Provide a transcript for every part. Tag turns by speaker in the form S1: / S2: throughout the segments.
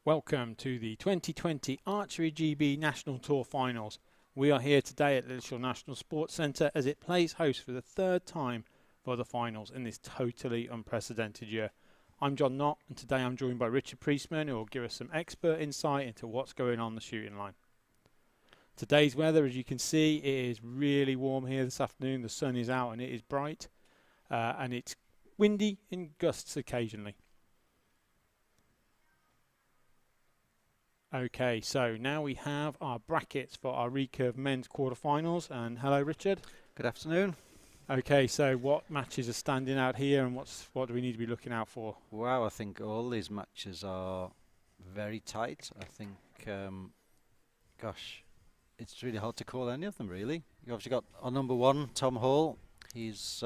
S1: Welcome to the 2020 Archery GB National Tour Finals. We are here today at the Little National Sports Centre as it plays host for the third time for the finals in this totally unprecedented year. I'm John Knott, and today I'm joined by Richard Priestman, who will give us some expert insight into what's going on the shooting line. Today's weather, as you can see, it is really warm here this afternoon. The sun is out and it is bright, and it's windy in gusts occasionally. Okay, so now we have our brackets for our Recurve men's quarterfinals. And hello, Richard.
S2: Good afternoon.
S1: Okay, so what matches are standing out here, and what do we need to be looking out for?
S2: Wow, I think all these matches are very tight. I think, gosh, it's really hard to call any of them, really. You've obviously got our number one, Tom Hall. He's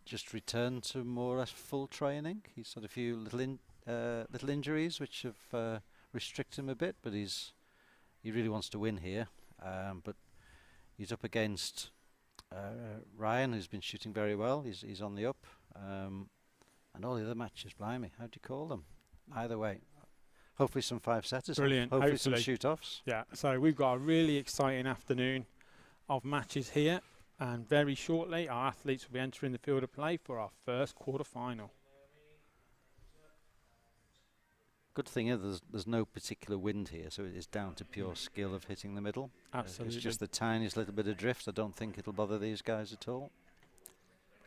S2: just returned to more or less full training. He's had a few little injuries which have restrict him a bit, but he really wants to win here. But he's up against Ryan, who's been shooting very well. He's on the up, and all the other matches, blimey, how do you call them? Either way, hopefully some five-setters.
S1: Brilliant.
S2: Hopefully some shoot-offs.
S1: Yeah. So we've got a really exciting afternoon of matches here, and very shortly our athletes will be entering the field of play for our first quarter-final.
S2: Good thing is there's no particular wind here, so it is down to pure skill of hitting the middle.
S1: Absolutely.
S2: It's just the tiniest little bit of drift. I don't think it'll bother these guys at all.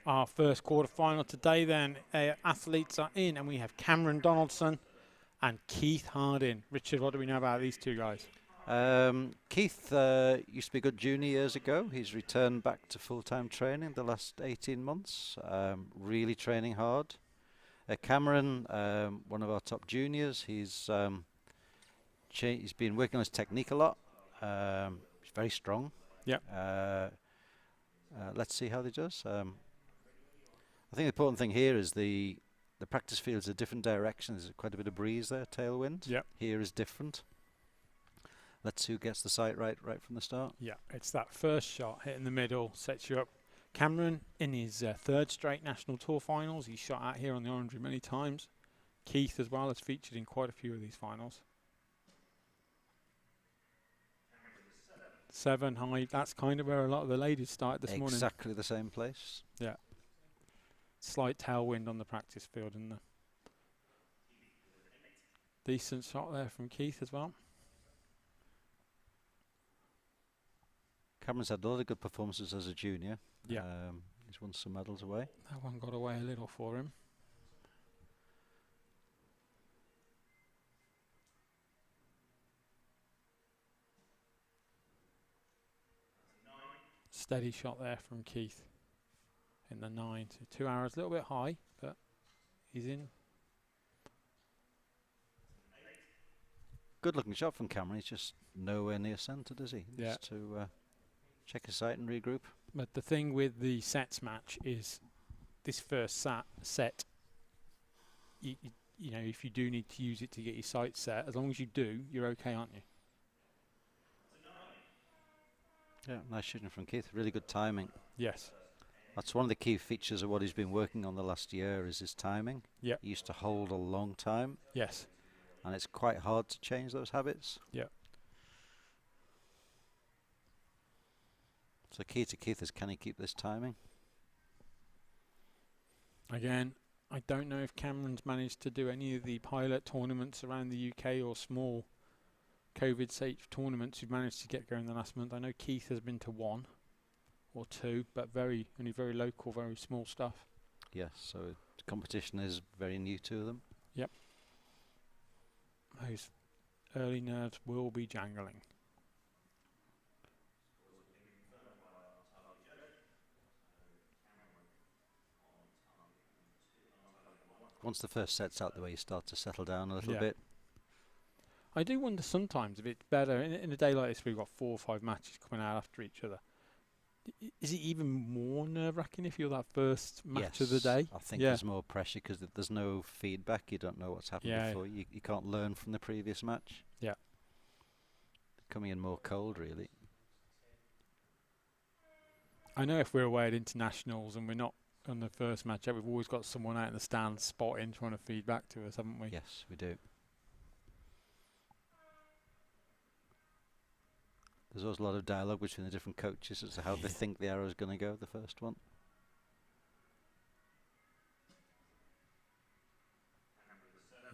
S1: Our first quarter-final today then, athletes are in, and we have Cameron Donaldson and Keith Harding. Richard, what do we know about these two guys?
S2: Keith used to be a good junior years ago. He's returned back to full-time training the last 18 months, really training hard. Cameron, one of our top juniors, he's been working on his technique a lot. He's very strong.
S1: Yeah.
S2: Let's see how he does. I think the important thing here is the practice field's a different direction. There's quite a bit of breeze there, tailwind.
S1: Yeah.
S2: Here is different. Let's see who gets the sight right from the start.
S1: Yeah, it's that first shot hitting the middle, sets you up. Cameron, in his third straight National Tour finals, he's shot out here on the Orangery many times. Keith as well has featured in quite a few of these finals. 7 high, that's kind of where a lot of the ladies started this morning.
S2: Exactly the same place.
S1: Yeah. Slight tailwind on the practice field, and the decent shot there from Keith as well.
S2: Cameron's had a lot of good performances as a junior.
S1: Yeah.
S2: He's won some medals away.
S1: That one got away a little for him. Steady shot there from Keith in the 9. So 2 hours, a little bit high, but he's in.
S2: Good looking shot from Cameron. He's just nowhere near centre, does he?
S1: Yeah.
S2: Just to check his sight and regroup.
S1: But the thing with the sets match is this first set, you know, if you do need to use it to get your sight set, as long as you do, you're okay, aren't you?
S2: Yeah, nice shooting from Keith. Really good timing.
S1: Yes.
S2: That's one of the key features of what he's been working on the last year is his timing.
S1: Yeah.
S2: He used to hold a long time.
S1: Yes.
S2: And it's quite hard to change those habits.
S1: Yeah.
S2: So key to Keith is, can he keep this timing?
S1: Again, I don't know if Cameron's managed to do any of the pilot tournaments around the UK or small COVID-safe tournaments you've managed to get going the last month. I know Keith has been to 1 or 2, but only very local, very small stuff.
S2: Yes, so the competition is very new to them.
S1: Yep. Those early nerves will be jangling.
S2: Once the first set's out the way, you start to settle down a little bit.
S1: I do wonder sometimes if it's better, in a day like this, we've got 4 or 5 matches coming out after each other. Is it even more nerve-wracking if you're that first match of the day?
S2: I think there's more pressure because there's no feedback. You don't know what's happened before. You can't learn from the previous match.
S1: Yeah.
S2: Coming in more cold, really.
S1: I know if we're away at internationals and we're not on the first match, we've always got someone out in the stands spotting, trying to feed back to us, haven't we?
S2: Yes, we do. There's always a lot of dialogue between the different coaches as to how they think the arrow is going to go, the first one.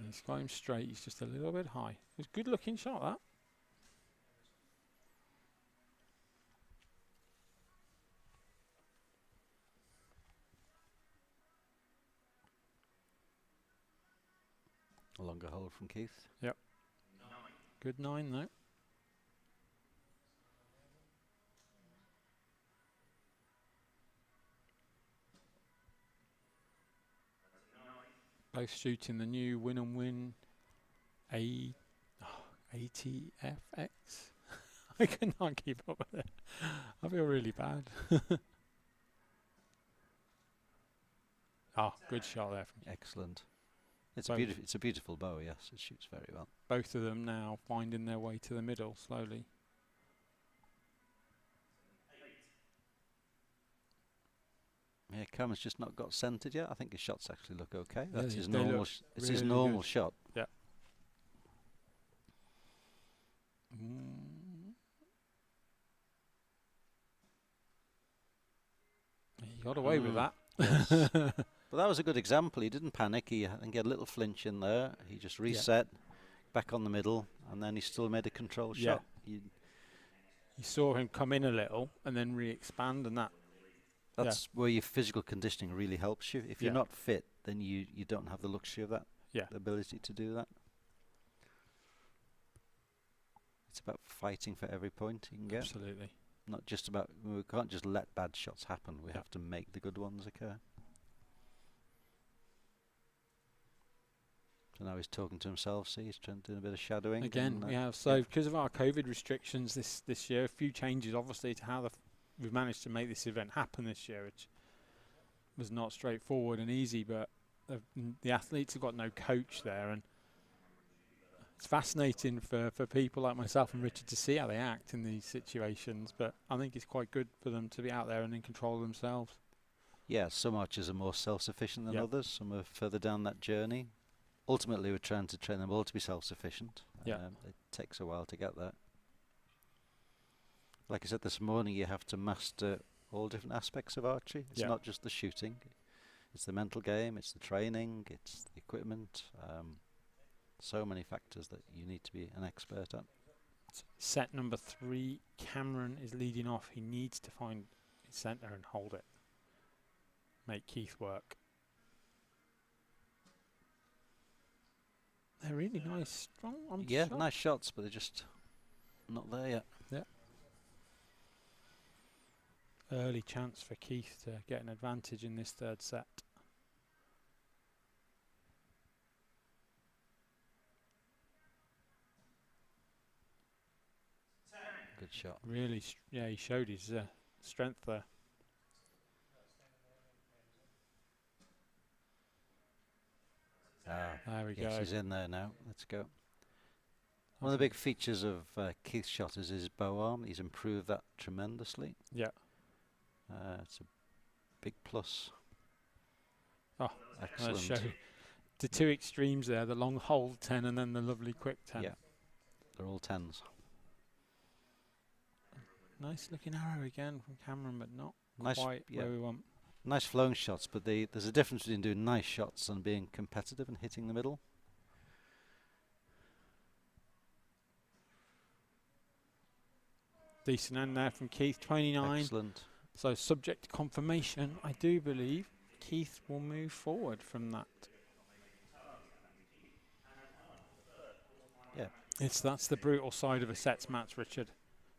S1: He's got him straight. He's just a little bit high. It was a good looking shot, that.
S2: A longer hole from Keith.
S1: Yep. Good 9 though. Both shooting the new win and win ATFX. I cannot keep up with it. I feel really bad. Good shot there.
S2: Excellent. It's a beautiful bow, yes. It shoots very well.
S1: Both of them now finding their way to the middle slowly.
S2: Yeah, Cameron's just not got centred yet. I think his shots actually look okay.
S1: Yeah,
S2: That's his normal. It's
S1: really
S2: his normal
S1: good.
S2: shot.
S1: Yeah. He got away with that.
S2: Yes. But that was a good example. He didn't panic. I think he had a little flinch in there. He just reset, back on the middle, and then he still made a controlled shot.
S1: You saw him come in a little and then re-expand, and that's
S2: where your physical conditioning really helps you. If you're not fit, then you don't have the luxury of that, the ability to do that. It's about fighting for every point you can get.
S1: Absolutely.
S2: Not just about, we can't just let bad shots happen. We have to make the good ones occur. So now he's talking to himself. See, he's trying to do a bit of shadowing.
S1: Again, we have. So because of our COVID restrictions this year, a few changes obviously to how we've managed to make this event happen this year, which was not straightforward and easy, but the athletes have got no coach there, and it's fascinating for people like myself and Richard to see how they act in these situations, but I think it's quite good for them to be out there and in control of themselves.
S2: Yeah, some archers are more self-sufficient than others. Some are further down that journey. Ultimately, we're trying to train them all to be self-sufficient. It takes a while to get there. Like I said this morning, you have to master all different aspects of archery. It's not just the shooting. It's the mental game, it's the training, it's the equipment. So many factors that you need to be an expert at.
S1: Set number 3, Cameron is leading off. He needs to find his centre and hold it. Make Keith work. They're really nice, strong on shots.
S2: Nice shots, but they're just not there yet.
S1: Yeah. Early chance for Keith to get an advantage in this third set.
S2: Good shot.
S1: Really, he showed his strength there. There we go.
S2: He's in there now. Let's go. One of the big features of Keith's shot is his bow arm. He's improved that tremendously.
S1: Yeah.
S2: It's a big plus.
S1: Oh,
S2: excellent.
S1: Show the two extremes there, the long hold 10 and then the lovely quick 10.
S2: Yeah, they're all 10s.
S1: Nice looking arrow again from Cameron, but not quite
S2: yeah,
S1: where we want.
S2: Nice flowing shots, but there's a difference between doing nice shots and being competitive and hitting the middle.
S1: Decent end there from Keith, 29.
S2: Excellent.
S1: So subject to confirmation, I do believe Keith will move forward from that.
S2: Yeah.
S1: That's the brutal side of a sets match, Richard.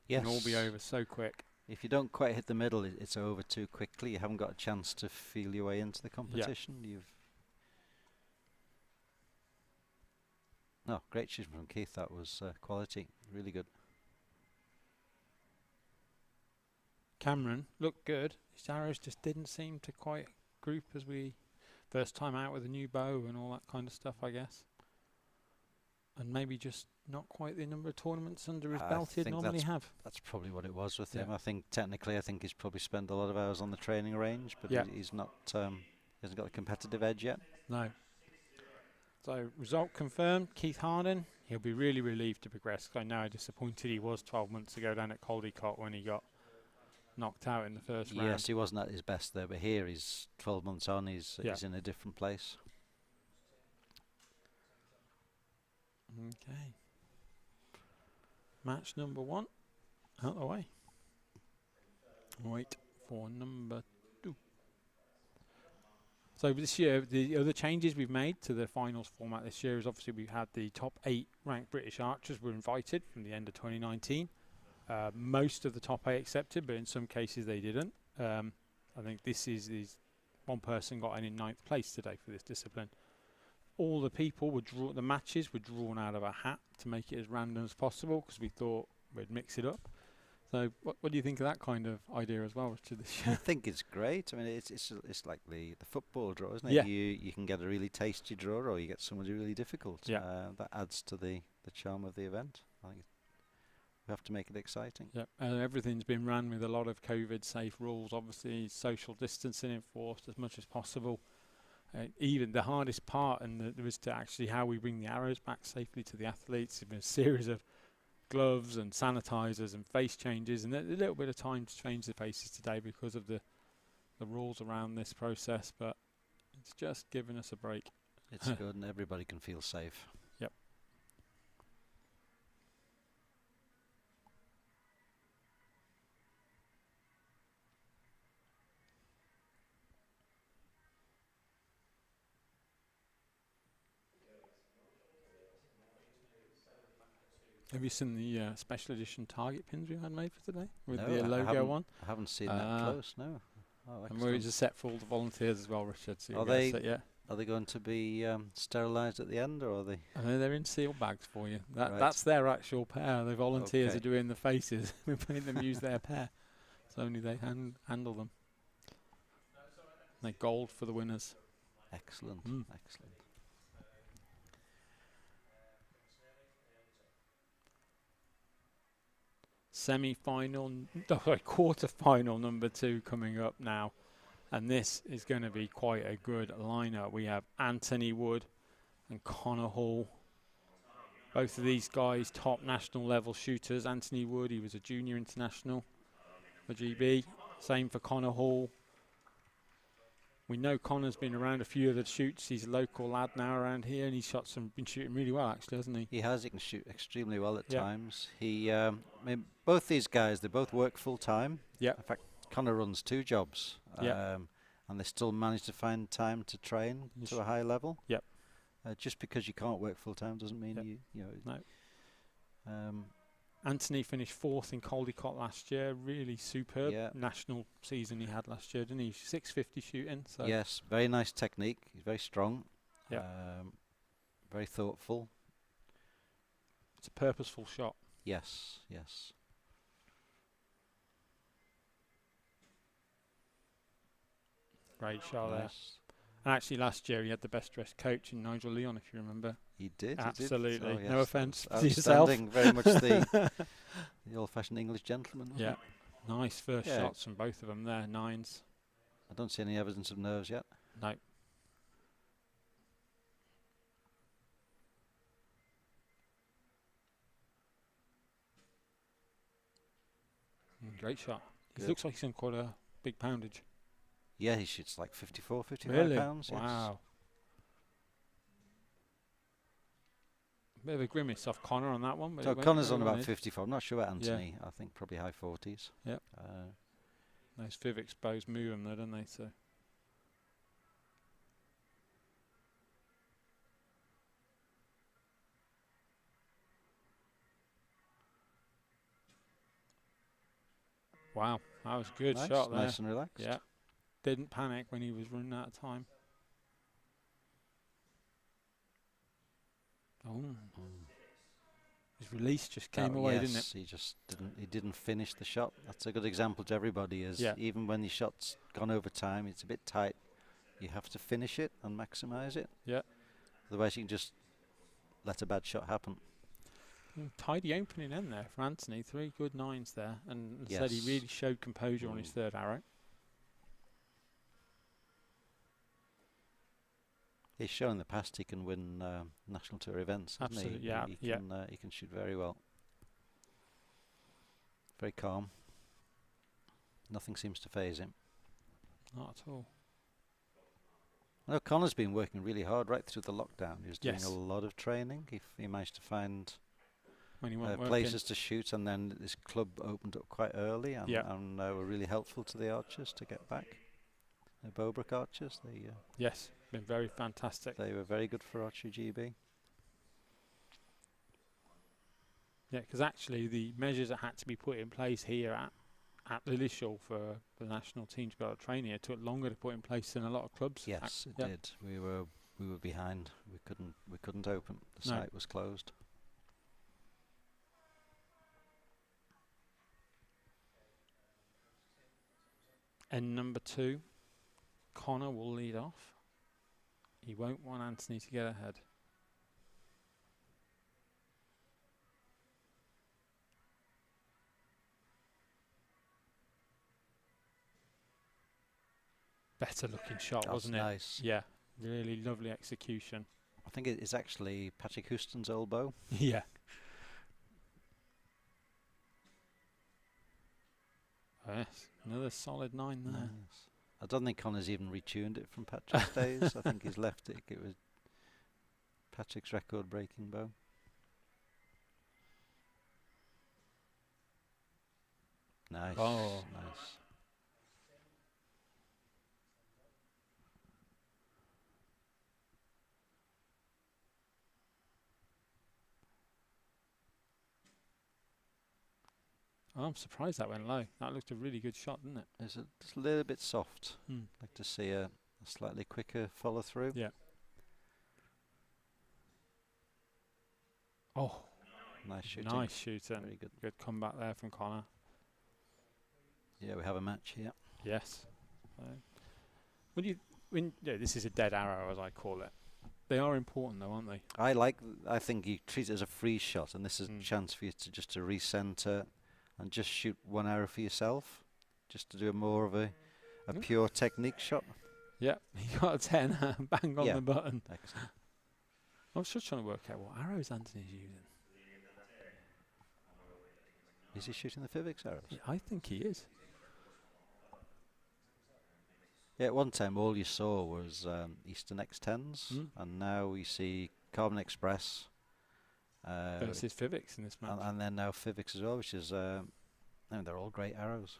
S2: Yes.
S1: It can all be over so quick.
S2: If you don't quite hit the middle, it's over too quickly. You haven't got a chance to feel your way into the competition. No, great shooting from Keith. That was quality. Really good.
S1: Cameron looked good. His arrows just didn't seem to quite group as we first time out with a new bow and all that kind of stuff, I guess. And maybe just not quite the number of tournaments under his belt he'd normally have.
S2: That's probably what it was with him. I think technically, he's probably spent a lot of hours on the training range, but he's not. He hasn't got a competitive edge yet.
S1: No. So result confirmed. Keith Harding, He'll be really relieved to progress. 'Cause I know how disappointed he was 12 months ago down at Caldecott when he got knocked out in the first round.
S2: Yes, he wasn't at his best there, but here he's 12 months on. He's in a different place.
S1: Okay. Match number 1 out the way. Wait for number 2. So this year, the other changes we've made to the finals format this year is obviously we've had the top 8 ranked British archers were invited from the end of 2019. Most of the top 8 accepted, but in some cases they didn't. I think this is one person got in 9th place today for this discipline. All the people were the matches were drawn out of a hat to make it as random as possible because we thought we'd mix it up. So what do you think of that kind of idea as well, Richard?
S2: I think it's great. I mean, it's like the football draw, isn't it?
S1: Yeah.
S2: You can get a really tasty draw, or you get somebody really difficult.
S1: Yeah.
S2: That adds to the charm of the event. I think we have to make it exciting.
S1: Yeah. Everything's been run with a lot of COVID-safe rules. Obviously, social distancing enforced as much as possible. Even the hardest part, and there is to actually how we bring the arrows back safely to the athletes. There's been a series of gloves and sanitizers and face changes, and a little bit of time to change the faces today because of the rules around this process, but it's just giving us a break.
S2: It's good, and everybody can feel safe.
S1: Yep. Have you seen the special edition target pins we had made for today with the logo on?
S2: I haven't seen that close. No. Oh,
S1: and we're just set for all the volunteers as well, Richard. So
S2: are they going to be sterilised at the end, or are they?
S1: They're in seal bags for you. That's their actual pair. The volunteers are doing the faces. We made them use their pair. So only they handle them. They're gold for the winners.
S2: Excellent. Excellent.
S1: Quarter-final number 2 coming up now, and this is going to be quite a good lineup. We have Anthony Wood and Conor Hall. Both of these guys top national level shooters. Anthony Wood, he was a junior international for GB. Same for Conor Hall. We know Conor's been around a few of the shoots. He's a local lad now around here, and he's been shooting really well, actually, hasn't he?
S2: He has. He can shoot extremely well at times. I mean, both these guys, they both work full time.
S1: Yeah.
S2: In fact, Conor runs 2 jobs. And they still manage to find time to train to a high level.
S1: Yep.
S2: Just because you can't work full time doesn't mean you know.
S1: No. Anthony finished 4th in Caldecott last year. Really superb national season he had last year, didn't he? 650 shooting. So
S2: yes, very nice technique. He's very strong.
S1: Yeah.
S2: Very thoughtful.
S1: It's a purposeful shot.
S2: Yes. Yes.
S1: Great shot there. And actually, last year he had the best dressed coach in Nigel Leon, if you remember.
S2: He did.
S1: Absolutely.
S2: He did. Oh, yes.
S1: No offence to
S2: yourself.
S1: yourself.
S2: Very much the old-fashioned English gentleman.
S1: Yeah. Nice first shots from both of them there. 9s.
S2: I don't see any evidence of nerves yet.
S1: No. Great shot. He looks like he's in quite a big poundage.
S2: Yeah, he shoots like 54, 55
S1: really?
S2: pounds.
S1: Wow. Yes. Bit of a grimace off Conor on that one. But
S2: so Conor's on about 54. I'm not sure about Anthony. I think probably high 40s.
S1: Yep. Those Viv exposed move them though, don't they? So. Wow, that was a good shot there.
S2: Nice and relaxed.
S1: Yeah. Didn't panic when he was running out of time. Oh. His release just came away, didn't it?
S2: He didn't finish the shot. That's a good example to everybody, is even when the shot's gone over time, it's a bit tight, you have to finish it and maximise it.
S1: Yeah.
S2: Otherwise you can just let a bad shot happen.
S1: Tidy opening end there for Anthony. 3 good 9s there, and said he really showed composure on his 3rd arrow.
S2: He's shown in the past he can win national tour events.
S1: Absolutely,
S2: He?
S1: yeah,
S2: He can shoot very well. Very calm. Nothing seems to phase him.
S1: Not at all.
S2: I know Conor's been working really hard right through the lockdown. He was doing
S1: Yes.
S2: a lot of training. He managed to find
S1: When he went
S2: places to shoot, and then this club opened up quite early and,
S1: Yeah.
S2: and were really helpful to the archers to get back. The Bowbrook archers,
S1: Yes, been very fantastic.
S2: they were very good for Archery GB.
S1: Yeah, because actually the measures that had to be put in place here at Lillishall for the national team to be able to train here took longer to put in place than a lot of clubs.
S2: Yes, it did. We were behind. We couldn't open. The site was closed.
S1: And number 2, Conor will lead off. He won't want Anthony to get ahead. Better looking shot, wasn't it?
S2: Nice.
S1: Yeah, really lovely execution.
S2: I think it is actually Patrick Houston's old bow.
S1: Yeah. Yes, another solid 9 there.
S2: Nice. I don't think Conor's even retuned it from Patrick's days. I think he's left it. It was Patrick's record-breaking bow. Nice.
S1: Oh.
S2: Nice.
S1: Oh, I'm surprised that went low. That looked a really good shot, didn't it?
S2: It's just a little bit soft.
S1: Hmm.
S2: Like to see a slightly quicker follow through.
S1: Yeah. Oh,
S2: Nice shooting.
S1: nice shooting.
S2: Very good.
S1: Good comeback there from Conor.
S2: Yeah, we have a match here.
S1: Yes. This is a dead arrow, as I call it. They are important, though, aren't they?
S2: I think you treat it as a free shot, and this is a chance for you to recenter and just shoot one arrow for yourself, just to do more of a pure technique shot.
S1: Yeah, he got a 10, bang on the button.
S2: Excellent.
S1: I was just trying to work out what arrows Anthony's using.
S2: Is he shooting the Fivix arrows?
S1: Yeah, I think he is.
S2: Yeah, at one time all you saw was Eastern X10s, and now we see Carbon Express
S1: Versus Fivix in this match.
S2: and then now Fivix as well, which is they're all great arrows.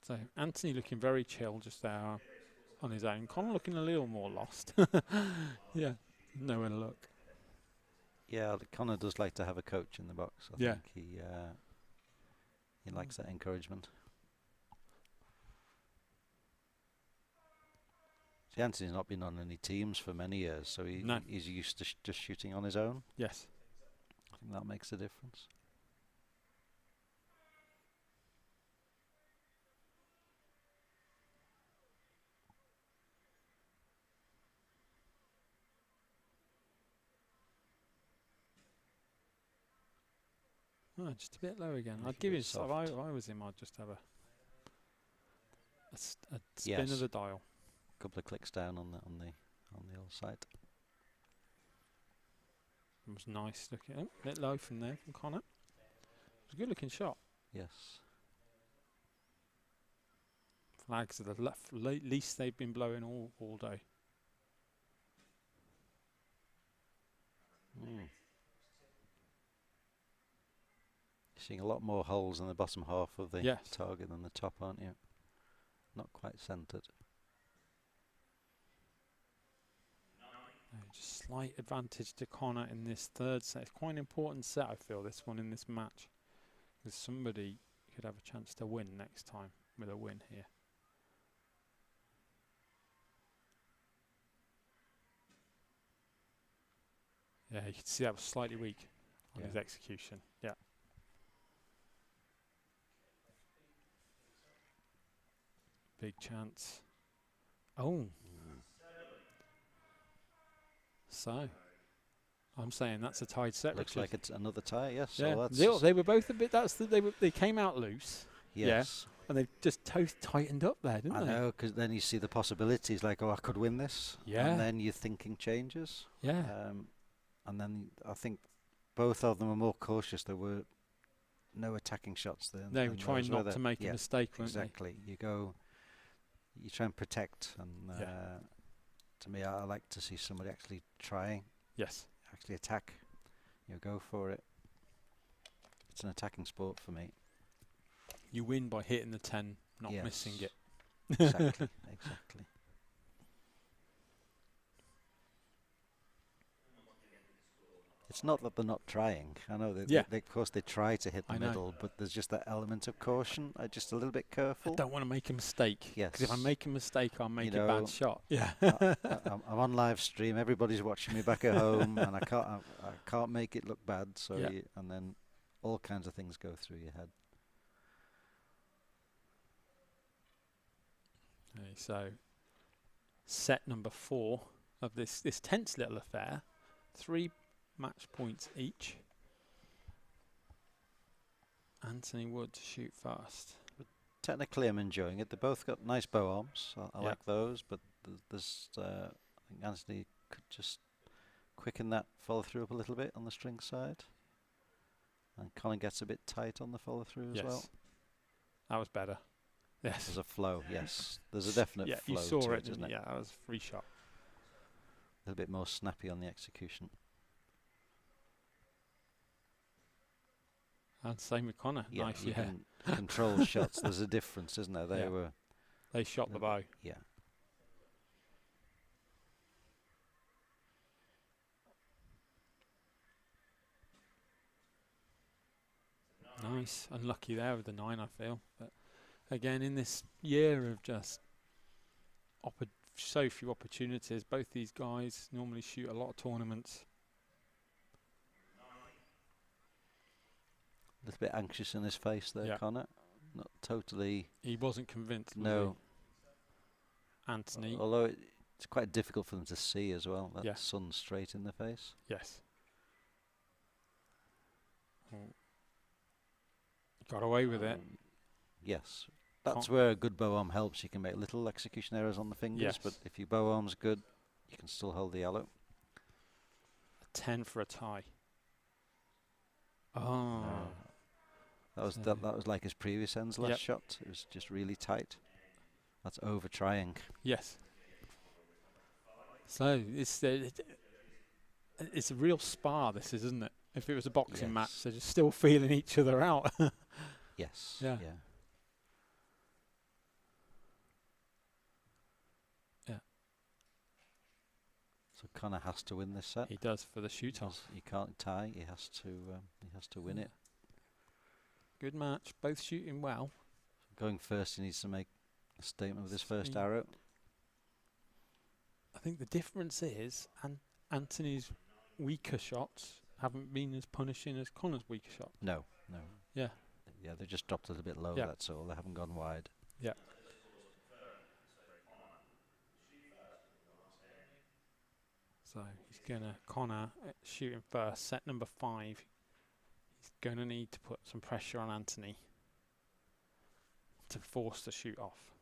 S1: So Anthony looking very chill just there on his own. Conor looking a little more lost. Yeah, nowhere to look.
S2: Yeah, Conor does like to have a coach in the box. I think he likes that encouragement. See, Anthony's not been on any teams for many years, so he's used to just shooting on his own.
S1: Yes.
S2: I think that makes a difference.
S1: Oh, just a bit low again. I'd give it. If I was him, I'd just have a spin of the dial.
S2: A couple of clicks down on the old site.
S1: It was nice looking. Oh, a bit low from there from Conor. It was a good looking shot.
S2: Yes.
S1: Flags are the least they've been blowing all day.
S2: Seeing a lot more holes in the bottom half of the
S1: Yes.
S2: target than the top, aren't you? Not quite centered.
S1: Just slight advantage to Conor in this third set. It's quite an important set, I feel, this one in this match. Because somebody could have a chance to win next time with a win here. Yeah, you can see that was slightly weak on
S2: Yeah.
S1: his execution. Yeah. Big chance. Oh. So, I'm saying that's a tied set.
S2: Looks
S1: Richard.
S2: like it's another tie. Yes.
S1: Yeah.
S2: So that's
S1: They were both a bit. They came out loose.
S2: yes.
S1: And they just tightened up there, didn't
S2: I
S1: they?
S2: know, because then you see the possibilities, like, oh, I could win this.
S1: Yeah.
S2: And then your thinking changes.
S1: Yeah.
S2: And then I think both of them were more cautious. There were no attacking shots there.
S1: They were trying not to make a mistake, weren't
S2: exactly. You try and protect. And to me, I like to see somebody actually trying.
S1: Yes.
S2: Actually attack. Go for it. It's an attacking sport for me.
S1: You win by hitting the 10, not missing it.
S2: Exactly. Exactly. It's not that they're not trying. I know they, of course they try to hit the middle, but there's just that element of caution. Just a little bit careful.
S1: I don't want to make a mistake.
S2: Yes.
S1: Because if I make a mistake, I'll make a bad shot. Yeah.
S2: I'm on live stream. Everybody's watching me back at home, and I can't make it look bad. So and then all kinds of things go through your head.
S1: Okay, so set number 4 of this tense little affair. 3 match points each. Anthony Wood to shoot first.
S2: But technically, I'm enjoying it. They both got nice bow arms. I like those, but there's I think Anthony could just quicken that follow through up a little bit on the string side, and Conor gets a bit tight on the follow through as well.
S1: That was better. Yes.
S2: There's a flow. Yes, there's a definite flow.
S1: You saw
S2: to
S1: it,
S2: isn't it?
S1: Yeah, that was a free shot.
S2: A little bit more snappy on the execution.
S1: And same with Conor.
S2: Yeah,
S1: nice,
S2: you can control shots. There's a difference, isn't there?
S1: They shot the bow.
S2: Yeah.
S1: Nice. Unlucky there with the 9, I feel. But again, in this year of just so few opportunities, both these guys normally shoot a lot of tournaments.
S2: A little bit anxious in his face there, Conor. Not totally.
S1: He wasn't convinced.
S2: No.
S1: Anthony.
S2: Although it's quite difficult for them to see as well. That sun straight in the face.
S1: Yes. Got away with it.
S2: Yes. That's where a good bow arm helps. You can make little execution errors on the fingers, but if your bow arm's good, you can still hold the yellow.
S1: A 10 for a tie. Oh.
S2: That was like his previous end's last shot. It was just really tight. That's over trying.
S1: Yes. So it's a real spar, this is, isn't it? If it was a boxing match, they're just still feeling each other out.
S2: Yes.
S1: Yeah.
S2: So Conor has to win this set.
S1: He does for the shoot-off.
S2: He can't tie. He has to win it.
S1: Good match. Both shooting well.
S2: Going first, he needs to make a statement with his first arrow.
S1: I think the difference is, Anthony's weaker shots haven't been as punishing as Conor's weaker shots.
S2: No.
S1: Yeah.
S2: Yeah, they just dropped a little bit low. That's all. They haven't gone wide.
S1: Yeah. So he's gonna Conor shooting first. Set number 5. He's gonna need to put some pressure on Anthony to force the shoot off.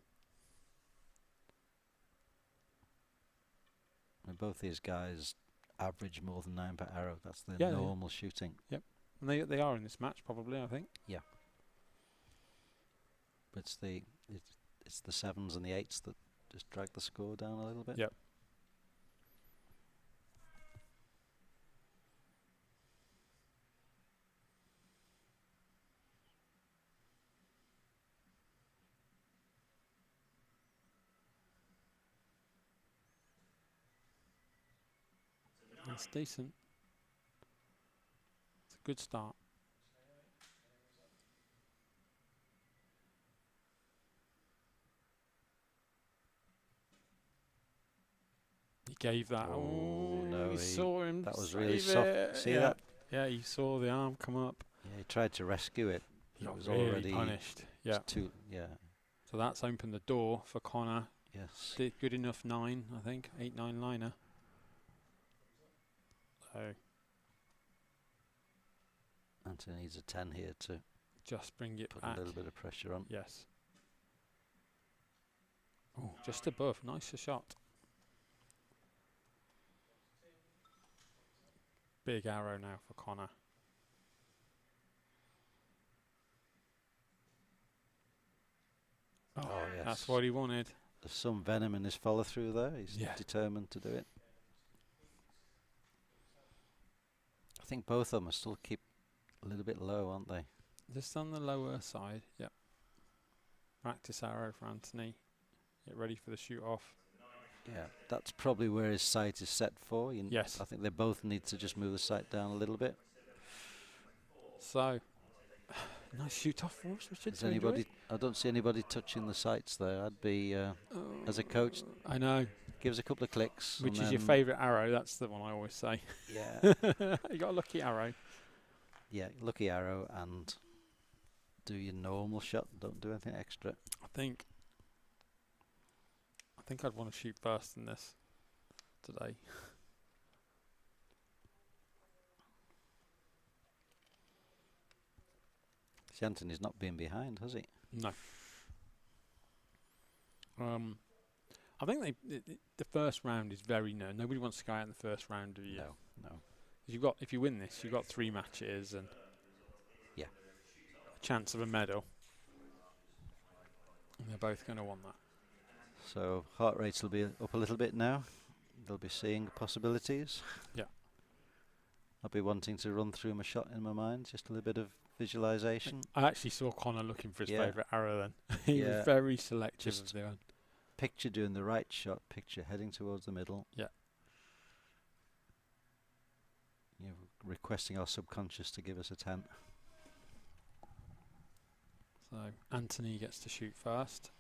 S2: And both these guys average more than 9 per arrow. That's their normal shooting.
S1: Yep. And they are in this match probably, I think.
S2: Yeah. But it's the 7s and the 8s that just drag the score down a little bit.
S1: Yep. That's decent. It's a good start. He gave that.
S2: Oh, no,
S1: he saw him.
S2: That was really
S1: save
S2: soft.
S1: it.
S2: See
S1: Yeah.
S2: that?
S1: Yeah, he saw the arm come up.
S2: Yeah, he tried to rescue it.
S1: He
S2: It
S1: got
S2: was
S1: really
S2: already
S1: punished. Yeah.
S2: Yeah.
S1: So that's opened the door for Conor.
S2: Yes.
S1: Did good enough 9, I think. 8-9 liner. So
S2: Anthony needs a 10 here to
S1: just bring it
S2: put
S1: back.
S2: a little bit of pressure on.
S1: Yes. Oh, just above. Nicer shot. Big arrow now for Conor.
S2: Oh, yes.
S1: That's what he wanted.
S2: There's some venom in his follow through there. He's
S1: Yeah.
S2: determined to do it. I think both of them are still keep a little bit low, aren't they?
S1: Just on the lower side. Yep. Practice arrow for Anthony. Get ready for the shoot off.
S2: Yeah, that's probably where his sight is set for.
S1: Yes.
S2: I think they both need to just move the sight down a little bit.
S1: So, nice shoot off for us, Richard.
S2: Is anybody? I don't see anybody touching the sights there. I'd be, as a coach,
S1: I know.
S2: give us a couple of clicks.
S1: Which
S2: and
S1: is your
S2: then
S1: favourite arrow? That's the one I always say.
S2: Yeah.
S1: You got a lucky arrow.
S2: Yeah, lucky arrow and do your normal shot. Don't do anything extra.
S1: I think I'd want to shoot first in this today.
S2: See, Anthony's not been behind, has he?
S1: No. I think the first round is very known. Nobody wants to go out in the first round of the year.
S2: No.
S1: You've got, if you win this, you've got 3 matches and
S2: Yeah.
S1: a chance of a medal. And they're both going to want that.
S2: So heart rates will be up a little bit now. They'll be seeing possibilities.
S1: Yeah.
S2: I'll be wanting to run through my shot in my mind, just a little bit of visualization.
S1: I actually saw Conor looking for his
S2: Yeah.
S1: favourite arrow then. He
S2: Yeah.
S1: was very selective
S2: Just
S1: of the one.
S2: Picture doing the right shot, picture heading towards the middle.
S1: Yeah.
S2: You know, requesting our subconscious to give us a 10.
S1: So Anthony gets to shoot first.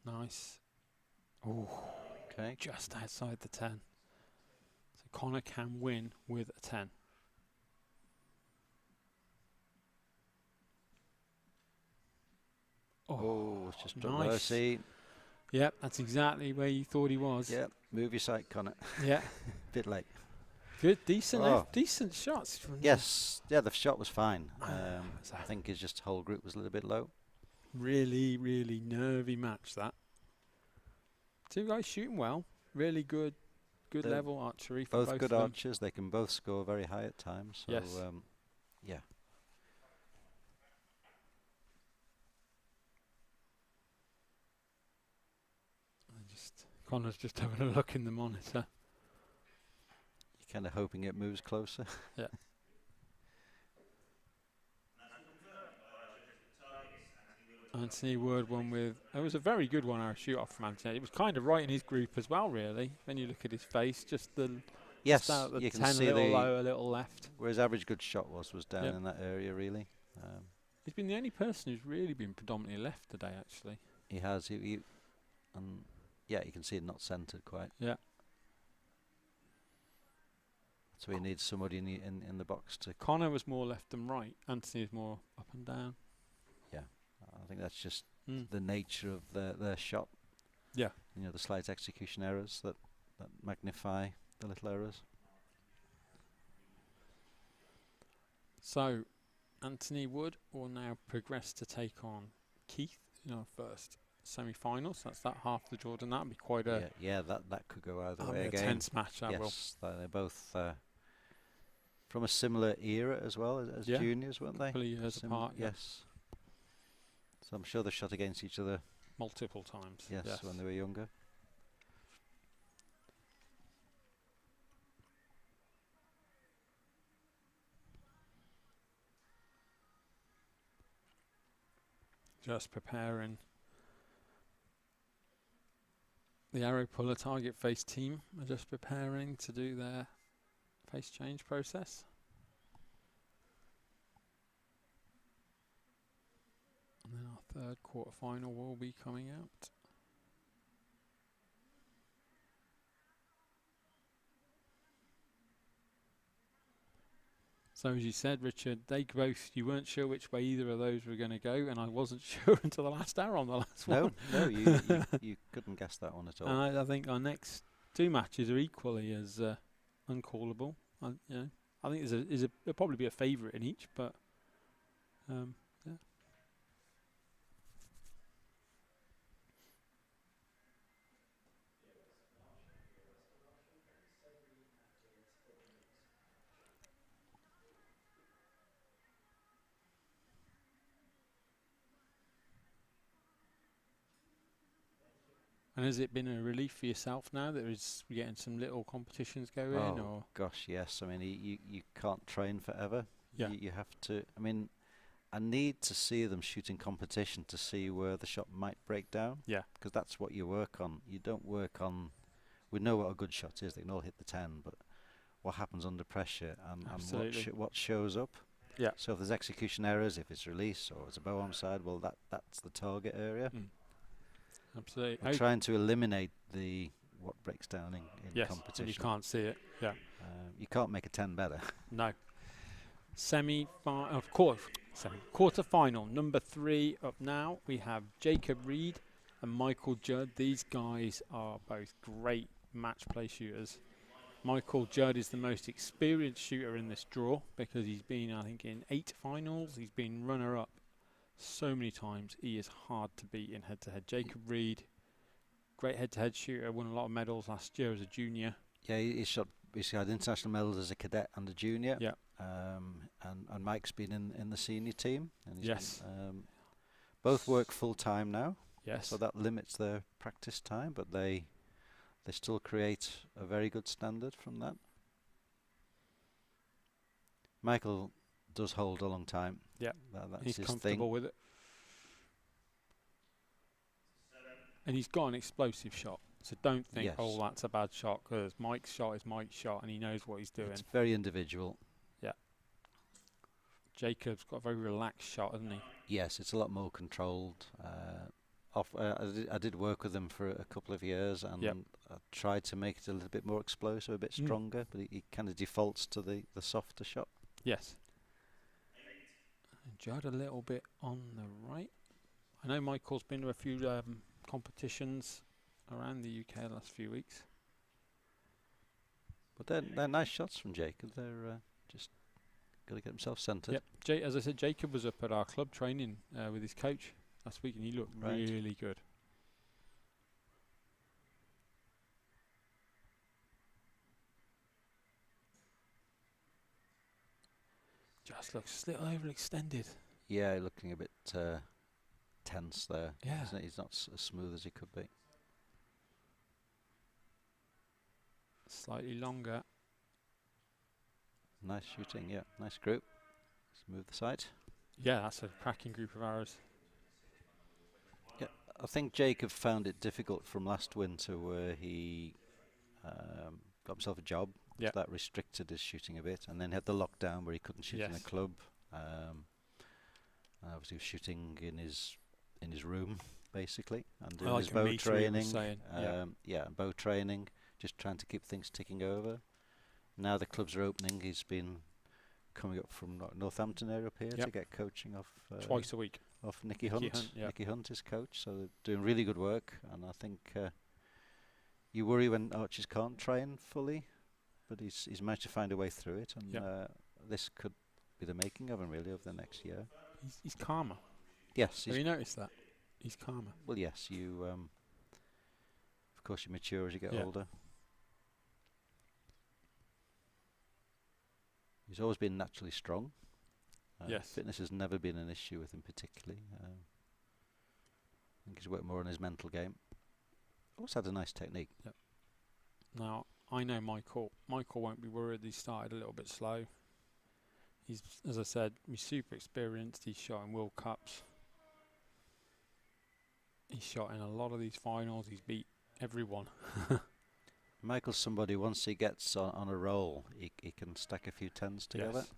S1: Nice. Oh,
S2: Okay.
S1: just outside the 10. So Conor can win with a 10.
S2: Oh, it's just dropped
S1: nice.
S2: low. See?
S1: Yep, that's exactly where you thought he was.
S2: Yeah, move your sight, Conor.
S1: Yeah.
S2: Bit late.
S1: Good, decent,
S2: Oh.
S1: decent shots. From
S2: Yes, yeah, the shot was fine.
S1: So
S2: I think his just whole group was a little bit low.
S1: really, really nervy match that. 2 guys shooting well. Really good
S2: They're
S1: level archery for
S2: Both
S1: both
S2: good
S1: of them.
S2: archers. They can both score very high at times. So,
S1: Yes.
S2: yeah.
S1: Conor's just having a look in the monitor.
S2: You're kind of hoping it moves closer.
S1: Yeah. Anthony Wood won with. It was a very good 1 hour shoot off from Anthony. It was kind of right in his group as well, really. When you look at his face, just the
S2: Yes,
S1: just out the
S2: you can
S1: 10
S2: see
S1: a little
S2: the
S1: low, a little left.
S2: where his average good shot was down
S1: Yep.
S2: in that area, really.
S1: He's been the only person who's really been predominantly left today, actually.
S2: He has. And yeah, you can see it not centered quite.
S1: Yeah.
S2: So he needs somebody in the box to.
S1: Conor was more left than right. Anthony is more up and down.
S2: I think that's just the nature of their shot.
S1: Yeah.
S2: You know, the slight execution errors that magnify the little errors.
S1: So, Anthony Wood will now progress to take on Keith in our first semi-finals. That's that half the Jordan. That'll be quite a
S2: Yeah, that could go either
S1: that'll
S2: way
S1: be a
S2: again.
S1: tense match. That will.
S2: Yes, they're both from a similar era as well as
S1: Yeah.
S2: juniors, weren't they?
S1: Couple of years apart. Yeah.
S2: Yes. So I'm sure they shot against each other.
S1: Multiple times.
S2: Yes, when they were younger.
S1: Just preparing. The arrow puller target face team are just preparing to do their face change process. And then our third quarterfinal will be coming out. So as you said, Richard, they both, you weren't sure which way either of those were going to go, and I wasn't sure until the last hour on the last one.
S2: No, you couldn't guess that one at all.
S1: And I think our next two matches are equally as uncallable. I think there'll probably be a favourite in each, but yeah. And has it been a relief for yourself now that we're getting some little competitions going?
S2: Oh, gosh, yes. I mean, you can't train forever.
S1: Yeah.
S2: You have to. I mean, I need to see them shooting competition to see where the shot might break down.
S1: Yeah.
S2: Because that's what you work on. You don't work on. We know what a good shot is. They can all hit the 10, but what happens under pressure and what shows up.
S1: Yeah.
S2: So if there's execution errors, if it's release or it's a bow arm side, well, that's the target area.
S1: Absolutely.
S2: We're trying to eliminate what breaks down in competition.
S1: And you can't see it. Yeah.
S2: You can't make a 10 better.
S1: No. Quarter-final, number 3 up now. We have Jacob Reed and Michael Judd. These guys are both great match play shooters. Michael Judd is the most experienced shooter in this draw because he's been, I think, in 8 finals. He's been runner-up so many times. He is hard to beat in head-to-head. Jacob Reed, great head-to-head shooter, won a lot of medals last year as a junior.
S2: Yeah, he's had international medals as a cadet and a junior.
S1: Yeah.
S2: And Mike's been in the senior team. And
S1: yes.
S2: Both work full-time now.
S1: Yes.
S2: So that limits their practice time, but they still create a very good standard from that. Michael does hold a long time.
S1: Yeah,
S2: that's
S1: he's
S2: his
S1: comfortable
S2: thing.
S1: with it. And he's got an explosive shot. So don't think, oh, that's a bad shot, because Mike's shot is Mike's shot, and he knows what he's doing.
S2: It's very individual.
S1: Yeah. Jacob's got a very relaxed shot, hasn't he?
S2: Yes, it's a lot more controlled. I did work with him for a couple of years, and I tried to make it a little bit more explosive, a bit stronger, but he kind of defaults to the softer shot.
S1: Yes. And Judd a little bit on the right. I know Michael's been to a few competitions around the UK the last few weeks.
S2: But they're nice shots from Jacob. They're just got to get himself centred.
S1: Yep. As I said, Jacob was up at our club training with his coach last week, and he looked really good. Just looks a little overextended.
S2: Yeah, looking a bit tense there.
S1: Yeah.
S2: Isn't it? He's not as smooth as he could be.
S1: Slightly longer.
S2: Nice shooting, yeah. Nice group. Let's move the sight.
S1: Yeah, that's a cracking group of arrows.
S2: Yeah, I think Jacob found it difficult from last winter where he got himself a job.
S1: Yeah.
S2: So that restricted his shooting a bit, and then had the lockdown where he couldn't shoot in a club. Obviously, he was shooting in his room basically, and doing his bow training. Bow training, just trying to keep things ticking over. Now the clubs are opening. He's been coming up from Northampton area up here to get coaching off
S1: twice a week.
S2: Off Nicky Hunt. Nicky Hunt is coach, so they're doing really good work. And I think you worry when archers can't train fully, but he's managed to find a way through it, and this could be the making of him really over the next year.
S1: He's calmer.
S2: Yes.
S1: Have you noticed that? He's calmer.
S2: Well, yes. You, of course, you mature as you get older. He's always been naturally strong. Fitness has never been an issue with him particularly. I think he's worked more on his mental game. Also had a nice technique.
S1: Yep. Now, I know Michael won't be worried. He started a little bit slow. He's, as I said, he's super experienced. He's shot in World Cups. He's shot in a lot of these finals. He's beat everyone.
S2: Michael's somebody, once he gets on a roll, he can stack a few tens together.
S1: Yes.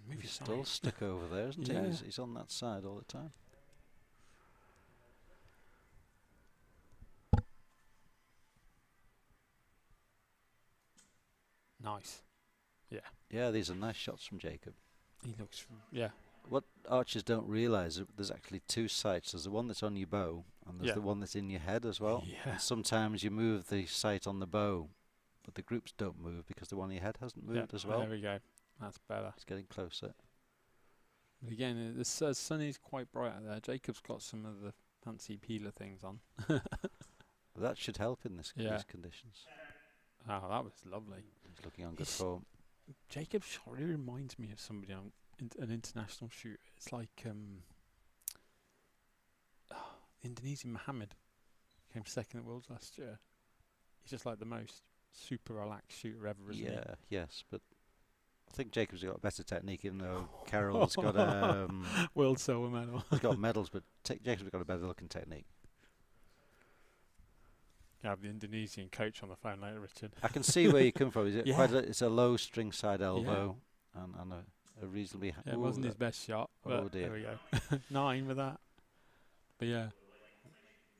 S1: Move
S2: He's
S1: your
S2: still
S1: side.
S2: stuck over there, isn't
S1: Yeah.
S2: he? He's on that side all the time.
S1: Nice. Yeah.
S2: Yeah, these are nice shots from Jacob.
S1: He looks. Yeah.
S2: What archers don't realise, there's actually two sights. There's the one that's on your bow, and there's
S1: Yeah.
S2: the one that's in your head as well.
S1: Yeah.
S2: And sometimes you move the sight on the bow, but the groups don't move because the one in your head hasn't moved as well.
S1: There we go. That's better.
S2: It's getting closer.
S1: But again, the sun is quite bright out there. Jacob's got some of the fancy peeler things on.
S2: That should help in these
S1: Yeah.
S2: conditions.
S1: Oh, that was lovely.
S2: He's looking on good form.
S1: Jacob's shot really reminds me of somebody on an international shoot. It's like the Indonesian Mohammed came second at Worlds last year. He's just like the most super relaxed shooter ever, isn't he?
S2: Yeah, yes, but I think Jacob's got a better technique, even though Carroll's got
S1: World silver medal.
S2: he's got medals, but Jacob's got a better looking technique.
S1: You have the Indonesian coach on the phone later, Richard.
S2: I can see where you come from. Is it
S1: Yeah.
S2: quite it's a low string side elbow and a reasonably
S1: Yeah, it wasn't his best shot.
S2: oh
S1: But
S2: dear.
S1: there we go. 9 with that. But yeah.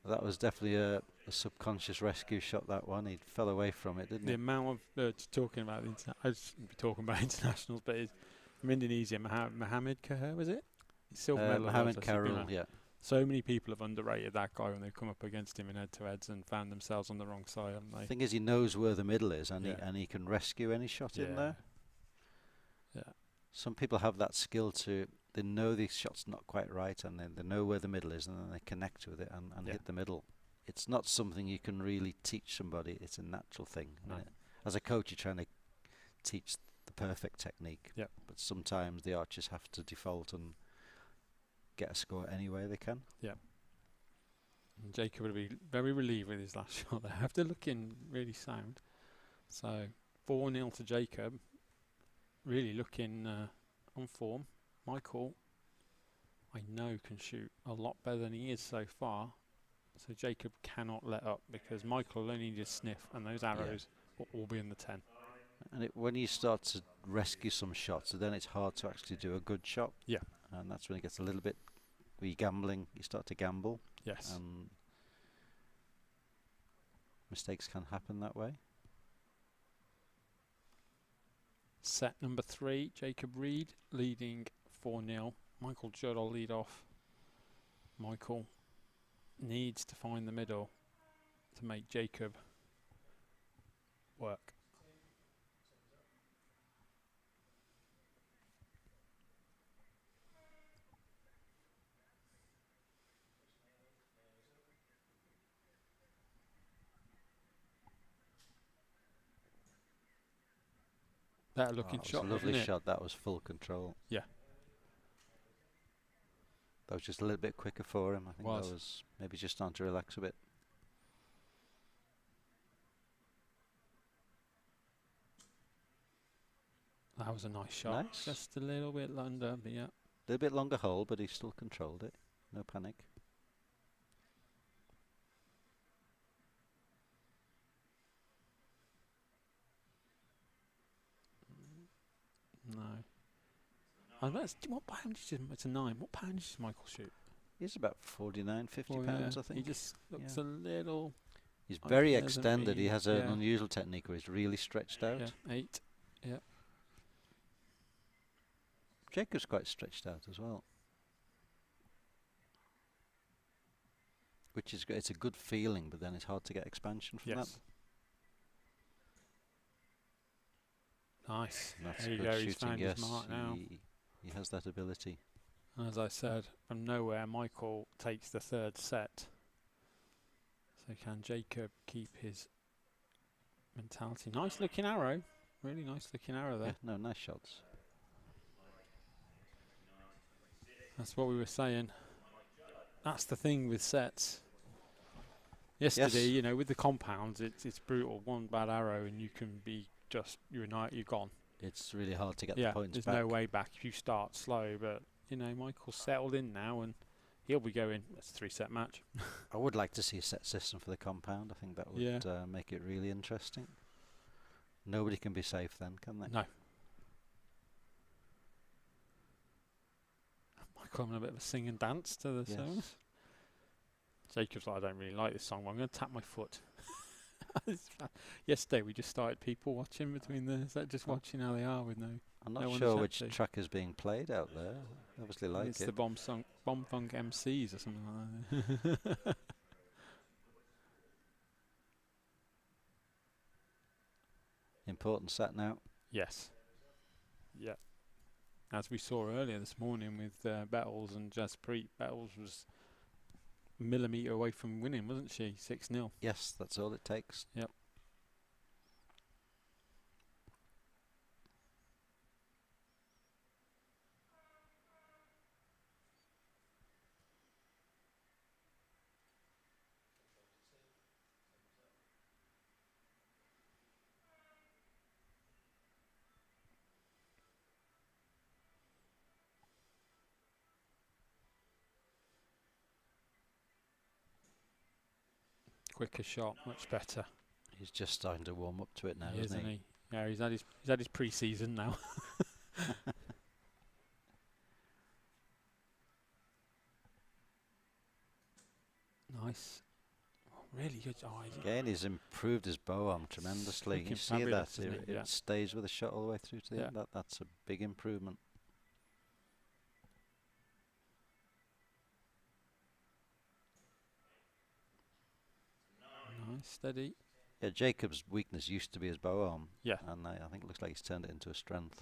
S2: That was definitely a subconscious rescue shot, that one. He fell away from it, didn't
S1: The
S2: he?
S1: amount of talking about I shouldn't be talking about internationals, but it's from Indonesia, Mohammed Kahir, was it? He's silver medal.
S2: Mohammed Carroll, yeah.
S1: So many people have underrated that guy when they've come up against him in head-to-heads and found themselves on the wrong side, haven't they?
S2: The thing is, he knows where the middle is, and
S1: Yeah.
S2: he can rescue any shot in there.
S1: Yeah.
S2: Some people have that skill they know the shot's not quite right, and then they know where the middle is, and then they connect with it and hit the middle. It's not something you can really teach somebody. It's a natural thing.
S1: No.
S2: As a coach, you're trying to teach the perfect technique.
S1: Yep.
S2: But sometimes the archers have to default and get a score any way they can.
S1: And Jacob would be very relieved with his last shot there. After looking really sound. So 4-0 to Jacob. Really looking on form. Michael, I know, can shoot a lot better than he is so far. So Jacob cannot let up, because Michael will only just sniff, and those arrows will all be in the 10.
S2: And when you start to rescue some shots, then it's hard to actually do a good shot.
S1: Yeah.
S2: And that's when it gets a little bit, when you're gambling, you start to gamble.
S1: Yes.
S2: And mistakes can happen that way.
S1: Set number 3, Jacob Reed leading 4-0. Michael Judd will lead off. Michael needs to find the middle to make Jacob work. Better looking shot,
S2: It was a lovely
S1: wasn't it?
S2: shot. That was full control.
S1: Yeah.
S2: That was just a little bit quicker for him. I think
S1: Was.
S2: that was maybe just starting to relax a bit.
S1: That was a nice shot.
S2: Nice.
S1: Just a little bit under, but yeah.
S2: A little bit longer hole, but he still controlled it. No panic.
S1: No. And that's, what poundage is it's a 9. What poundage does Michael shoot?
S2: He's about 49, 50
S1: Well,
S2: pounds,
S1: yeah,
S2: I think.
S1: He just looks
S2: Yeah.
S1: a little.
S2: He's
S1: I
S2: very
S1: think there's an
S2: extended. He
S1: eight,
S2: has an
S1: yeah.
S2: unusual technique where he's really stretched out.
S1: Yeah, 8. Yeah.
S2: Jacob's quite stretched out as well. Which is great. It's a good feeling, but then it's hard to get expansion from
S1: Yes. Nice.
S2: that. That's
S1: There you
S2: good
S1: go. He's
S2: shooting,
S1: found
S2: yes.
S1: his mark now.
S2: He has that ability.
S1: And as I said, from nowhere, Michael takes the 3rd set. So can Jacob keep his mentality? Nice looking arrow. Really nice looking arrow there.
S2: Yeah, no, nice shots.
S1: That's what we were saying. That's the thing with sets. Yesterday,
S2: Yes.
S1: with the compounds, it's brutal. One bad arrow and you can be you're gone.
S2: It's really hard to get the
S1: Yeah,
S2: points
S1: there's
S2: back.
S1: no way back if you start slow. But Michael's settled in now and he'll be going. It's a 3-set match.
S2: I would like to see a set system for the compound. I think that would make it really interesting. Nobody can be safe then, can they?
S1: No. Michael having a bit of a sing and dance to the song. Jacob's like, I don't really like this song, but I'm going to tap my foot. Yesterday we just started people watching between just watching how they are with no.
S2: I'm not sure which track is being played out there. Obviously like
S1: it's the Bomb Funk MCs or something like that.
S2: Important set now.
S1: Yes. Yeah. As we saw earlier this morning with Bettles and Jaspreet, Bettles was a millimetre away from winning, wasn't she? 6-0.
S2: Yes, that's all it takes.
S1: Yep. Quicker shot, much better.
S2: He's just starting to warm up to it now, isn't he?
S1: Yeah, he's had his pre-season now. Nice. Oh, really good.
S2: Again, he's improved his bow arm tremendously. You see that? It stays with the shot all the way through to the end. That's a big improvement.
S1: Nice, steady.
S2: Yeah, Jacob's weakness used to be his bow arm.
S1: Yeah.
S2: And I think it looks like he's turned it into a strength.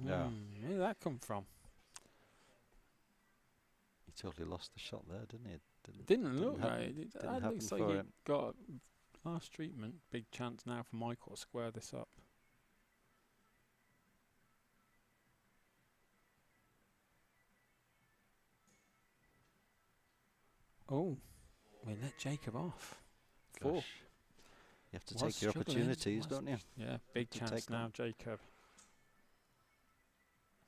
S1: Yeah. Where did that come from?
S2: He totally lost the shot there, didn't he?
S1: Didn't look right.
S2: It
S1: looks like he got last treatment. Big chance now for Michael to square this up. Oh, we let Jacob off.
S2: Gosh. 4. You have to take your opportunities, don't you?
S1: Yeah, big chance now, Jacob.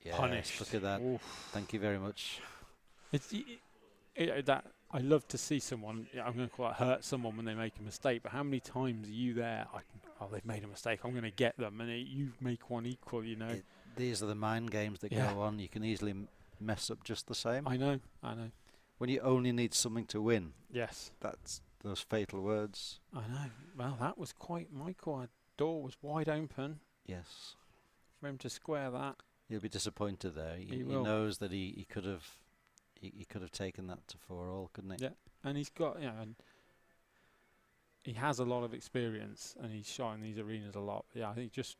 S2: Yeah,
S1: punished.
S2: Look at that. Oof. Thank you very much.
S1: That I love to see someone. I'm going to call it hurt someone when they make a mistake. But how many times are you there? They've made a mistake. I'm going to get them, and you make one equal.
S2: These are the mind games that go on. You can easily mess up just the same.
S1: I know.
S2: When you only need something to win.
S1: Yes.
S2: That's those fatal words.
S1: I know. Well, that was quite Michael. Our door was wide open.
S2: Yes.
S1: For him to square that.
S2: He'll be disappointed there. He knows that he could have taken that to 4-all, couldn't he?
S1: Yeah, and he's got and he has a lot of experience, and he's shot in these arenas a lot. Yeah, I think just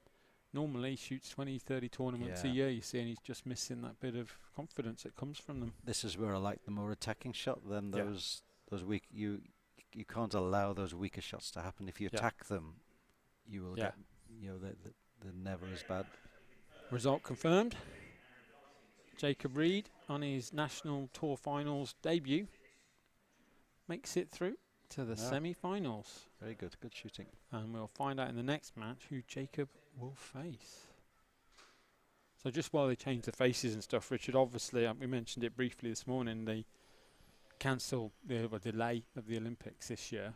S1: normally shoots 20, 30 tournaments a year. You see, and he's just missing that bit of confidence that comes from them.
S2: This is where I like the more attacking shot than those weak. You can't allow those weaker shots to happen. If you attack them, you will get they're never as bad.
S1: Result confirmed. Jacob Reed on his national tour finals debut makes it through to the semi-finals.
S2: Very good shooting.
S1: And we'll find out in the next match who Jacob will face. So just while they change the faces and stuff, Richard, obviously we mentioned it briefly this morning, they cancelled the delay of the Olympics this year.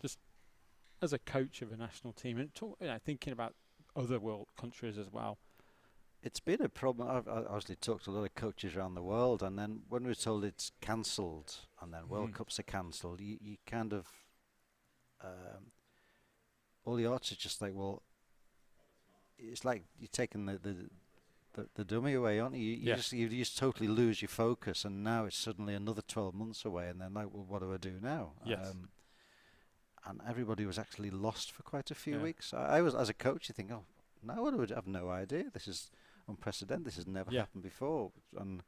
S1: Just as a coach of a national team and thinking about other world countries as well.
S2: It's been a problem. I've obviously talked to a lot of coaches around the world, and then when we're told it's cancelled and then World Cups are cancelled, you kind of all the archers just like, well, it's like you're taking the dummy away, aren't you? You just totally lose your focus, and now it's suddenly another 12 months away, and then like, well, what do I do now?
S1: Yes.
S2: And everybody was actually lost for quite a few weeks. I was, as a coach, you think, oh, now what do I do? I have no idea. This is unprecedented. This has never happened before. And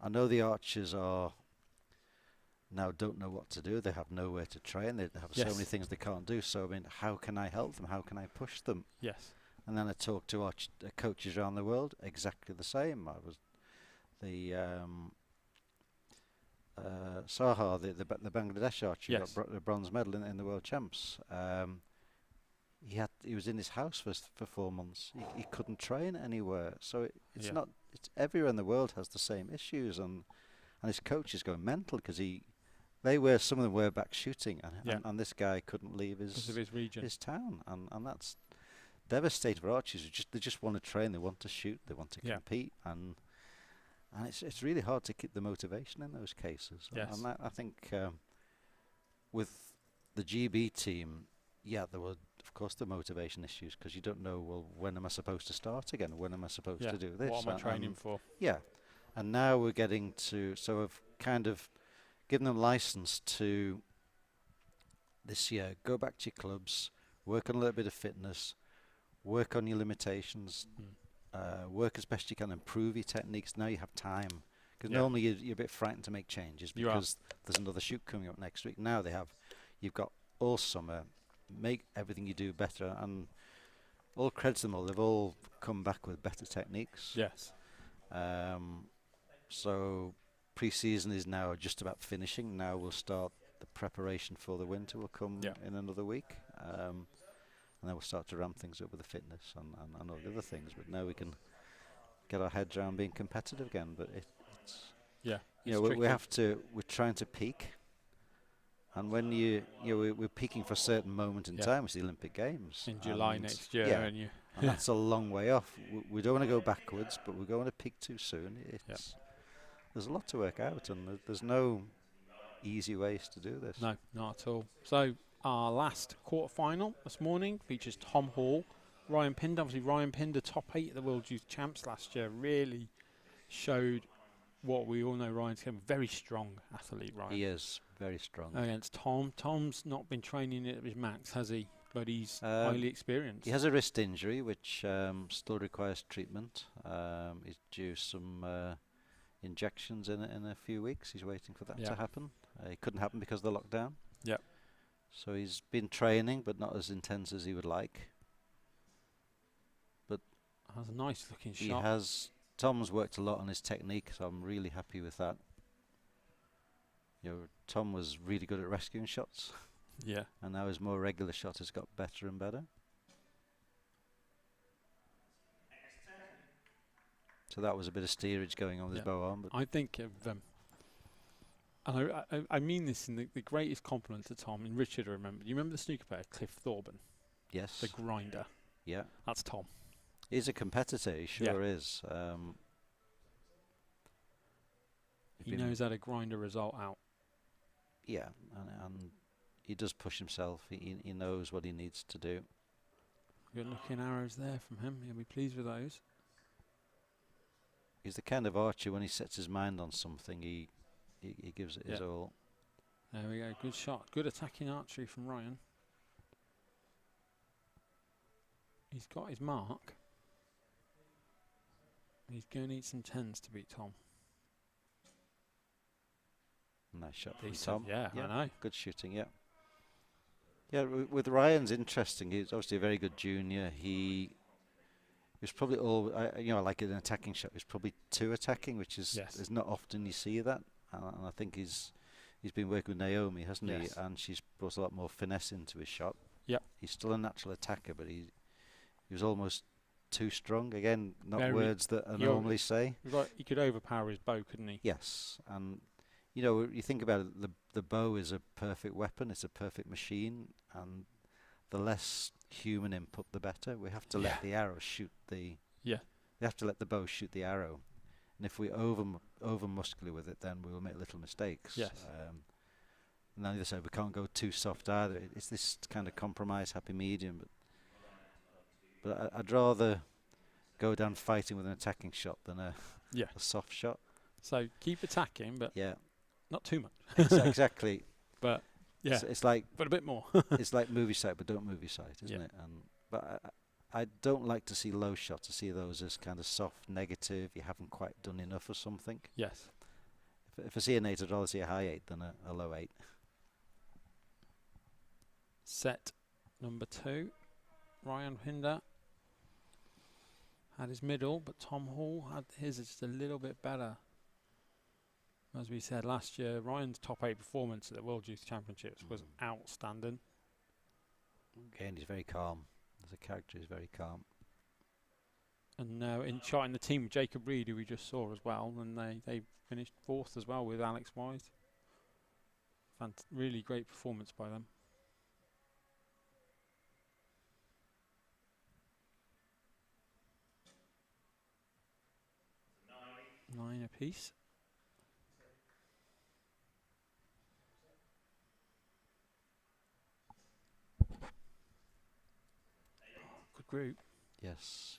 S2: I know the archers now don't know what to do. They have nowhere to train. They have so many things they can't do. So, I mean, how can I help them? How can I push them?
S1: Yes.
S2: And then I talked to coaches around the world, exactly the same. I was the Saha, the Bangladesh archer,
S1: Yes.
S2: got the bronze medal in the world champs. He was in his house for 4 months. He couldn't train anywhere. So it's not. It's everywhere in the world has the same issues, and his coach is going mental because some of them were back shooting, and this guy couldn't leave his
S1: region,
S2: his town, and that's devastating for archers. They just want to train, they want to shoot, they want to compete, and it's really hard to keep the motivation in those cases.
S1: Yes.
S2: And I think with the GB team, there were of course the motivation issues because you don't know, well, when am I supposed to start again? When am I supposed to do this?
S1: What am I training for?
S2: Yeah, and now we're getting to, so I've kind of given them license to this year go back to your clubs, work on a little bit of fitness, work on your limitations, work as best you can, improve your techniques. Now you have time, because normally you're a bit frightened to make changes because there's another shoot coming up next week. Now you've got all summer, make everything you do better, and all credit to them all. They've all come back with better techniques.
S1: Yes.
S2: So pre-season is now just about finishing. Now we'll start the preparation for the winter. Will come in another week. And then we'll start to ramp things up with the fitness and all the other things. But now we can get our heads around being competitive again. But we're trying to peak. And when we're peaking for a certain moment in time, it's the Olympic Games
S1: in July next year, and
S2: that's a long way off. We don't want to go backwards, but we're going to peak too soon. There's a lot to work out, and there's no easy ways to do this.
S1: No, not at all. So our last quarterfinal this morning features Tom Hall, Ryan Pinder. Obviously, Ryan Pinder, top 8 at the World Youth Champs last year, really showed what we all know Ryan's become. Very strong athlete, Ryan.
S2: He is very strong.
S1: Against Tom. Tom's not been training at his max, has he? But he's highly experienced.
S2: He has a wrist injury, which still requires treatment. He's due some injections in a few weeks. He's waiting for that to happen. It couldn't happen because of the lockdown.
S1: Yep.
S2: So he's been training, but not as intense as he would like. But
S1: has a nice looking shot.
S2: Tom's worked a lot on his technique, so I'm really happy with that. Tom was really good at rescuing shots.
S1: Yeah. And
S2: now his more regular shot has got better and better. So that was a bit of steerage going on with his bow arm. But
S1: I think of and I mean this in the greatest compliment to Tom, and Richard, I remember. You remember the snooker player, Cliff Thorburn?
S2: Yes.
S1: The grinder.
S2: Yeah.
S1: That's Tom.
S2: He's a competitor, he sure is.
S1: He knows how to grind a result out.
S2: Yeah, and he does push himself. He knows what he needs to do.
S1: Good looking arrows there from him. He'll be pleased with those.
S2: He's the kind of archer, when he sets his mind on something, he gives it his all.
S1: There we go. Good shot. Good attacking archery from Ryan. He's got his mark. He's going to need some 10s to beat Tom.
S2: Nice shot from Tom.
S1: Yeah, I know.
S2: Good shooting, yeah. Yeah, with Ryan's interesting. He's obviously a very good junior. He was probably like an attacking shot. He was probably 2 attacking, which is not often you see that. And I think he's been working with Naomi, hasn't he? And she's brought a lot more finesse into his shot.
S1: Yep.
S2: He's still a natural attacker, but he was almost too strong. Again, not words that I normally say.
S1: He could overpower his bow, couldn't he?
S2: Yes, and you think about it, the bow is a perfect weapon. It's a perfect machine, and the less human input, the better. We have to let the arrow shoot the. Yeah. We have to let the bow shoot the arrow, and if we over muscular with it, then we will make little mistakes.
S1: Yes.
S2: And on the other side, we can't go too soft either. It's this kind of compromise, happy medium. But I'd rather go down fighting with an attacking shot than a soft shot. So keep attacking, but not too much. Exactly. But it's like, but a bit more. It's like movie sight, but don't movie sight, isn't it? But I don't like to see low shots. I see those as kind of soft, negative. You haven't quite done enough or something. Yes. If I see an 8, I'd rather see a high 8 than a low 8. Set number 2, Ryan Pinder.
S1: had his middle, but Tom Hall had his just a little bit better. As we said last year, Ryan's top 8 performance at the World Youth Championships was outstanding.
S2: Again, he's very calm. As a character, he's very calm.
S1: And in charting the team, Jacob Reed, who we just saw as well, and they finished 4th as well with Alex Wise. Really great performance by them. 9 apiece. Good group.
S2: Yes.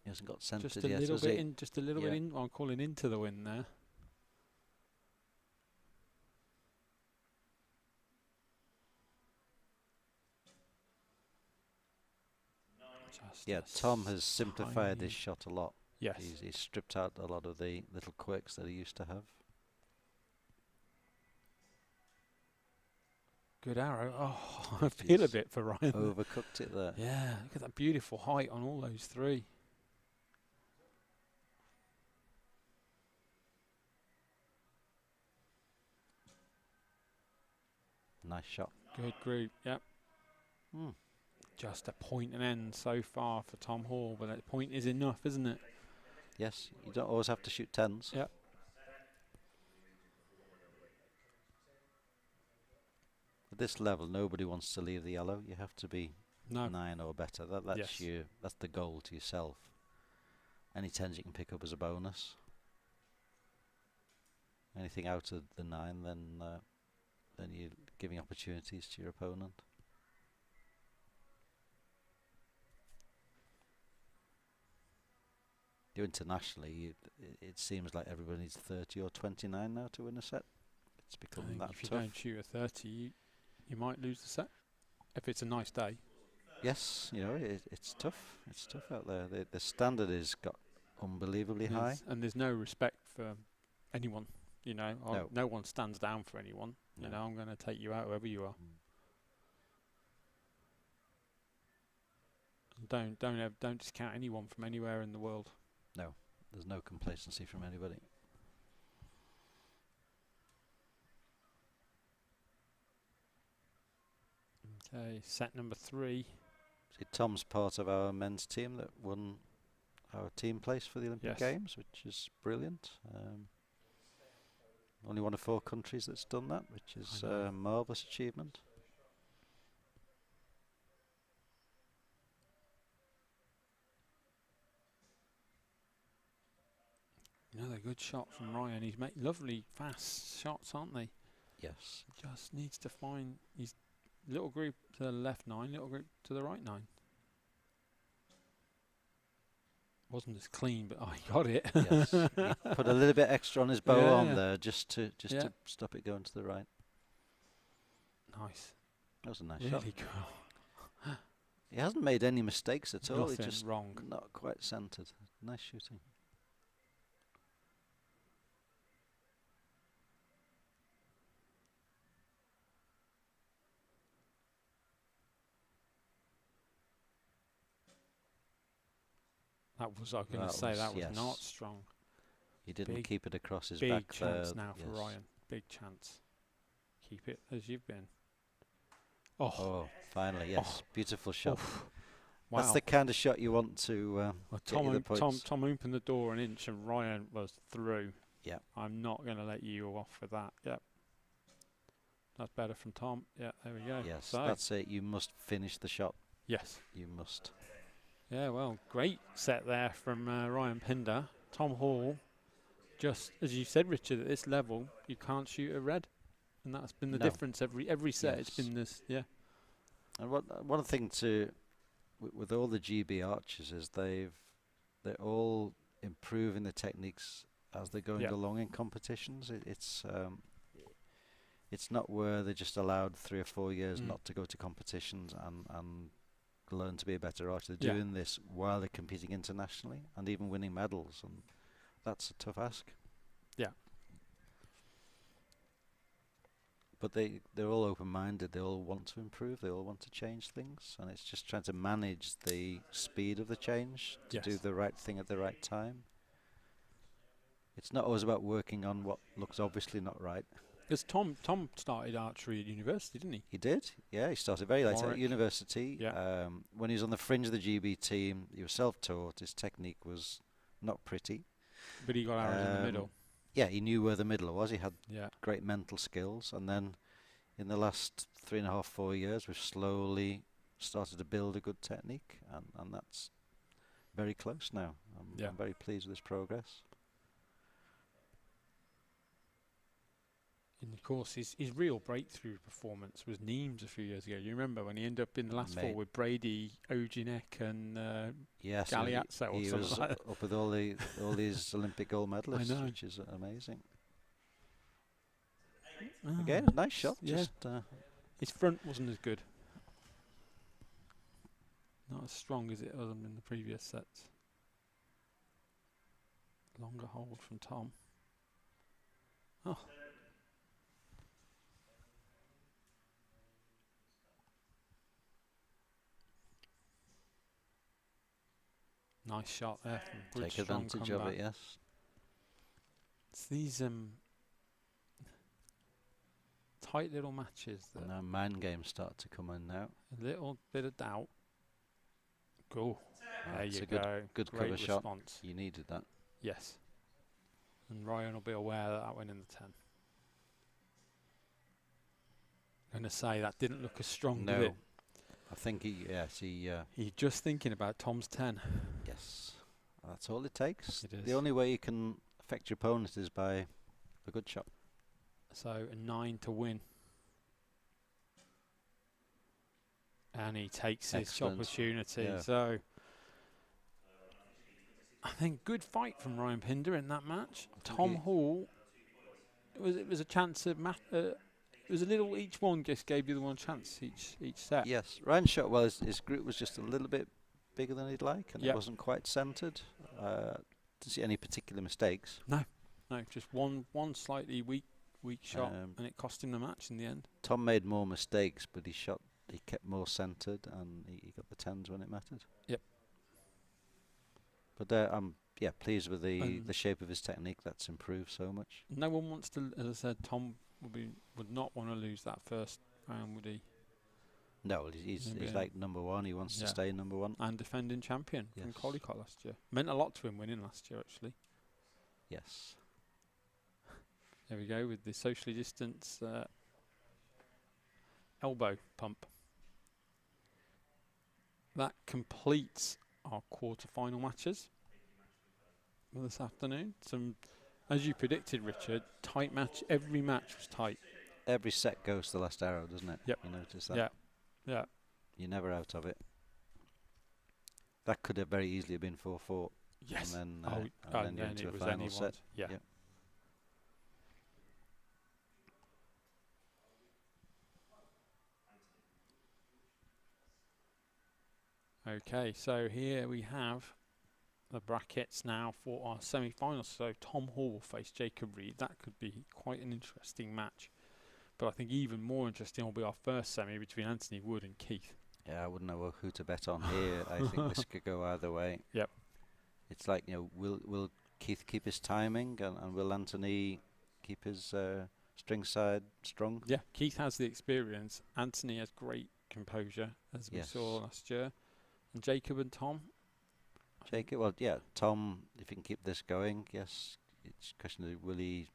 S2: He hasn't got centred
S1: Just a
S2: yet,
S1: little
S2: has
S1: bit
S2: he?
S1: in. Just a little bit in. I'm calling into the wind there.
S2: Yeah, Tom has simplified his
S1: tiny-
S2: shot a lot.
S1: Yes.
S2: He's stripped out a lot of the little quirks that he used to have.
S1: Good arrow. Oh, I feel a bit for Ryan.
S2: Overcooked it there.
S1: Yeah, look at that beautiful height on all those 3.
S2: Nice shot.
S1: Good group, yep.
S2: Mm.
S1: Just a point and end so far for Tom Hall, but that point is enough, isn't it?
S2: Yes, you don't always have to shoot 10s.
S1: Yep.
S2: At this level, nobody wants to leave the yellow. You have to be
S1: No.
S2: 9 or better. That's
S1: Yes.
S2: that's the goal to yourself. Any 10s you can pick up as a bonus. Anything out of the 9, then you're giving opportunities to your opponent. Internationally, it seems like everybody needs 30 or 29 now to win a set. It's become that
S1: if you
S2: tough.
S1: don't shoot a 30, you might lose the set. If it's a nice day.
S2: Yes, it's tough. It's tough out there. The standard has got unbelievably high.
S1: And there's no respect for anyone.
S2: No.
S1: No one stands down for anyone.
S2: No.
S1: I'm going to take you out whoever you are. Don't discount anyone from anywhere in the world.
S2: No, there's no complacency from anybody.
S1: Okay, set number 3.
S2: See, Tom's part of our men's team that won our team place for the Olympic
S1: Yes.
S2: Games, which is brilliant. Only one of 4 countries that's done that, which is a marvellous achievement.
S1: Another good shot from Ryan. He's made lovely, fast shots, aren't they?
S2: Yes.
S1: Just needs to find his little group to the left 9, little group to the right 9. Wasn't as clean, but he got it.
S2: Yes. He put a little bit extra on his bow
S1: Yeah.
S2: on there just to stop it going to the right.
S1: Nice.
S2: That was a nice
S1: Really
S2: shot.
S1: cool.
S2: He hasn't made any mistakes at all. He's
S1: Nothing
S2: just
S1: wrong.
S2: not quite centred. Nice shooting.
S1: I was going to
S2: That
S1: say
S2: was-
S1: that was
S2: yes.
S1: not strong.
S2: He didn't
S1: Big-
S2: keep it across his
S1: Big
S2: back
S1: chance
S2: there.
S1: now for
S2: Yes.
S1: Ryan. Big chance. Keep it as you've been. Oh,
S2: Oh, finally, yes. Beautiful shot.
S1: wow.
S2: That's the kind of shot you want to
S1: Well,
S2: get you the points.
S1: Tom opened the door an inch and Ryan was through.
S2: Yeah.
S1: I'm not going to let you off with that. Yep. That's better from Tom. Yeah, there we go.
S2: Yes,
S1: So,
S2: that's it. You must finish the shot.
S1: yes.
S2: You must.
S1: Yeah, well, great set there from Ryan Pinder. Tom Hall, just as you said, Richard, at this level, you can't shoot a red. And that's been the
S2: No.
S1: difference every set. It's
S2: Yes.
S1: been this, yeah.
S2: And one thing with all the GB archers is they're all improving the techniques as they're going
S1: Yeah.
S2: along in competitions. It's not where they're just allowed 3 or 4 years not to go to competitions and learn to be a better archer. They're
S1: Yeah.
S2: doing this while they're competing internationally and even winning medals, and that's a tough ask.
S1: Yeah.
S2: But they're all open-minded. They all want to improve. They all want to change things, and it's just trying to manage the speed of the change to do the right thing at the right time. It's not always about working on what looks obviously not right.
S1: Because Tom started archery at university, didn't he?
S2: He did, yeah. He started very late at university.
S1: Yeah.
S2: When he was on the fringe of the GB team, he was self-taught. His technique was not pretty.
S1: But he got arrows in the middle.
S2: Yeah, he knew where the middle was. He had
S1: Yeah.
S2: great mental skills. And then in the last 3.5, 4 years, we've slowly started to build a good technique. And that's very close now. I'm very pleased with this progress.
S1: And of course, his real breakthrough performance was Nîmes a few years ago. You remember when he ended up in the last four with Brady, Oginek and Galeazzo or
S2: he
S1: something
S2: was
S1: like that.
S2: up with all these Olympic gold medalists, which is amazing. Again, nice shot.
S1: Yeah.
S2: Just
S1: his front wasn't as good. Not as strong as it was in the previous sets. Longer hold from Tom. Oh. Nice shot there from Bridge.
S2: Take advantage of it, yes.
S1: It's these tight little matches that
S2: now mind games start to come in now.
S1: A little bit of doubt. Cool. There you go.
S2: Good
S1: Great
S2: cover shot.
S1: response.
S2: You needed that.
S1: Yes. And Ryan will be aware that went in the 10. I'm going to say that didn't look as strong, did it?
S2: I think
S1: he's just thinking about Tom's 10.
S2: Yes. That's all it takes.
S1: It is.
S2: The only way you can affect your opponent is by a good shot.
S1: So a 9 to win. And he takes his opportunity. Yeah. So I think good fight from Ryan Pinder in that match. Tom Hall, it was a chance of it was a little, each one just gave the other one a chance each set.
S2: Yes, Ryan shot well. His group was just a little bit bigger than he'd like, and it wasn't quite centred. Didn't see any particular mistakes.
S1: No, just one slightly weak shot, and it cost him the match in the end.
S2: Tom made more mistakes, but he kept more centred, and he got the 10s when it mattered.
S1: Yep.
S2: But I'm pleased with the shape of his technique. That's improved so much.
S1: No one wants to, as I said, Tom would not want to lose that first round, would he?
S2: No, he's like number one. He wants to stay number one.
S1: And defending champion from Collicott last year. Meant a lot to him winning last year, actually.
S2: Yes.
S1: There we go with the socially distanced elbow pump. That completes our quarter-final matches for this afternoon. Some, as you predicted, Richard, tight match. Every match was tight.
S2: Every set goes to the last arrow, doesn't it?
S1: Yep.
S2: You notice that?
S1: Yeah.
S2: You're never out of it. That could have very easily been 4-4.
S1: Yes.
S2: And then you're into a final set.
S1: Yeah.
S2: Yep.
S1: Okay, so here we have the brackets now for our semi-finals. So Tom Hall will face Jacob Reed. That could be quite an interesting match. But I think even more interesting will be our first semi between Anthony Wood and Keith.
S2: Yeah, I wouldn't know who to bet on here. I think this could go either way.
S1: Yep.
S2: It's like, will Keith keep his timing, and will Anthony keep his string side strong?
S1: Yeah, Keith has the experience. Anthony has great composure, as we saw last year. And Jacob and Tom?
S2: Tom, if he can keep this going, yes. It's a question of will he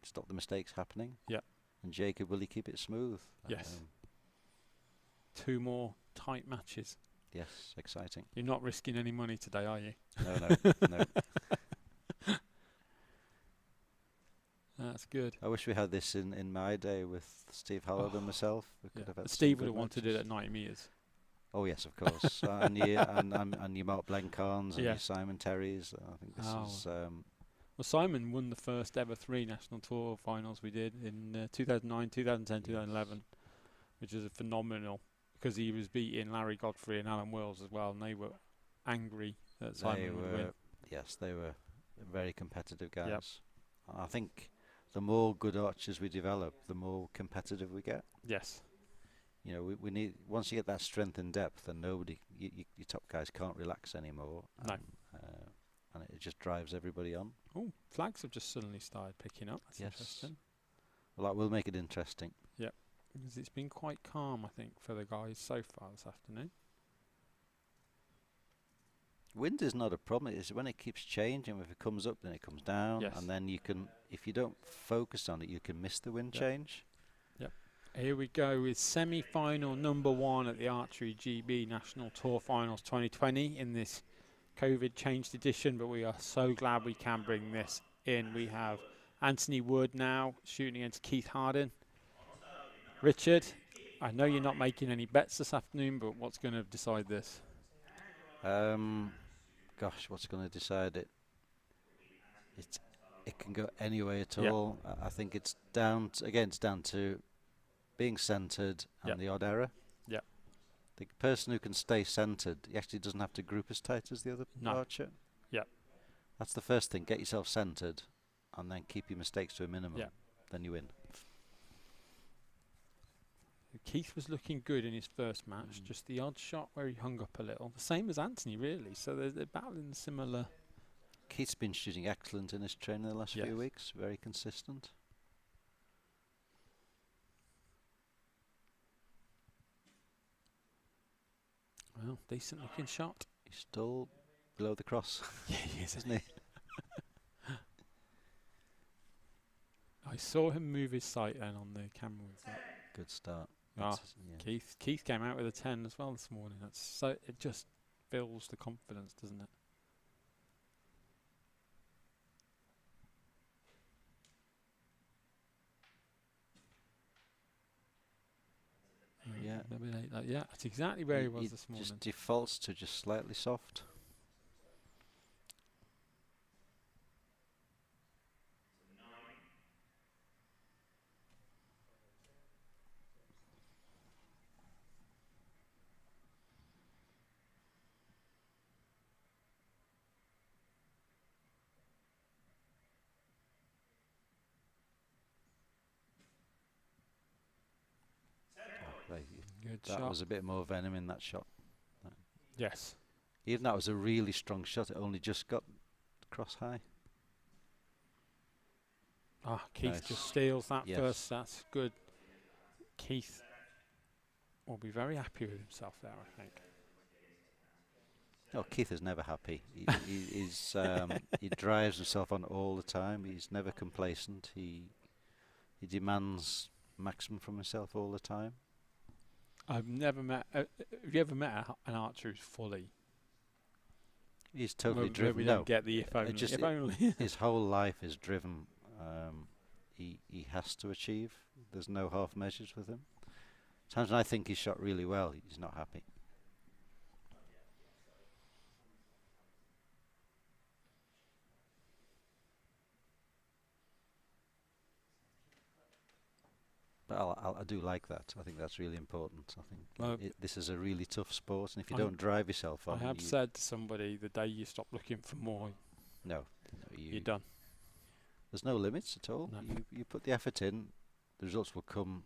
S2: stop the mistakes happening?
S1: Yeah.
S2: And Jacob, will he keep it smooth?
S1: Yes. 2 more tight matches.
S2: Yes, exciting.
S1: You're not risking any money today, are you?
S2: No.
S1: That's good.
S2: I wish we had this in my day with Steve Howard and myself. We could have had
S1: Steve would have wanted it at 90 metres.
S2: Oh yes, of course. and your Mark Blencarns and your Simon Terrys. I think this is.
S1: Well, Simon won the first ever 3 national tour finals we did in 2009, 2010, 2011, which is phenomenal because he was beating Larry Godfrey and Alan Wills as well, and they were angry that Simon would win.
S2: Yes, they were very competitive guys.
S1: Yep.
S2: I think the more good archers we develop, the more competitive we get.
S1: Yes.
S2: You know, we need, once you get that strength and depth, then your top guys can't relax anymore.
S1: No.
S2: And it just drives everybody on.
S1: Oh, flags have just suddenly started picking up. That's
S2: Yes.
S1: interesting.
S2: Well, that will make it interesting.
S1: Yep. Because it's been quite calm, I think, for the guys so far this afternoon.
S2: Wind is not a problem. It's when it keeps changing. If it comes up, then it comes down.
S1: Yes.
S2: And then you can, if you don't focus on it, you can miss the wind change.
S1: Here we go with semi-final number 1 at the Archery GB National Tour Finals 2020 in this COVID changed edition, but we are so glad we can bring this in. We have Anthony Wood now shooting against Keith Hardin. Richard, I know you're not making any bets this afternoon, but what's going to decide this?
S2: Gosh, what's going to decide it? It can go any way at all. I think it's down to being centred and the odd error.
S1: Yep.
S2: The person who can stay centred, he actually doesn't have to group as tight as the other archer.
S1: Yep.
S2: That's the first thing. Get yourself centred and then keep your mistakes to a minimum.
S1: Yep.
S2: Then you win.
S1: Keith was looking good in his first match, just the odd shot where he hung up a little. The same as Anthony, really. So they're battling similar.
S2: Keith's been shooting excellent in his training the last few weeks. Very consistent.
S1: Well, decent looking shot.
S2: He's still below the cross.
S1: Yeah, he is,
S2: isn't he?
S1: I saw him move his sight then on the camera with that.
S2: Good start.
S1: Keith came out with a 10 as well this morning. That's so, it just builds the confidence, doesn't it?
S2: Yeah.
S1: Yeah, that's exactly where he was this morning.
S2: Just defaults to just slightly soft.
S1: Good
S2: that
S1: shot.
S2: was a bit more venom in that shot.
S1: Yes.
S2: Even that was a really strong shot. It only just got cross high.
S1: Keith just steals that
S2: yes.
S1: first. That's good. Keith will be very happy with himself there, I think.
S2: Oh, Keith is never happy. He drives himself on all the time. He's never complacent. He demands maximum from himself all the time.
S1: I've never met. Have you ever met an archer who's fully?
S2: He's totally driven.
S1: We don't get the if only. If only.
S2: His whole life is driven. He has to achieve. There's no half measures with him. Times when I think he's shot really well, he's not happy. But I do like that. I think that's really important. I think this is a really tough sport, and if you don't drive yourself on,
S1: I have said to somebody, the day you stop looking for more, you're done.
S2: There's no limits at all.
S1: No.
S2: You put the effort in, the results will come.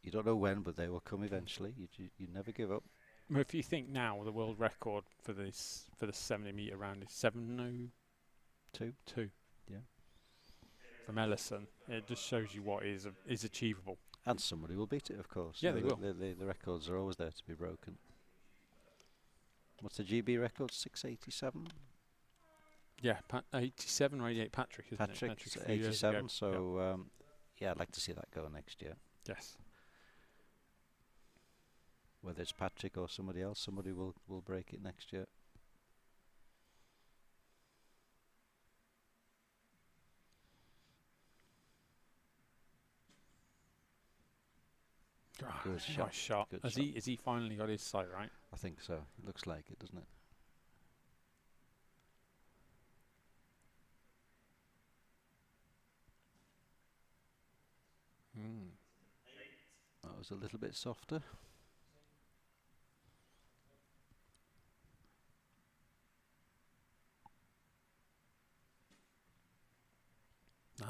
S2: You don't know when, but they will come eventually. You never give up.
S1: Well, if you think now, the world record for the 70-meter round is 7:02.
S2: Yeah.
S1: From Ellison, it just shows you what is achievable.
S2: And somebody will beat it, of course.
S1: Yeah, they will.
S2: The records are always there to be broken. What's the GB record? 687.
S1: Yeah, 87 or 88. Patrick, isn't it?
S2: Patrick's 87. So I'd like to see that go next year.
S1: Yes.
S2: Whether it's Patrick or somebody else, somebody will break it next year. Good shot.
S1: Nice shot. Has he finally got his sight right?
S2: I think so. It looks like it, doesn't it? That was a little bit softer.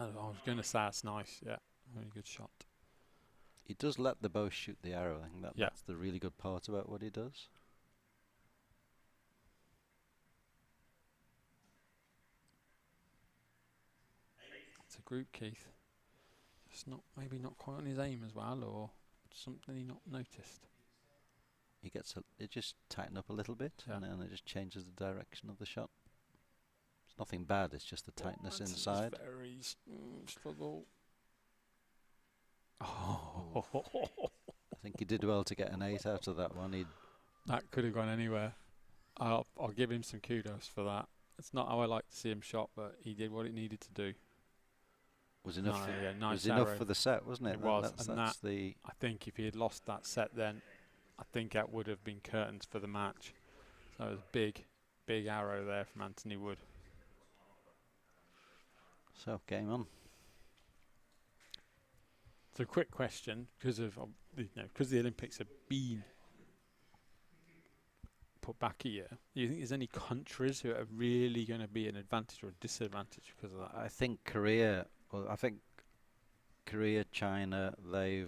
S1: I was going to say that's nice. Yeah, very good shot.
S2: He does let the bow shoot the arrow. I think that's the really good part about what he does.
S1: It's a group, Keith. It's maybe not quite on his aim as well, or something he not noticed.
S2: He gets it just tighten up a little bit, and then it just changes the direction of the shot. It's nothing bad. It's just the tightness inside.
S1: Very struggle. Oh.
S2: I think he did well to get an 8 out of that one.
S1: That could have gone anywhere. I'll give him some kudos for that. It's not how I like to see him shot, but he did what it needed to do.
S2: Was enough.
S1: Nice
S2: was enough for the set, wasn't it?
S1: It was.
S2: That's the.
S1: I think if he had lost that set, then I think that would have been curtains for the match. So it was a big arrow there from Anthony Wood.
S2: So game on.
S1: So quick question, because the Olympics have been put back a year. Do you think there's any countries who are really going to be an advantage or a disadvantage because of that?
S2: I think Korea. Well, I think Korea, China, their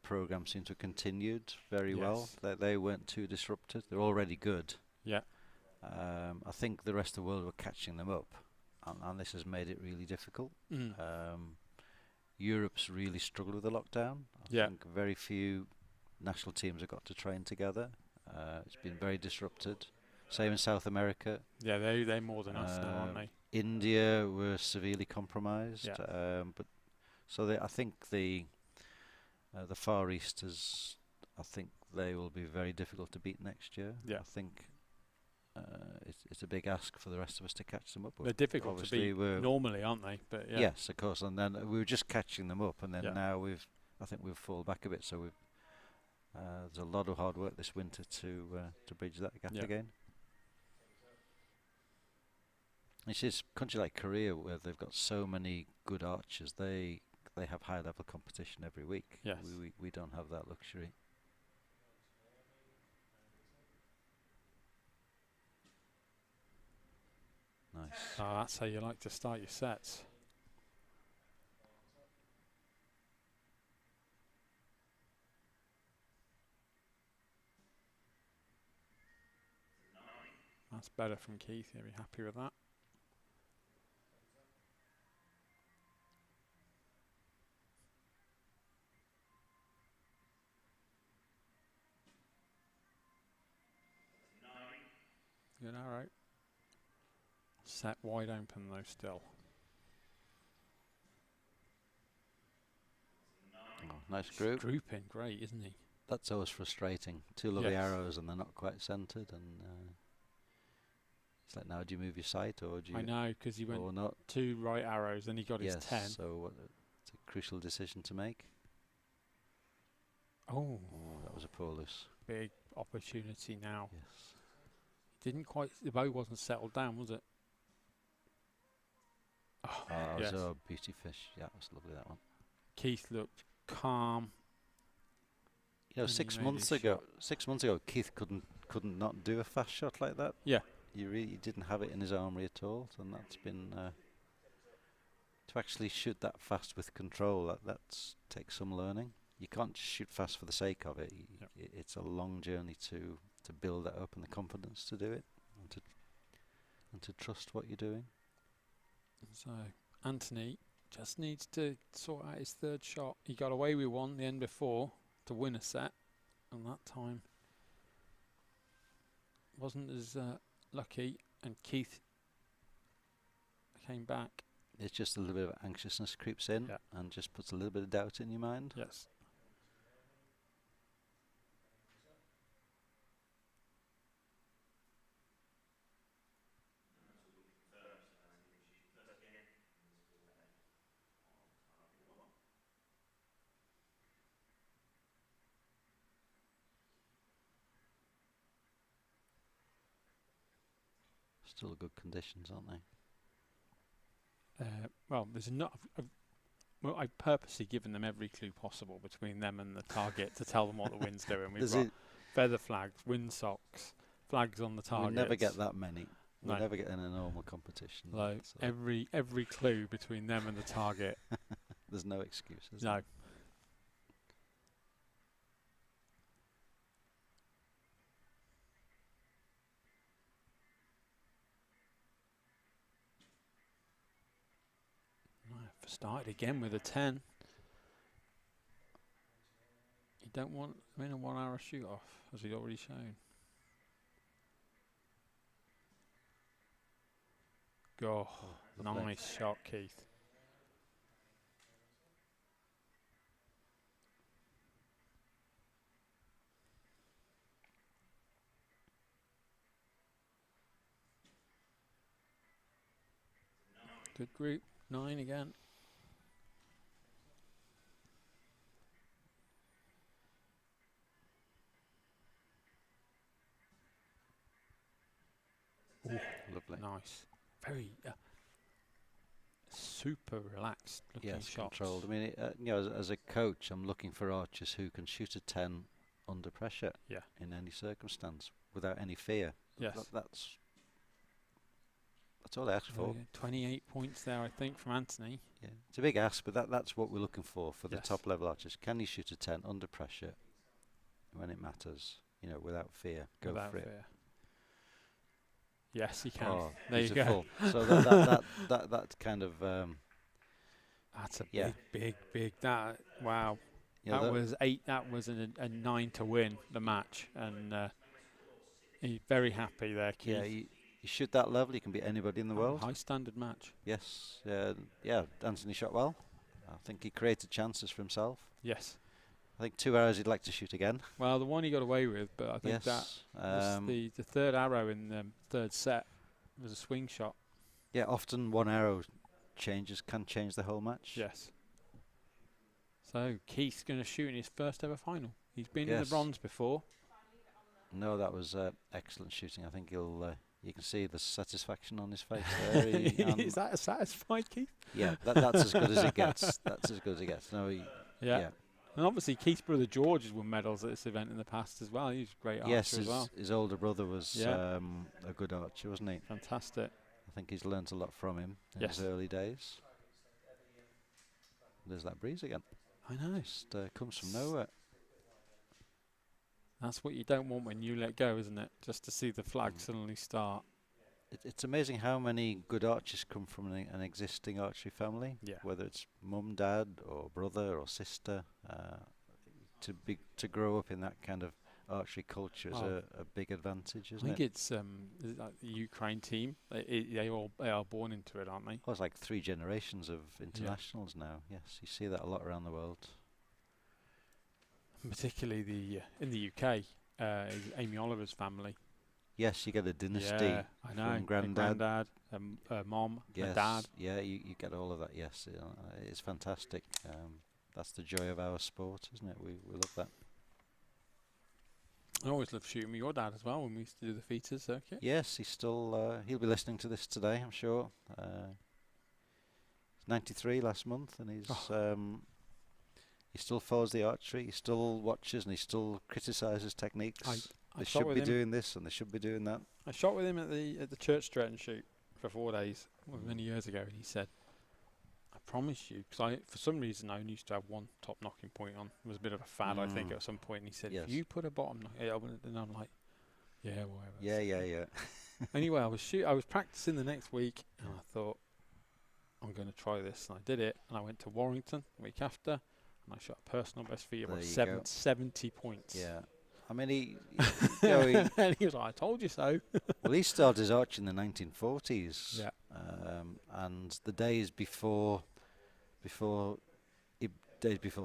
S2: program seemed to have continued very well. They weren't too disrupted. They're already good.
S1: Yeah.
S2: I think the rest of the world were catching them up, and this has made it really difficult. Europe's really struggled with the lockdown. I think very few national teams have got to train together. It's been very disrupted. Same in South America.
S1: Yeah, they're more than us now, aren't they?
S2: India were severely compromised.
S1: Yeah.
S2: I think the Far East I think they will be very difficult to beat next year.
S1: Yeah.
S2: I think it's a big ask for the rest of us to catch them up.
S1: They're difficult to beat normally, aren't they? But
S2: yes, of course. And then we were just catching them up, and then now I think we've fallen back a bit. So there's a lot of hard work this winter to bridge that gap again. It's just a country like Korea where they've got so many good archers. They have high level competition every week.
S1: Yes.
S2: We don't have that luxury. Nice.
S1: Oh, that's how you like to start your sets. That's better from Keith. He'll be happy with that. Good arrow. Set wide open though still.
S2: Oh, nice group.
S1: Grouping, great, isn't he?
S2: That's always frustrating. Two lovely arrows and they're not quite centred, and it's like, now do you move your sight or do you?
S1: I know, because he went 2 right arrows and he got his 10.
S2: So it's a crucial decision to make.
S1: Oh,
S2: that was a poor loose.
S1: Big opportunity now.
S2: Yes.
S1: Didn't quite. The bow wasn't settled down, was it? Oh,
S2: yes. Oh, beauty fish. Yeah, it was lovely, that one.
S1: Keith looked calm.
S2: You know, 6 months ago, Keith couldn't not do a fast shot like that.
S1: Yeah.
S2: He didn't have it in his armoury at all, and that's been to actually shoot that fast with control. That takes some learning. You can't just shoot fast for the sake of it. It's a long journey to build that up and the confidence to do it, and to trust what you're doing.
S1: So Anthony just needs to sort out his 3rd shot. He got away with one the end before to win a set, and that time wasn't as lucky, and Keith came back.
S2: It's just a little bit of anxiousness creeps in and just puts a little bit of doubt in your mind.
S1: Yes.
S2: Still good conditions, aren't they?
S1: Well, there's enough. I've purposely given them every clue possible between them and the target to tell them what the wind's doing. We've got feather flags, wind socks, flags on the target.
S2: We never get that many. We'll
S1: No.
S2: never get in a normal competition.
S1: Like
S2: so
S1: every clue between them and the target.
S2: there's no excuses.
S1: No. Started again with a 10. You don't want him in a 1 hour shoot off, as he's already shown. Go. Nice shot, Keith. Good group. 9 again. Ooh,
S2: Lovely.
S1: nice. Very super relaxed looking
S2: Yes,
S1: shots.
S2: controlled. I mean, as a coach, I'm looking for archers who can shoot a 10 under pressure.
S1: Yeah.
S2: In any circumstance, without any fear.
S1: Yes.
S2: That's all I ask for.
S1: 28 points there, I think, from Anthony.
S2: Yeah, it's a big ask, but that's what we're looking for the
S1: Yes.
S2: top level archers. Can you shoot a 10 under pressure when it matters? Without fear. Go
S1: Without
S2: for it.
S1: fear. Yes, he can.
S2: Oh,
S1: there
S2: beautiful.
S1: you go.
S2: So that kind of
S1: That's a
S2: yeah.
S1: big. That wow. That was 8. That was a 9 to win the match, and he's very happy there, Keith.
S2: Yeah, you shoot that level, you can beat anybody in the world.
S1: High standard match.
S2: Yes, yeah. Anthony shot well. I think he created chances for himself.
S1: Yes.
S2: I think 2 arrows he'd like to shoot again.
S1: Well, the one he got away with, but I think that was the third arrow in the third set was a swing shot.
S2: Yeah, often 1 arrow can change the whole match.
S1: Yes. So Keith's going to shoot in his first ever final. He's been in the bronze before.
S2: No, that was excellent shooting. I think he'll. You can see the satisfaction on his face there.
S1: Is that a satisfied Keith?
S2: Yeah, that's as good as it gets. That's as good as it gets. No, yeah.
S1: And obviously Keith's brother George has won medals at this event in the past as well. He's a great archer as well.
S2: Yes, his older brother was a good archer, wasn't he?
S1: Fantastic.
S2: I think he's learnt a lot from him in his early days. There's that breeze again.
S1: I know.
S2: Just comes from nowhere.
S1: That's what you don't want when you let go, isn't it? Just to see the flag suddenly start.
S2: It's amazing how many good archers come from an existing archery family.
S1: Yeah.
S2: Whether it's mum, dad, or brother, or sister, to grow up in that kind of archery culture is a big advantage, isn't it?
S1: I think it's like the Ukraine team. They are born into it, aren't they?
S2: Oh, it's like 3 generations of internationals now. Yes, you see that a lot around the world.
S1: Particularly in the UK, Amy Oliver's family.
S2: Yes, you get a dynasty.
S1: Yeah, I know.
S2: From granddad,
S1: mom,
S2: yes,
S1: and dad.
S2: Yeah, you get all of that. Yes, it's fantastic. That's the joy of our sport, isn't it? We love that.
S1: I always loved shooting with your dad as well when we used to do the features circuit.
S2: Yes, he's still. He'll be listening to this today, I'm sure. He's 93 last month, and he still follows the archery. He still watches, and he still criticises techniques. They should be doing this, and they should be doing that.
S1: I shot with him at the church straight and shoot for 4 days many years ago, and he said, "I promise you," because for some reason I only used to have one top knocking point on. It was a bit of a fad, I think, at some point. And he said, "If you put a bottom," and I'm like, "Yeah, whatever."
S2: Yeah.
S1: Anyway, I was practicing the next week, and I thought, I'm going to try this, and I did it. And I went to Warrington the week after, and I shot a personal best feat about 70 points.
S2: Yeah. I mean,
S1: and he was like, "I told you so."
S2: Well, he started his archery in the 1940s.
S1: Yeah.
S2: And the days before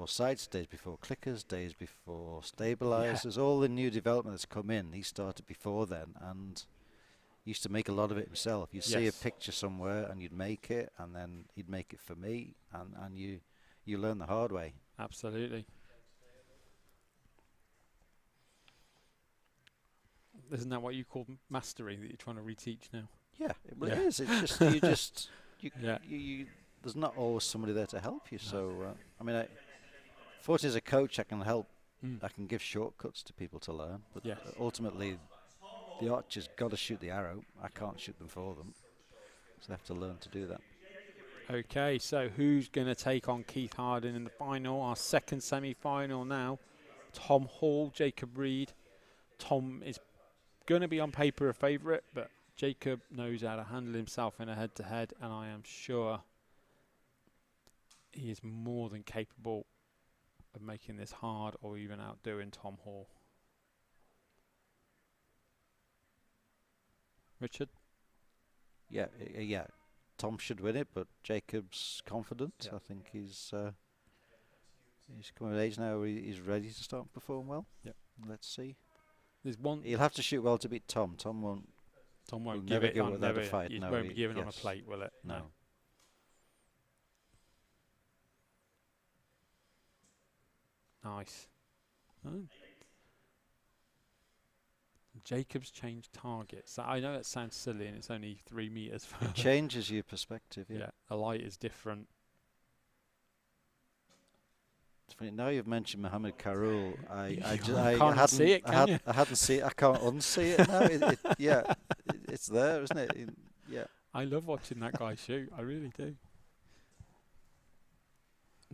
S2: sights, days before clickers, days before stabilizers, all the new development that's come in, he started before then, and used to make a lot of it himself. You'd see a picture somewhere, and you'd make it, and then he'd make it for me, and you learn the hard way.
S1: Absolutely. Isn't that what you call mastery that you're trying to reteach now?
S2: Yeah, it is. It's just you there's not always somebody there to help you. So I mean, fortunately as a coach, I can help. I can give shortcuts to people to learn, but ultimately the archer's got to shoot the arrow. I can't shoot them for them. So they have to learn to do that.
S1: Okay, so who's going to take on Keith Harding in the final? Our second semi-final now. Tom Hall, Jacob Reed. Tom is going to be on paper a favourite, but Jacob knows how to handle himself in a head-to-head, and I am sure he is more than capable of making this hard or even outdoing Tom Hall. Richard?
S2: Yeah, yeah. Tom should win it, but Jacob's confident.
S1: Yeah.
S2: I think he's coming of age now where he's ready to start and perform well.
S1: Yep.
S2: Let's see.
S1: There's one.
S2: He'll have to shoot well to beat Tom. Tom won't
S1: give
S2: never
S1: it
S2: give
S1: on
S2: without a fight.
S1: It
S2: No,
S1: won't be given on a
S2: yes.
S1: plate, will it?
S2: No.
S1: Nice. Oh. Jacob's changed targets. I know that sounds silly and it's only 3 meters further.
S2: It changes your perspective. Yeah.
S1: Yeah, the light is different.
S2: It's funny, now you've mentioned Mohammed Karul. I
S1: can't unsee it, can you?
S2: I hadn't seen it. I can't unsee it now. It's there, isn't it? Yeah.
S1: I love watching that guy shoot. I really do.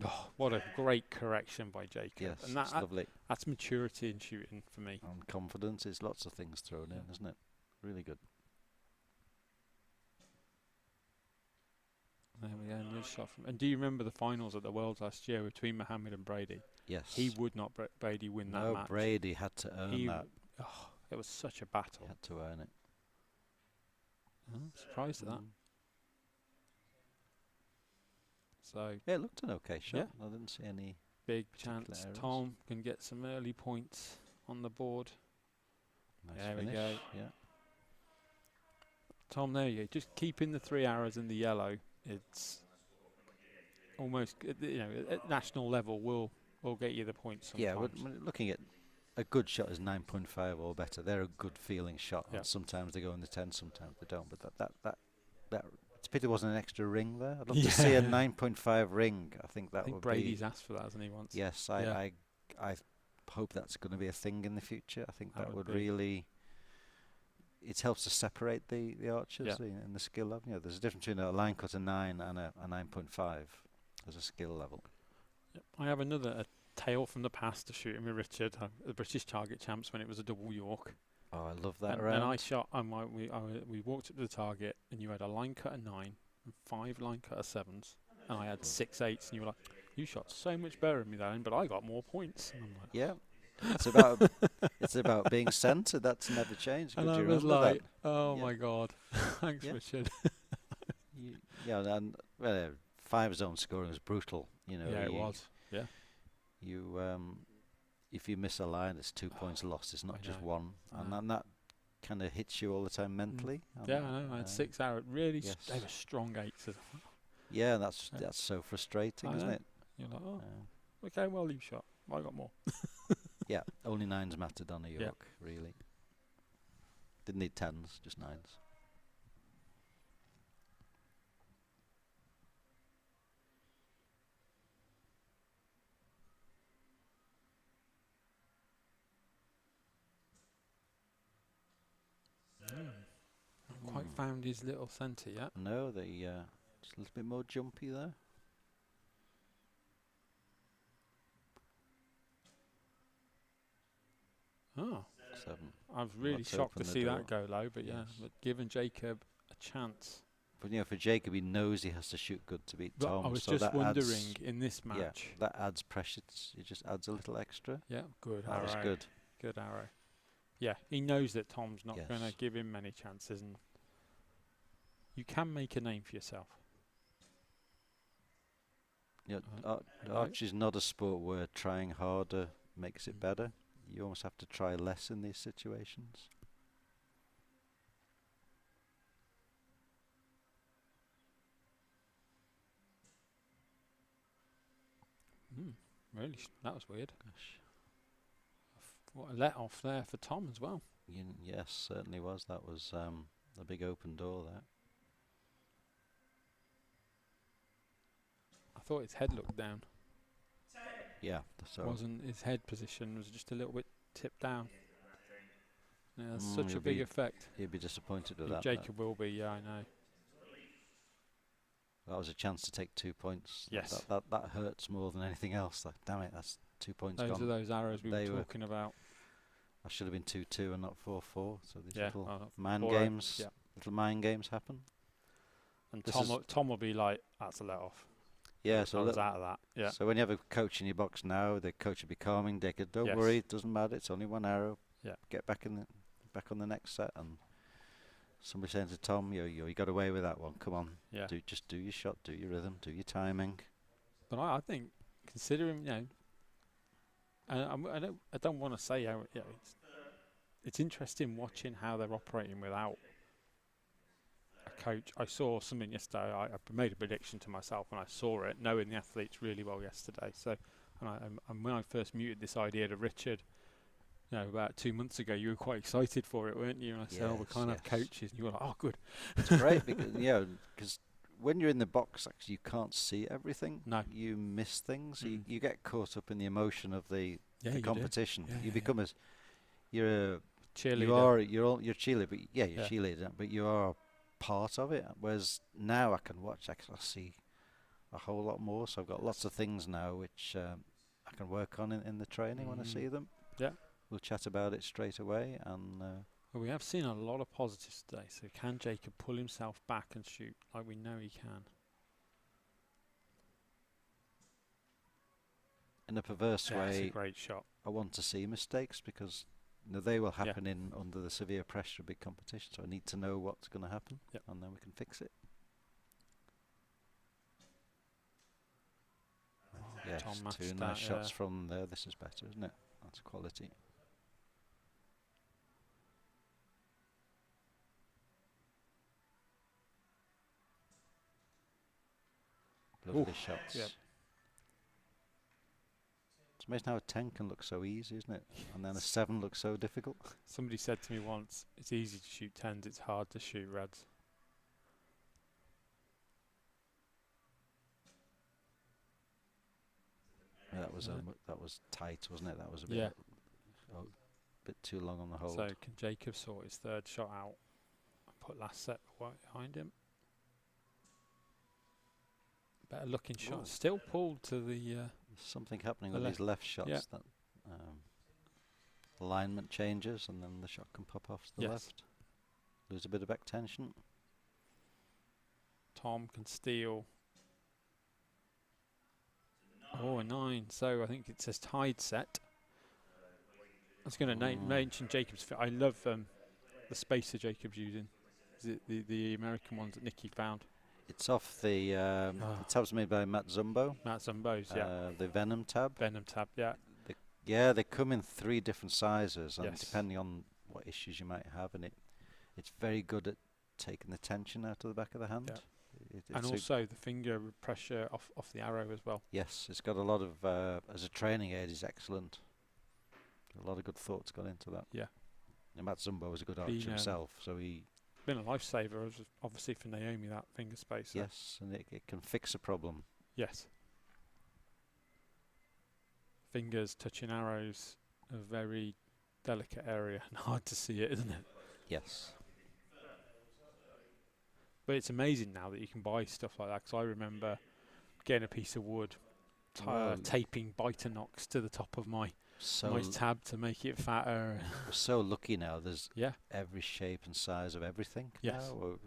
S1: Oh, what a great correction by Jacob.
S2: Yes,
S1: and
S2: it's lovely.
S1: That's maturity in shooting for me.
S2: And confidence. It's lots of things thrown in, isn't it? Really good.
S1: There we go. Another shot from. And do you remember the finals at the Worlds last year between Mohammed and Brady?
S2: Yes.
S1: He would not Brady win that match.
S2: No, Brady had to earn that.
S1: Oh, it was such a battle.
S2: He had to earn it.
S1: Oh, surprised at that. So
S2: Yeah, it looked an okay shot.
S1: Yeah.
S2: I didn't see any
S1: big
S2: particular
S1: chance.
S2: errors.
S1: Tom can get some early points on the board.
S2: nice
S1: There we
S2: finish.
S1: go.
S2: Yeah.
S1: Tom, there you go. Just keeping the 3 arrows in the yellow. It's almost, at national level will get you the points sometimes.
S2: Yeah, when looking at a good shot is 9.5 or better. They're a good feeling shot.
S1: Yeah.
S2: And sometimes they go in the 10, sometimes they don't. But that it's a pity there wasn't an extra ring there. I'd love to see a 9.5 ring. I think that would
S1: Brady's
S2: be.
S1: asked for that, hasn't he, once?
S2: Yes, I hope that's going to be a thing in the future. I think that would
S1: be.
S2: really. It helps to separate the archers and the skill level. You know, there's a difference between a line cut of 9 and a 9.5 as a skill level.
S1: Yep. I have a tale from the past of shooting with Richard, the British target champs, when it was a double York.
S2: Oh, I love that
S1: and,
S2: round.
S1: and I shot. We walked up to the target, and you had a line cut of 9 and 5 line cut of 7s, and I had 6 8s, and you were like, "You shot so much better than me then, but I got more points." And I'm like,
S2: yeah. It's about being centred. That's never changed.
S1: and
S2: Could
S1: I
S2: you
S1: was
S2: remember
S1: like,
S2: that?
S1: "Oh
S2: Yeah.
S1: my god, thanks,
S2: Yeah.
S1: Richard."
S2: And 5-zone scoring was brutal. You know.
S1: Yeah, it was. Yeah.
S2: You if you miss a line, it's 2 points lost. It's not just
S1: know.
S2: one, and that kind of hits you all the time mentally.
S1: Yeah, I know. I had 6 arrows. Really,
S2: yes.
S1: they were strong 8s.
S2: Yeah, that's so frustrating,
S1: I
S2: isn't
S1: know.
S2: it?
S1: You're like, "Oh, okay, well you shot. I got more."
S2: Yeah, only 9s mattered on a York, really. Didn't need 10s, just 9s.
S1: Not quite found his little centre yet.
S2: No, just a little bit more jumpy there.
S1: Oh,
S2: 7.
S1: I was really
S2: Let's
S1: shocked to
S2: open the
S1: see that
S2: door.
S1: go low, but yeah,
S2: Yes.
S1: but giving Jacob a chance.
S2: But for Jacob, he knows he has to shoot good to beat
S1: But
S2: Tom.
S1: I was
S2: so
S1: just
S2: that
S1: wondering
S2: adds,
S1: in this match.
S2: Yeah, that adds pressure. It just adds a little extra.
S1: Yeah, good
S2: That
S1: arrow.
S2: was good.
S1: Good arrow. Yeah, he knows that Tom's not going to
S2: Yes.
S1: give him many chances, and you can make a name for yourself.
S2: Archery's not a sport where trying harder makes it better. You almost have to try less in these situations.
S1: Really, that was weird.
S2: Gosh.
S1: What a let off there for Tom as well.
S2: Yes, certainly was. That was a big open door there.
S1: I thought his head looked down.
S2: Yeah, so
S1: Wasn't his head position was just a little bit tipped down. Yeah, such a big effect.
S2: He'd be disappointed with that.
S1: Jacob will be, yeah, I know.
S2: That was a chance to take 2 points.
S1: Yes.
S2: That hurts more than anything else. Like, damn it, that's 2 points
S1: Those
S2: gone.
S1: are those arrows we were talking about.
S2: I should have been 2-2 and not 4-4. So these little mind games happen.
S1: And Tom will be like, that's a let off.
S2: Yeah, so
S1: I was out of that. Yeah.
S2: So when you have a coach in your box now, the coach will be calming. They could, don't worry, it doesn't matter. It's only one arrow.
S1: Yeah.
S2: Get back on the next set. And somebody saying to Tom, you got away with that one. Come on.
S1: Yeah.
S2: Just do your shot, do your rhythm, do your timing.
S1: But I think, considering, I don't want to say how it's interesting watching how they're operating without a coach. I saw something yesterday. I made a prediction to myself when I saw it, knowing the athletes really well yesterday. So, and when I first muted this idea to Richard, about 2 months ago, you were quite excited for it, weren't you? And I said, we can't have coaches. And you were like, oh, good.
S2: It's great because when you're in the box, actually, you can't see everything.
S1: No.
S2: You miss things. You get caught up in the emotion of the competition. You become you're a
S1: cheerleader.
S2: You're cheerleader, but you're cheerleader, but you are part of it. Whereas now I can watch, I see a whole lot more. So I've got lots of things now which I can work on in the training when I see them.
S1: Yeah.
S2: We'll chat about it straight away. And
S1: well, we have seen a lot of positives today. So can Jacob pull himself back and shoot like we know he can?
S2: In a perverse way,
S1: it's a great shot.
S2: I want to see mistakes because they will happen under the severe pressure of big competition. So I need to know what's going to happen, and then we can fix it. Yes, two nice shots from there. This is better, isn't it? That's quality. Lovely shots.
S1: Yep.
S2: It's amazing how a 10 can look so easy, isn't it? And then a 7 looks so difficult.
S1: Somebody said to me once, it's easy to shoot 10s, it's hard to shoot reds.
S2: Yeah, that was tight, wasn't it? That was a bit, bit too long on the hold.
S1: So can Jacob sort his third shot out and put last set behind him? Better looking shot. Still pulled to the...
S2: There's something happening with these left shots. That alignment changes and then the shot can pop off to the left. Lose a bit of back tension.
S1: Tom can steal. Oh, a 9. So I think it says tied set. I was going to mention Jacob's. I love the spacer Jacob's using. Is it the American ones that Nicky found?
S2: It's off the tabs made by Matt Zumbo.
S1: Matt Zumbo's,
S2: the Venom tab.
S1: Venom tab, yeah.
S2: They come in 3 different sizes, and depending on what issues you might have, and it's very good at taking the tension out of the back of the hand.
S1: Yeah. And also the finger pressure off the arrow as well.
S2: Yes, it's got a lot of, as a training aid, is excellent. A lot of good thoughts got into that.
S1: Yeah.
S2: And Matt Zumbo was a good archer himself, so he...
S1: Been a lifesaver, obviously, for Naomi, that finger spacer.
S2: Yes, and it can fix a problem.
S1: Yes. Fingers touching arrows, a very delicate area, and hard to see it, isn't it?
S2: Yes.
S1: But it's amazing now that you can buy stuff like that, because I remember getting a piece of wood, taping biter knocks to the top of my tab to make it fatter.
S2: We're so lucky now. There's every shape and size of everything.
S1: Yes.
S2: Now.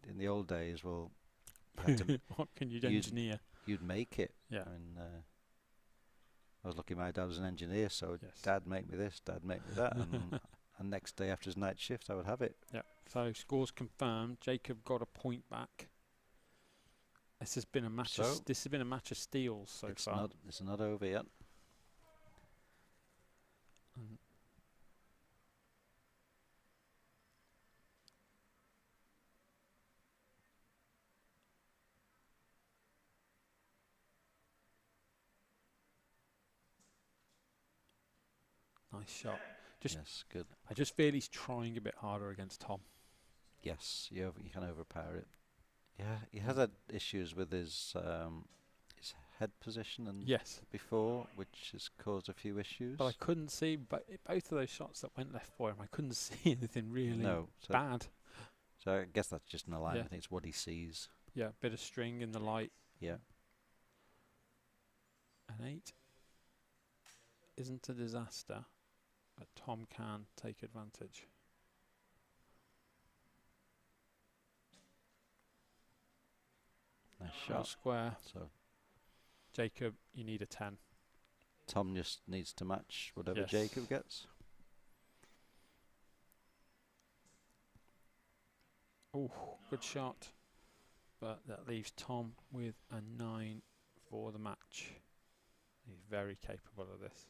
S2: In the old days, well,
S1: what can you engineer?
S2: You'd make it.
S1: Yeah.
S2: I mean, I was lucky my dad was an engineer, so Dad make me this, Dad make me that, and next day after his night shift, I would have it.
S1: Yeah. So scores confirmed. Jacob got a point back. This has been a match. This has been a match of steals so far.
S2: It's not over yet.
S1: Nice shot.
S2: Yes, good.
S1: I just feel he's trying a bit harder against Tom.
S2: Yes, you can overpower it. Yeah, he has had issues with his head position and
S1: Yes.
S2: before, which has caused a few issues.
S1: But I couldn't see both of those shots that went left for him. I couldn't see anything really bad.
S2: So I guess that's just an alignment.
S1: Yeah.
S2: I think it's what he sees.
S1: Yeah, bit of string in the light.
S2: Yeah.
S1: An 8 isn't a disaster, but Tom can take advantage.
S2: Nice
S1: Shot
S2: shot.
S1: square.
S2: So
S1: Jacob, you need a 10.
S2: Tom just needs to match whatever
S1: Yes.
S2: Jacob gets.
S1: Oh, good shot. But that leaves Tom with a 9 for the match. He's very capable of this.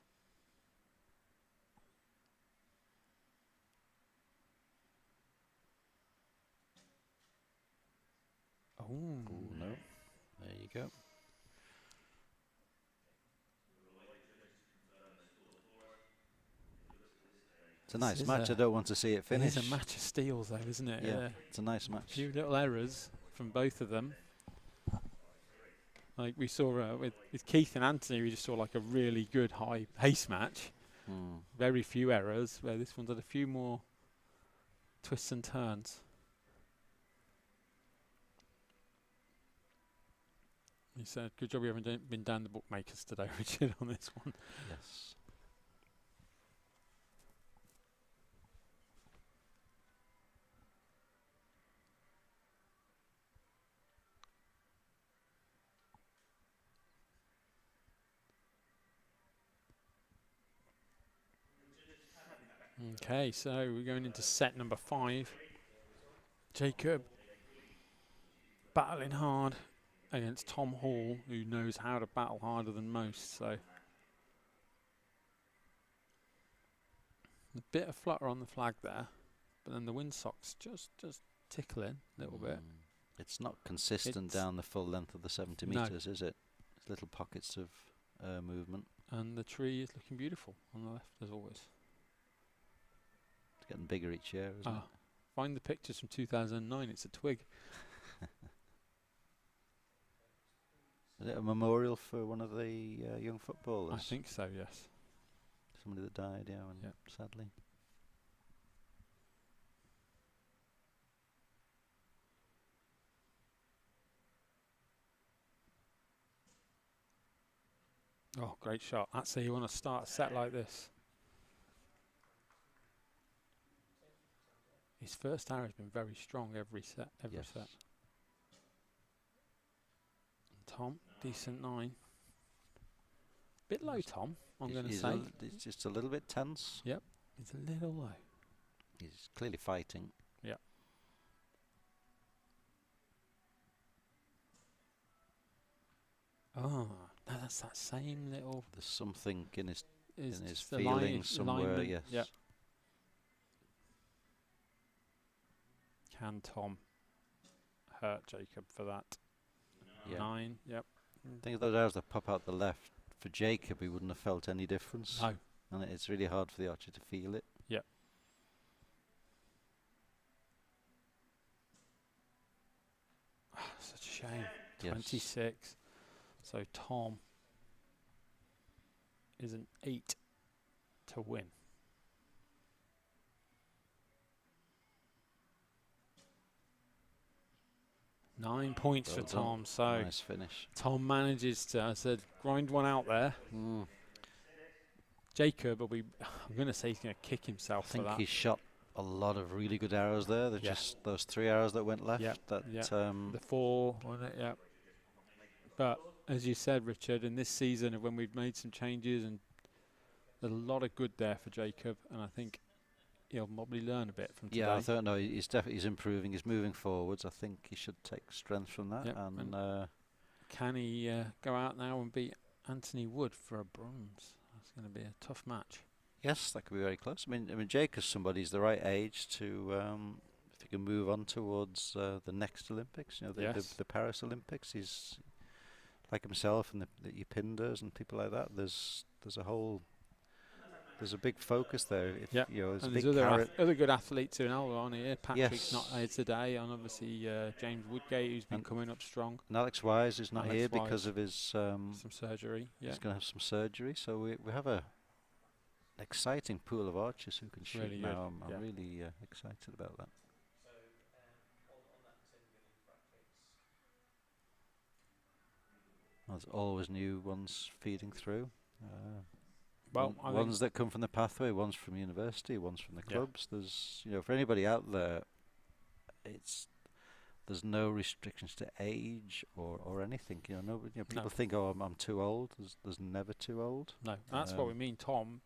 S1: Oh.
S2: Ooh, no. There you go. It's a nice match. I don't want to see it finish.
S1: It is a match of steals, though, isn't it?
S2: Yeah, it's a nice match.
S1: A few little errors from both of them. Like we saw with Keith and Anthony, we just saw like a really good high pace match. Very few errors, where this one's had a few more twists and turns. He said, good job we haven't been down the bookmakers today, Richard, on this one.
S2: Yes.
S1: Okay, so we're going into set number 5. Jacob battling hard against Tom Hall, who knows how to battle harder than most. So a bit of flutter on the flag there, but then the windsock's just tickling a little bit.
S2: It's not consistent down the full length of the 70 metres, is it? It's little pockets of movement.
S1: And the tree is looking beautiful on the left, as always.
S2: It's getting bigger each year, isn't it?
S1: Find the pictures from 2009. It's a twig.
S2: Is it a memorial for one of the young footballers?
S1: I think so, yes.
S2: Somebody that died, sadly.
S1: Oh, great shot. That's how you want to start a set like this. His first arrow has been very strong every set. And Tom, decent 9. Bit low, Tom, I'm going to say.
S2: He's just a little bit tense.
S1: Yep, he's a little low.
S2: He's clearly fighting.
S1: Yep. Oh, that's that same little...
S2: There's something in his
S1: the
S2: feelings somewhere,
S1: alignment.
S2: yes.
S1: Yep. Can Tom hurt Jacob for that?
S2: Yeah.
S1: 9, yep.
S2: I think if those arrows that pop out the left, for Jacob, he wouldn't have felt any difference.
S1: No.
S2: And it's really hard for the archer to feel it.
S1: Yep. Such a shame.
S2: Yes.
S1: 26. So Tom is an 8 to win. Nine points
S2: Well
S1: for
S2: done.
S1: Tom. So
S2: Nice finish.
S1: Tom manages to, I said, grind one out there. Jacob will be, I'm going to say he's going to kick himself for that.
S2: I think he shot a lot of really good arrows there. They're just those 3 arrows that went left.
S1: The 4, wasn't it? Yeah. But as you said, Richard, in this season, when we've made some changes, and there's a lot of good there for Jacob, and I think he'll probably learn a bit from today.
S2: Yeah, I don't know. He's definitely improving. He's moving forwards. I think he should take strength from that.
S1: Yep.
S2: And
S1: can he go out now and beat Anthony Wood for a bronze? That's going to be a tough match.
S2: yes, that could be very close. I mean, Jacob's somebody's the right age to, if he can move on towards the next Olympics, the Paris Olympics. He's like himself and the Yapindas and people like that. There's there's a big focus there. If,
S1: Yeah,
S2: you know, there's
S1: and
S2: a big
S1: there's
S2: carrot.
S1: other good athletes too now on here. Patrick's
S2: Yes.
S1: not here today, and obviously James Woodgate, who's been
S2: And
S1: coming up strong.
S2: And Alex Wise is not
S1: Alex
S2: here
S1: Wise,
S2: because of his
S1: some surgery. Yeah,
S2: he's going to have some surgery. So we have an exciting pool of archers who can shoot
S1: really
S2: now.
S1: good.
S2: I'm really excited about that. There's always new ones feeding through.
S1: Well,
S2: ones that come from the pathway, ones from university, ones from the clubs. There's, you know, for anybody out there, there's no restrictions to age or anything. You know, people think, oh, I'm too old. There's never too old.
S1: No, that's what we mean. Tom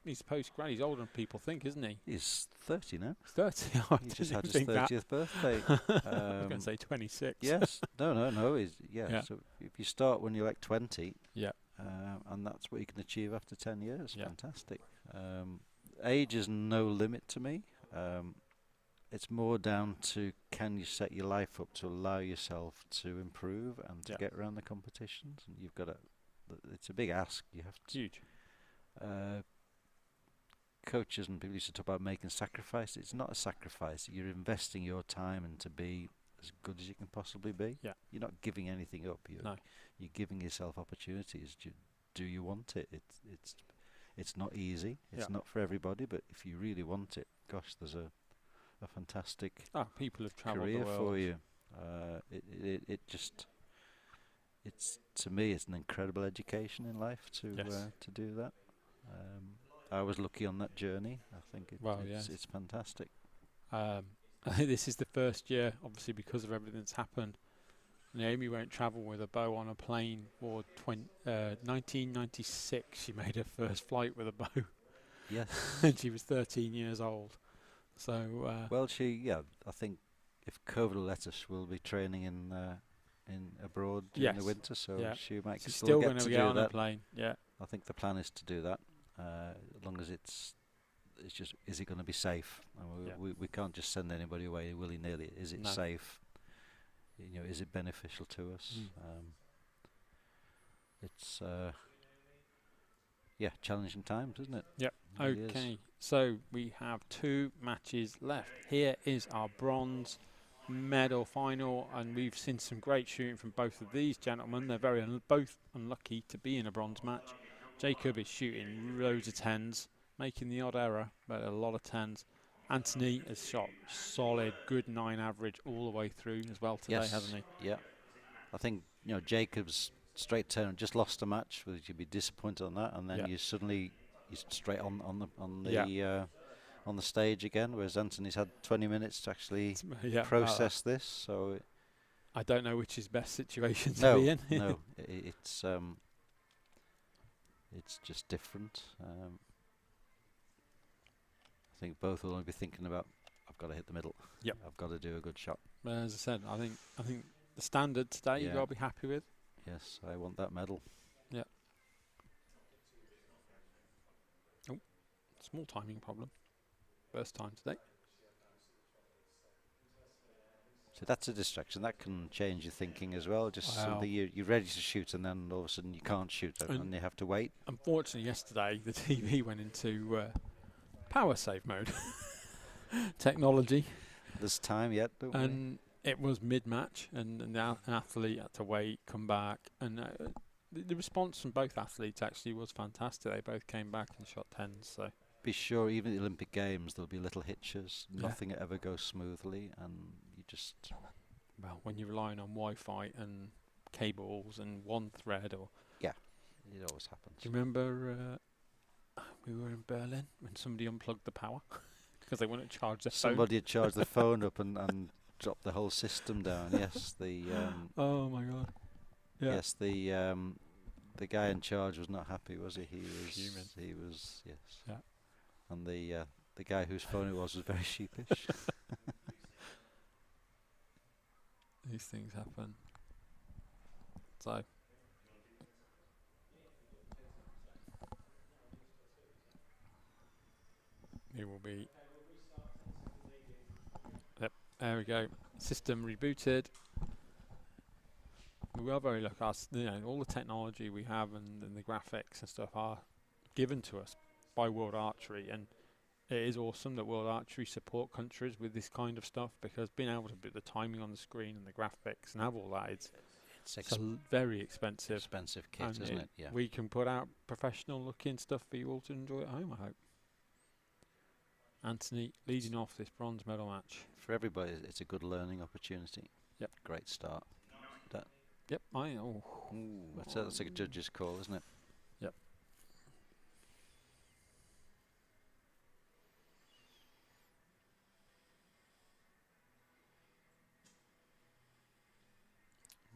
S1: he's post-grad. He's older than people think, isn't he?
S2: He's 30 now.
S1: He's 30.
S2: He just had his 30th birthday.
S1: I was going to say 26.
S2: Yes. No. So if you start when you're like 20, and that's what you can achieve after 10 years, fantastic. Age is no limit to me. It's more down to, can you set your life up to allow yourself to improve and to get around the competitions? And you've got it's a big ask. You have to.
S1: Huge.
S2: Coaches and people used to talk about making sacrifices. It's not a sacrifice. You're investing your time and to be as good as you can possibly be.
S1: Yeah.
S2: You're not giving anything up. You're giving yourself opportunities. Do you want it? It's not easy. It's not for everybody. But if you really want it, gosh, there's a fantastic
S1: people have traveled
S2: career
S1: the world
S2: for you. It's, to me, it's an incredible education in life to do that. I was lucky on that journey. I think it's fantastic.
S1: I think this is the first year, obviously because of everything that's happened, Naomi won't travel with a bow on a plane for 1996. She made her first flight with a bow.
S2: Yes.
S1: And she was 13 years old. So
S2: well, I think if COVID will let us, we'll be training in abroad during the winter, so she might still get to
S1: get
S2: do
S1: on
S2: that.
S1: a plane. Yeah,
S2: I think the plan is to do that. As long as it's just, is it going to be safe? We can't just send anybody away willy-nilly. Is it safe? You know, is it beneficial to us? It's challenging times, isn't it?
S1: Yep.
S2: It really
S1: Okay.
S2: is.
S1: So we have 2 matches left. Here is our bronze medal final, and we've seen some great shooting from both of these gentlemen. They're both unlucky to be in a bronze match. Jacob is shooting loads of 10s, making the odd error, but a lot of 10s. Anthony has shot solid, good 9 average all the way through as well today, hasn't he?
S2: Yeah. I think, you know, Jacob's straight turn just lost a match, which you'd be disappointed on that, and then you're straight on the stage again, whereas Anthony's had 20 minutes to actually process this. So
S1: I don't know which is best situation to be in.
S2: No, it's just different. I think both will only be thinking about, I've got to hit the middle.
S1: Yep.
S2: I've got to do a good shot.
S1: As I said, I think the standard today you've got to be happy with.
S2: Yes, I want that medal.
S1: Yeah. Oh, small timing problem. First time today.
S2: So that's a distraction. That can change your thinking as well. Just something you're ready to shoot, and then all of a sudden you can't shoot, and you have to wait.
S1: Unfortunately, yesterday the TV went into power save mode. Technology.
S2: There's time yet, don't we?
S1: And it was mid-match, and an athlete had to wait, come back, and the response from both athletes actually was fantastic. They both came back and shot 10s. So
S2: be sure, even at the Olympic Games, there'll be little hitches. Nothing ever goes smoothly, and you just...
S1: Well, when you're relying on Wi-Fi and cables and one thread, or...
S2: Yeah, it always happens.
S1: Do you remember we were in Berlin when somebody unplugged the power because they wouldn't charge their phone?
S2: Somebody had charged the phone up and dropped the whole system down. Yes, the...
S1: oh, my God. Yeah.
S2: Yes, the guy in charge was not happy, was he? He was
S1: human.
S2: He was, yes.
S1: Yeah.
S2: And the guy whose phone it was very sheepish.
S1: These things happen. So it will be. Yep, there we go. System rebooted. We are very lucky. All the technology we have and the graphics and stuff are given to us by World Archery, and it is awesome that World Archery support countries with this kind of stuff, because being able to put the timing on the screen and the graphics and have all that, it's very expensive
S2: kit,
S1: and
S2: isn't it? Yeah.
S1: we can put out professional looking stuff for you all to enjoy at home, I hope. Anthony leading off this bronze medal match.
S2: For everybody, it's a good learning opportunity.
S1: Yep.
S2: Great start.
S1: Yep,
S2: That's a judge's call, isn't it?
S1: Yep.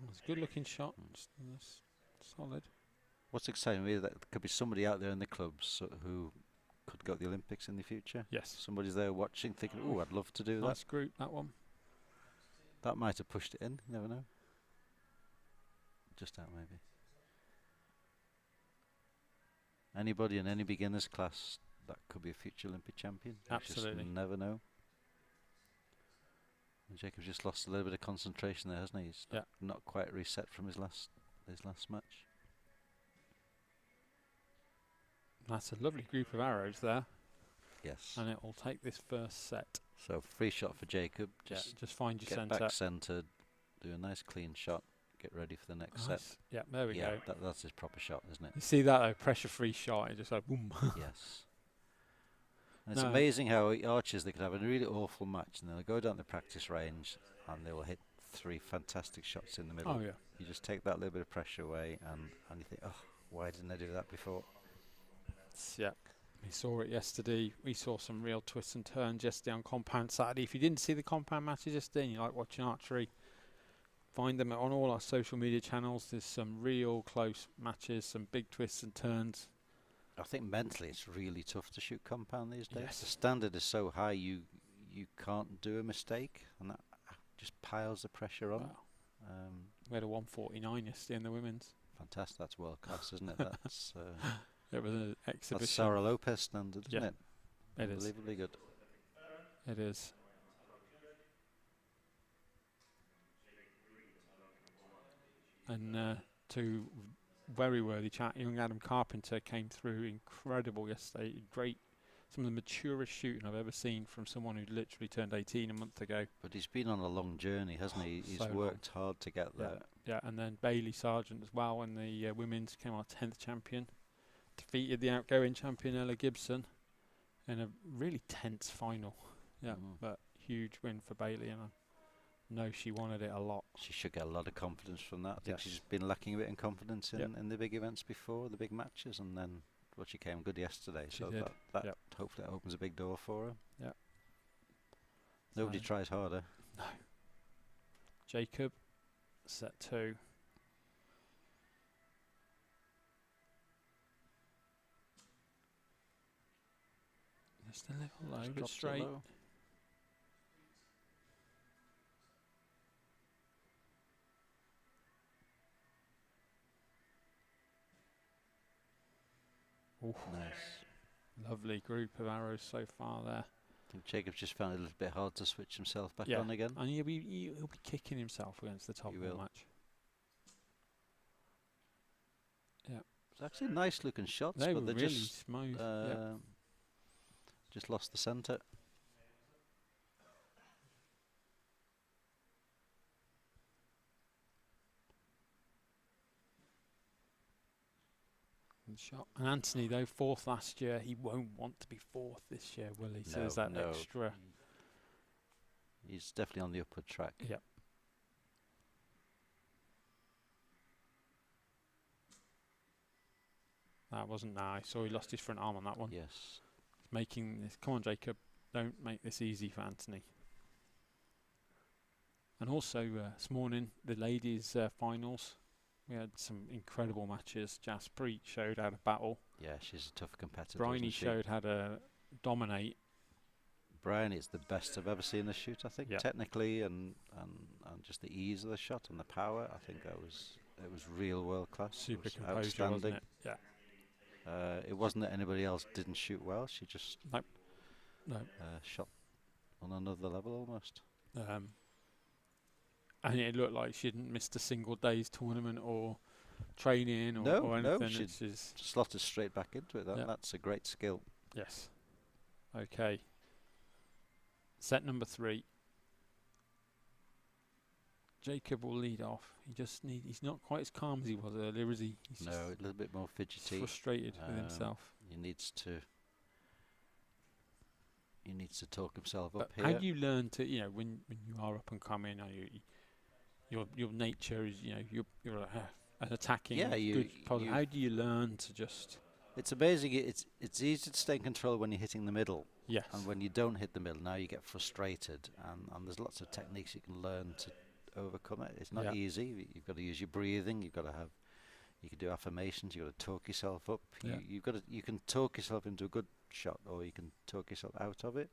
S1: It's a good looking shot. Solid.
S2: What's exciting me is that there could be somebody out there in the clubs who could go to the Olympics in the future.
S1: Yes.
S2: Somebody's there watching, thinking, "Oh, I'd love to do that."
S1: Nice group, that one.
S2: That might have pushed it in. You never know. Just out, maybe. Anybody in any beginners class that could be a future Olympic champion.
S1: Absolutely.
S2: Just never know. And Jacob's just lost a little bit of concentration there, hasn't he? He's not quite reset from his last match.
S1: That's a lovely group of arrows there.
S2: Yes.
S1: And it will take this first set.
S2: So free shot for Jacob.
S1: Just find your
S2: get
S1: centre.
S2: Back centred. Do a nice clean shot. Get ready for the next set.
S1: Yeah, there we go.
S2: That's his proper shot, isn't it?
S1: You see that though, pressure-free shot. It just like boom.
S2: Yes. And it's amazing how archers, they could have a really awful match and they'll go down the practice range and they will hit 3 fantastic shots in the middle.
S1: Oh yeah.
S2: You just take that little bit of pressure away and you think, oh, why didn't I do that before?
S1: Yeah. We saw it yesterday. We saw some real twists and turns yesterday on Compound Saturday. If you didn't see the Compound matches yesterday and you like watching archery, find them on all our social media channels. There's some real close matches, some big twists and turns.
S2: I think mentally it's really tough to shoot compound these days.
S1: Yes.
S2: The standard is so high you can't do a mistake, and that just piles the pressure on.
S1: Wow. We had a 149 yesterday in the women's.
S2: Fantastic. That's world class, isn't it? That's
S1: it was an exhibition.
S2: That's Sarah Lopez standard, isn't it?
S1: It is.
S2: Unbelievably good.
S1: It is. And 2 very worthy chat. Young Adam Carpenter came through incredible yesterday. Great. Some of the maturest shooting I've ever seen from someone who literally turned 18 a month ago.
S2: But he's been on a long journey, hasn't he? He's worked hard to get there.
S1: Yeah, and then Bailey Sargent as well, when the women's came our 10th champion. Defeated the outgoing champion Ella Gibson in a really tense final. Yeah, but huge win for Bailey, and I know she wanted it a lot.
S2: She should get a lot of confidence from that. I think she's been lacking a bit in confidence in the big events before, the big matches, and then she came good yesterday. So that hopefully opens a big door for her.
S1: Yeah.
S2: Nobody tries harder.
S1: No. Jacob, set 2. Just a little low, but straight. Oof.
S2: Nice.
S1: Lovely group of arrows so far there.
S2: I think Jacob's just found it a little bit hard to switch himself back on again.
S1: And he'll be kicking himself against the top of the match. Yeah.
S2: It's actually nice looking shots,
S1: they
S2: but
S1: were
S2: they're
S1: really
S2: just
S1: smooth.
S2: Just lost the centre.
S1: Shot. And Anthony, though, 4th last year, he won't want to be 4th this year, will he? So there's that extra.
S2: He's definitely on the upward track.
S1: Yep. That wasn't nice. So he lost his front arm on that one.
S2: Yes.
S1: Making this. Come on, Jacob. Don't make this easy for Anthony. And also, this morning, the ladies' finals. We had some incredible matches. Jaspreet showed how to battle.
S2: Yeah, she's a tough competitor.
S1: Bryony showed how to dominate.
S2: Bryony is the best I've ever seen her shoot, I think, technically and just the ease of the shot and the power. I think it was real world class.
S1: Super composure, wasn't it? Yeah.
S2: It wasn't that anybody else didn't shoot well. She just shot on another level almost.
S1: And it looked like she hadn't missed a single day's tournament or training or,
S2: No,
S1: or
S2: no,
S1: anything.
S2: she
S1: It's just
S2: slotted straight back into it. That's a great skill.
S1: yes. Okay. Set number 3. Jacob will lead off. He's not quite as calm as he was earlier, is he? He's
S2: No, a little bit more fidgety.
S1: frustrated with himself.
S2: He needs to talk himself
S1: But
S2: up here.
S1: how do you learn to, when you are up and coming, your nature is, you're an attacking good positive. How do you learn to just?
S2: It's amazing. It's easy to stay in control when you're hitting the middle.
S1: Yes.
S2: And when you don't hit the middle, now you get frustrated. And there's lots of techniques you can learn to overcome it. It's not easy. You've got to use your breathing. You can do affirmations. You've got to talk yourself up.
S1: Yeah.
S2: You can talk yourself into a good shot, or you can talk yourself out of it.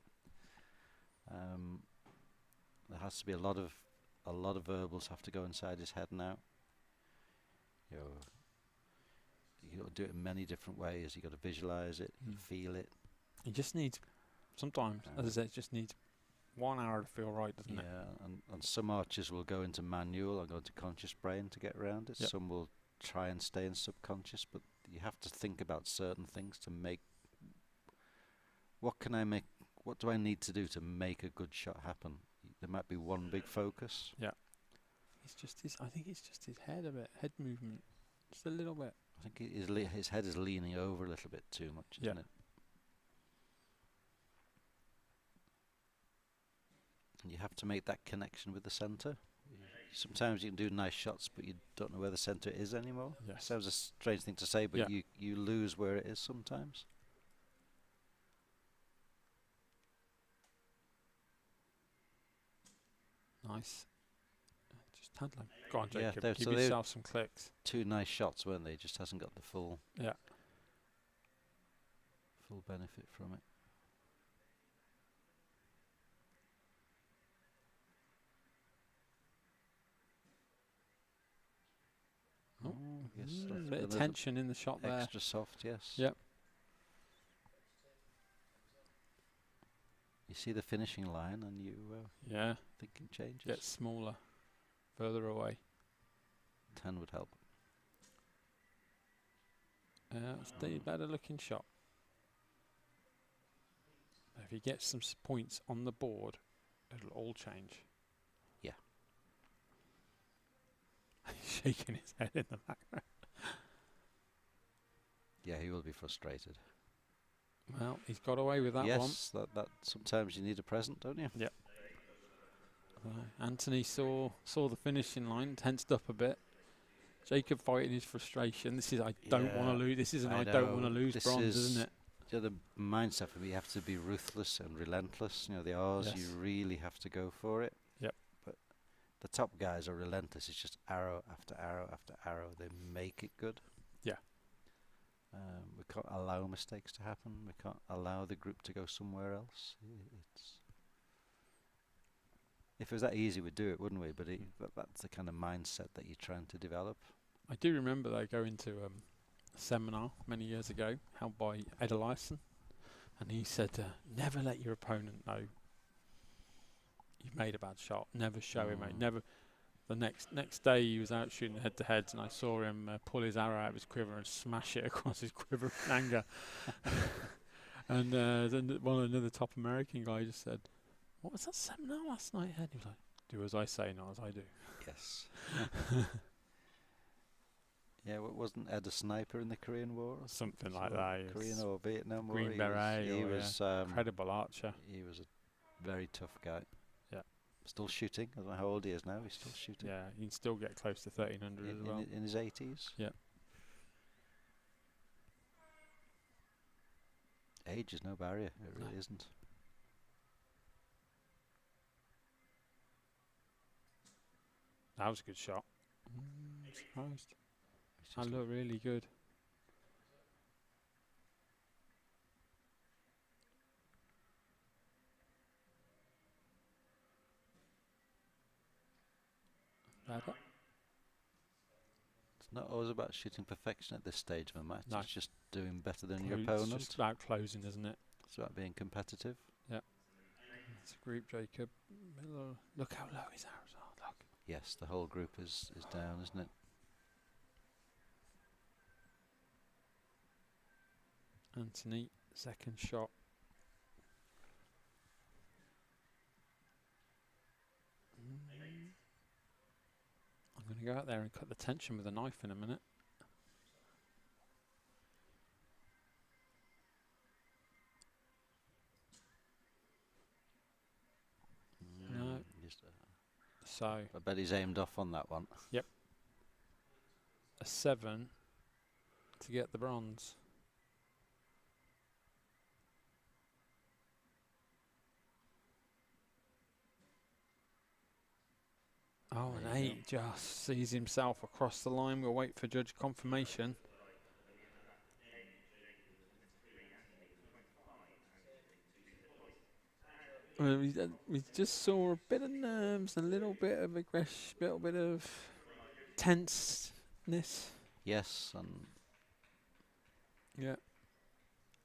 S2: There has to be a lot of verbals have to go inside his head now. You got to do it in many different ways. You got to visualize it, feel it.
S1: It just needs sometimes, as I said, it just needs 1 hour to feel right, doesn't it?
S2: Yeah, and some archers will go into manual and go into conscious brain to get around it.
S1: Yep.
S2: Some will try and stay in subconscious, but you have to think about certain things to make. What do I need to do to make a good shot happen? There might be one big focus.
S1: Yeah. I think it's just his head a bit, head movement, just a little bit.
S2: I think his head is leaning over a little bit too much, isn't it? And you have to make that connection with the centre. Sometimes you can do nice shots, but you don't know where the centre is anymore.
S1: Yes.
S2: Sounds a strange thing to say, but you lose where it is sometimes.
S1: Nice. Just handling. Go on,
S2: Yeah,
S1: Jacob. Give yourself some clicks.
S2: 2 nice shots, weren't they? Just hasn't got the full benefit from it. Yes,
S1: a bit of tension in the shot there.
S2: Extra soft, yes.
S1: Yep.
S2: You see the finishing line, and you thinking changes.
S1: Get smaller, further away.
S2: 10 would help.
S1: It's a better looking shot. If he gets some points on the board, it'll all change.
S2: Yeah.
S1: He's shaking his head in the background.
S2: Yeah, he will be frustrated.
S1: Well, he's got away with that one.
S2: Yes, that sometimes you need a present, don't you?
S1: Yep. Anthony saw the finishing line, tensed up a bit. Jacob fighting his frustration. This is I don't want to lose. This is I don't want to lose bronze, isn't it?
S2: The mindset for me, you have to be ruthless and relentless. The R's, you really have to go for it.
S1: Yep.
S2: But the top guys are relentless. It's just arrow after arrow after arrow. They make it good.
S1: Yeah.
S2: We can't allow mistakes to happen. We can't allow the group to go somewhere else. If it was that easy, we'd do it, wouldn't we? But that's the kind of mindset that you're trying to develop.
S1: I do remember though going to a seminar many years ago held by Ed Eliasson, and he said, never let your opponent know you've made a bad shot. Never show him, mate. Never. The next day he was out shooting head-to-heads, and I saw him pull his arrow out of his quiver and smash it across his quiver in anger. And then another top American guy just said, "What was that seminar last night, Ed?" He was like, "Do as I say, not as I do."
S2: Yes. Yeah, wasn't Ed a sniper in the Korean War? Or
S1: something like that.
S2: Korean or Vietnam War.
S1: Green Beret.
S2: He was
S1: incredible archer.
S2: He was a very tough guy.
S1: Yeah.
S2: Still shooting. I don't know how old he is now. He's still shooting.
S1: Yeah, he can still get close to 1300 as well.
S2: In his 80s.
S1: Yeah.
S2: Age is no barrier. It really isn't.
S1: That was a good shot. Surprised. That looked really good. Better.
S2: It's not always about shooting perfection at this stage of a match.
S1: No.
S2: It's just doing better than your opponent.
S1: It's just about closing, isn't it?
S2: It's about being competitive.
S1: Yeah. It's a group, Jacob. Look how low his arrows are. Look.
S2: Yes, the whole group is down, isn't it?
S1: Anthony, second shot. I'm going to go out there and cut the tension with a knife in a minute. No. So
S2: I bet he's aimed off on that one.
S1: Yep. A 7 to get the bronze. Oh, an 8 just sees himself across the line. We'll wait for judge confirmation. We just saw a bit of nerves, a little bit of aggression, a little bit of tenseness.
S2: Yes, and
S1: yeah,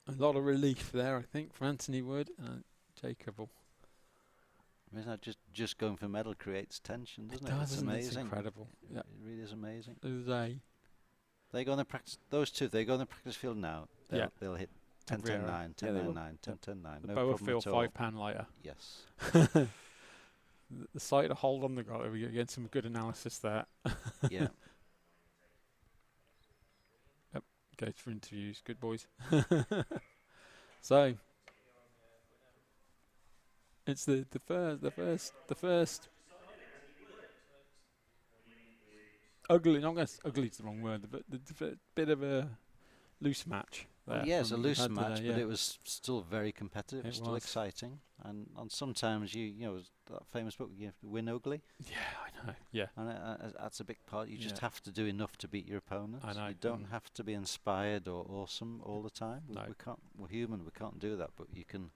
S1: a lot of relief there, I think, for Anthony Wood and Jacob.
S2: I mean, that just going for medal creates tension, doesn't it?
S1: Does,
S2: It's amazing.
S1: It's incredible. Yeah,
S2: it really is amazing.
S1: They
S2: go on the practice. Those two, they go on the practice field now. They'll hit 10, 10, 9, 10, 9, 9, 10, 10, 9.
S1: No both feel £5 lighter.
S2: Yes.
S1: The sight of hold on the goal, we get some good analysis there.
S2: Yeah.
S1: Yep, goes for interviews. Good boys. So it's the first ugly. Not ugly is the wrong word, but the bit of a loose match.
S2: Well, yes, a loose match, but it was still very competitive. It was still exciting, and sometimes you know that famous book, you have to win ugly.
S1: Yeah, I know. Yeah,
S2: and that's a big part. You just have to do enough to beat your opponent.
S1: I know.
S2: You don't have to be inspired or awesome all the time.
S1: No.
S2: We can't. We're human. We can't do that. But you can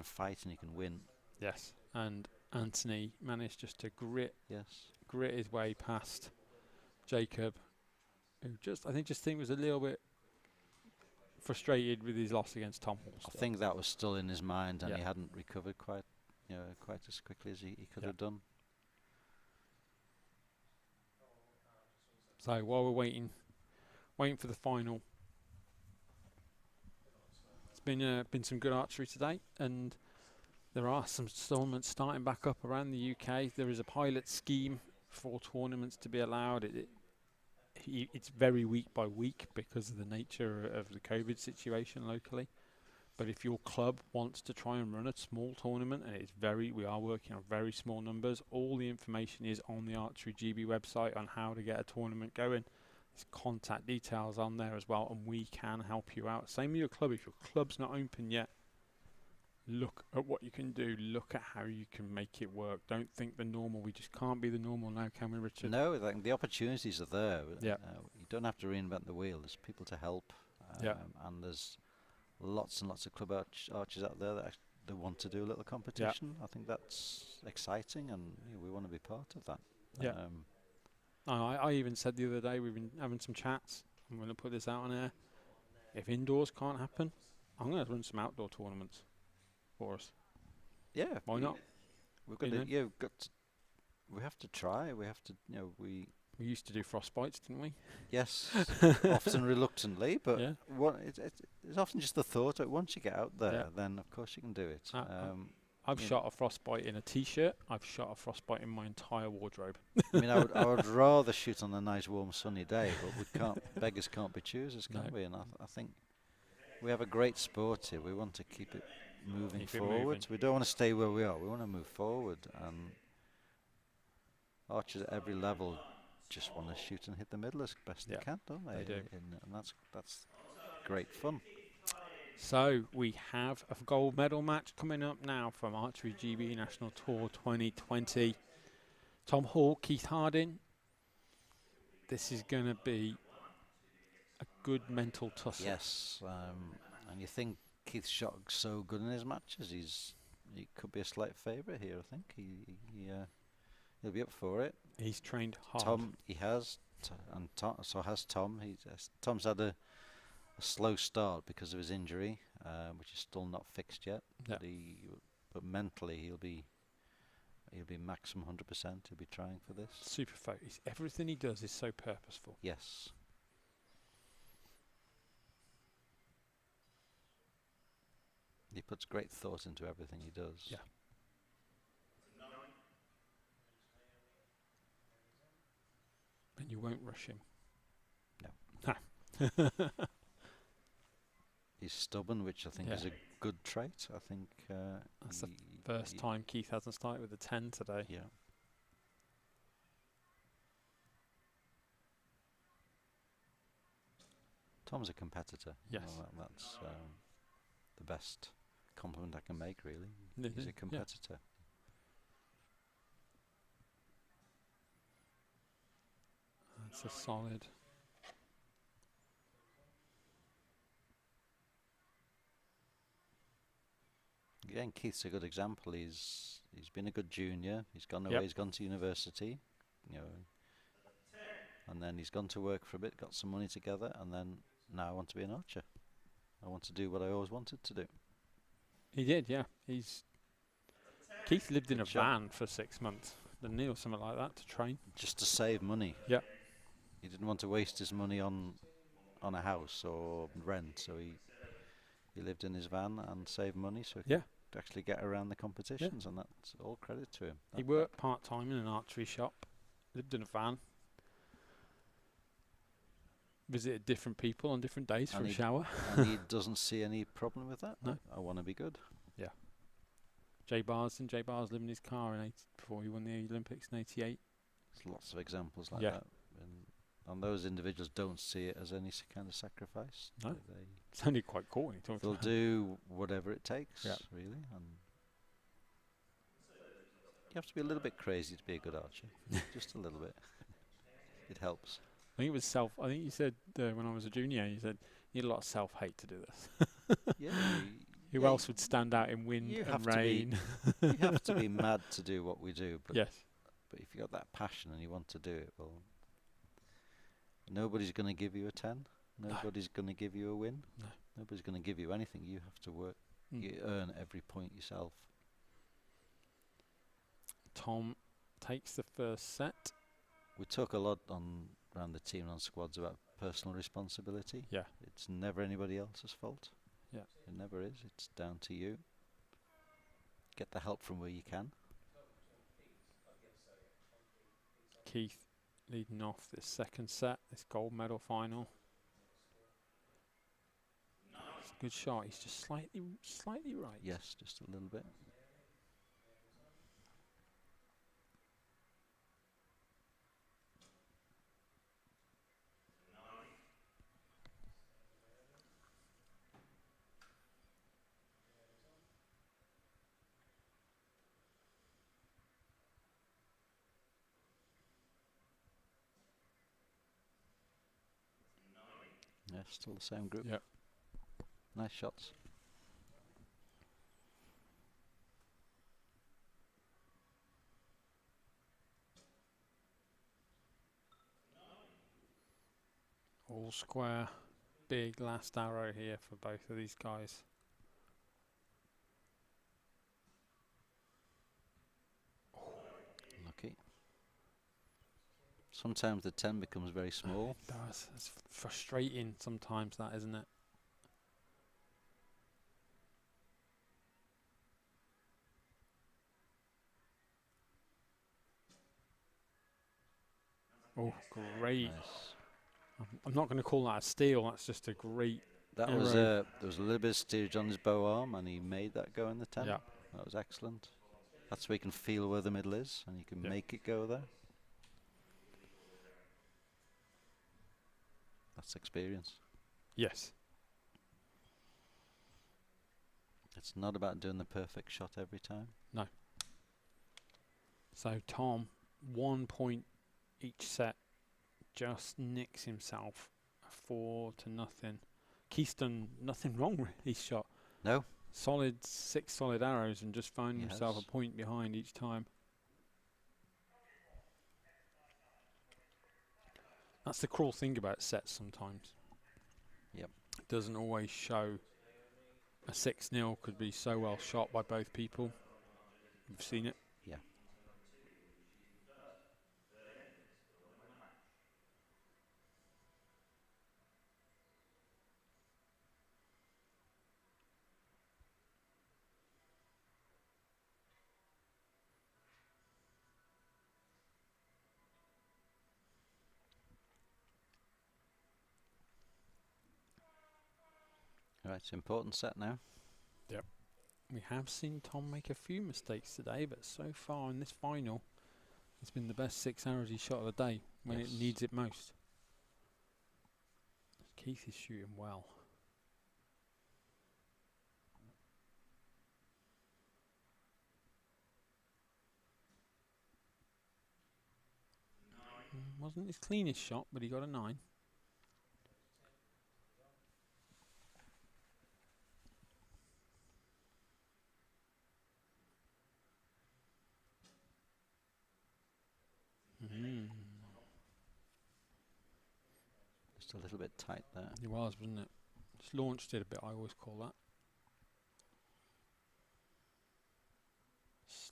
S2: fight and you can win.
S1: Yes, and Anthony managed just to grit his way past Jacob, who I think was a little bit frustrated with his loss against Tom Hall.
S2: I think that was still in his mind, and he hadn't recovered quite as quickly as he could have done.
S1: So while we're waiting for the final, it's been some good archery today, and there are some tournaments starting back up around the UK. There is a pilot scheme for tournaments to be allowed. It's very week by week because of the nature of the COVID situation locally. But if your club wants to try and run a small tournament, and we are working on very small numbers, all the information is on the Archery GB website on how to get a tournament going. There's contact details on there as well, and we can help you out. Same with your club. If your club's not open yet, look at what you can do. Look at how you can make it work. Don't think the normal. We just can't be the normal now, can we, Richard?
S2: No, the opportunities are there.
S1: Yeah.
S2: You don't have to reinvent the wheel. There's people to help. And there's lots and lots of club archers out there that they want to do a little competition. I think that's exciting, and we want to be part of that.
S1: Yeah. I even said the other day, we've been having some chats. I'm going to put this out on air. If indoors can't happen, I'm going to run some outdoor tournaments for us.
S2: Yeah,
S1: why not?
S2: We've got we have to try. We have to, we
S1: used to do frostbites, didn't we?
S2: Yes, often reluctantly, but it's often just the thought of it. Once you get out there, then of course you can do it.
S1: I've shot a frostbite in a t-shirt. I've shot a frostbite in my entire wardrobe.
S2: I mean, I would rather shoot on a nice, warm, sunny day, but we can't. Beggars can't be choosers, can we? And I think we have a great sport here. We want to keep it moving forward. We don't want to stay where we are. We want to move forward. And archers at every level just want to shoot and hit the middle as best they can, don't they?
S1: They do.
S2: And that's great fun.
S1: So we have a gold medal match coming up now from Archery GB National Tour 2020. Tom Hall, Keith Harding. This is going to be a good mental tussle.
S2: Yes, and you think Keith's shot so good in his matches, he could be a slight favourite here. I think he'll be up for it.
S1: He's trained hard.
S2: Tom, he has, so has Tom. Tom's had a slow start because of his injury, which is still not fixed yet.
S1: Yeah.
S2: But mentally he'll be maximum 100%. He'll be trying for this.
S1: Super focused. Everything he does is so purposeful.
S2: Yes. He puts great thought into everything he does.
S1: Yeah. And you won't rush him. No.
S2: He's stubborn, which I think is a good trait. I think
S1: that's the first time Keith hasn't started with a 10 today.
S2: Yeah. Tom's a competitor.
S1: Yes.
S2: Well, that's the best compliment I can make, really. He's a competitor.
S1: That's a solid.
S2: Again, Keith's a good example. He's been a good junior. He's gone away. He's gone to university, and then he's gone to work for a bit, got some money together, and then now I want to be an archer. I want to do what I always wanted to do.
S1: He did, yeah. Keith lived in a van for 6 months, didn't he, or something like that, to train.
S2: Just to save money.
S1: Yeah.
S2: He didn't want to waste his money on a house or rent, so he lived in his van and saved money so he could actually get around the competitions, and that's all credit to him.
S1: He worked part-time in an archery shop, lived in a van, visited different people on different days for a shower.
S2: And he doesn't see any problem with that.
S1: No.
S2: I want to be good.
S1: Yeah. Jay Bars lived in his car before he won the Olympics in '88.
S2: There's lots of examples like that. And those individuals don't see it as any kind of sacrifice.
S1: No. It's only quite cool when you talk
S2: they'll
S1: to
S2: do whatever it takes, really. And you have to be a little bit crazy to be a good archer. Just a little bit. It helps.
S1: I think it was I think you said when I was a junior, you said you need a lot of self-hate to do this.
S2: Yeah.
S1: Who else would stand out in wind and rain?
S2: You have to be mad to do what we do. But
S1: yes.
S2: But if you got that passion and you want to do it, well, nobody's going to give you a 10. Nobody's going to give you a win.
S1: No.
S2: Nobody's going to give you anything. You have to work. You earn every point yourself.
S1: Tom takes the first set.
S2: We talk a lot around the team and on squads about personal responsibility.
S1: Yeah.
S2: It's never anybody else's fault.
S1: Yeah.
S2: It never is. It's down to you. Get the help from where you can.
S1: Keith leading off this second set, this gold medal final. It's a good shot. He's just slightly right.
S2: Yes, just a little bit. Yeah, still the same group.
S1: Yep.
S2: Nice shots.
S1: All square. Big last arrow here for both of these guys.
S2: Lucky. Sometimes the 10 becomes very small.
S1: It does. It's frustrating sometimes, that, isn't it? Oh, great.
S2: Nice.
S1: I'm not going to call that a steal. That's just a great
S2: That
S1: arrow.
S2: was there was a little bit of steerage on his bow arm, and he made that go in the 10.
S1: Yeah.
S2: That was excellent. That's where you can feel where the middle is, and you can make it go there. That's experience.
S1: Yes.
S2: It's not about doing the perfect shot every time.
S1: No. So Tom, 1 point each set, just nicks himself 4-0. Keith's done nothing wrong with his shot.
S2: No.
S1: Solid 6 solid arrows and just found himself
S2: has.
S1: a point behind each time. That's the cruel thing about sets sometimes.
S2: Yep.
S1: It doesn't always show. A 6-0 could be so well shot by both people. You've seen it.
S2: Yeah. Right, it's an important set now.
S1: We have seen Tom make a few mistakes today, but so far in this final, it's been the best 6 arrows he shot of the day when it needs it most. Keith is shooting well. Wasn't his cleanest shot, but he got a 9.
S2: Just a little bit tight there.
S1: It was, wasn't it? Just launched it a bit, I always call that.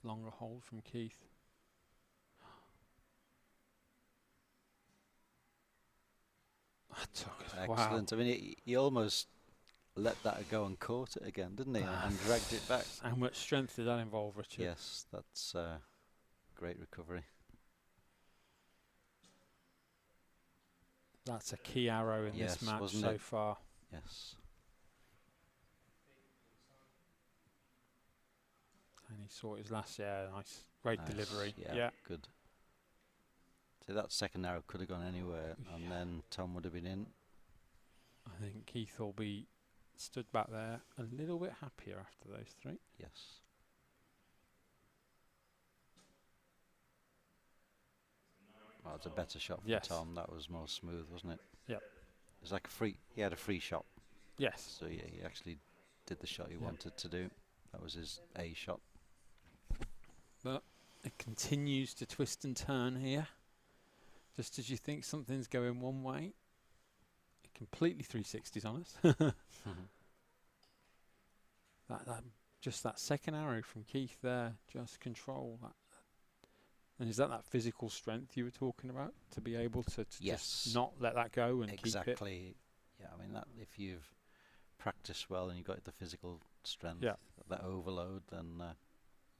S1: Longer hold from Keith. That took it.
S2: Excellent.
S1: Wow.
S2: I mean, he almost let that go and caught it again, didn't he? And dragged it back.
S1: How much strength did that involve, Richard?
S2: Yes, that's great recovery.
S1: That's a key arrow in this match so far.
S2: Yes.
S1: And he saw his last, nice. Great delivery.
S2: Yeah, good. So that second arrow could have gone anywhere, and then Tom would have been in.
S1: I think Keith will be stood back there a little bit happier after those 3.
S2: Yes. Well, it's a better shot from Tom. That was more smooth, wasn't it?
S1: Yep.
S2: It was like a free. He had a free shot.
S1: Yes.
S2: So yeah, he actually did the shot he wanted to do. That was his A shot.
S1: But it continues to twist and turn here. Just as you think something's going one way, it completely 360s on us. That second arrow from Keith there, just control that. And is that physical strength you were talking about, to be able to just not let that go and keep it?
S2: Exactly. Yeah, I mean, that if you've practiced well and you've got the physical strength, that overload, then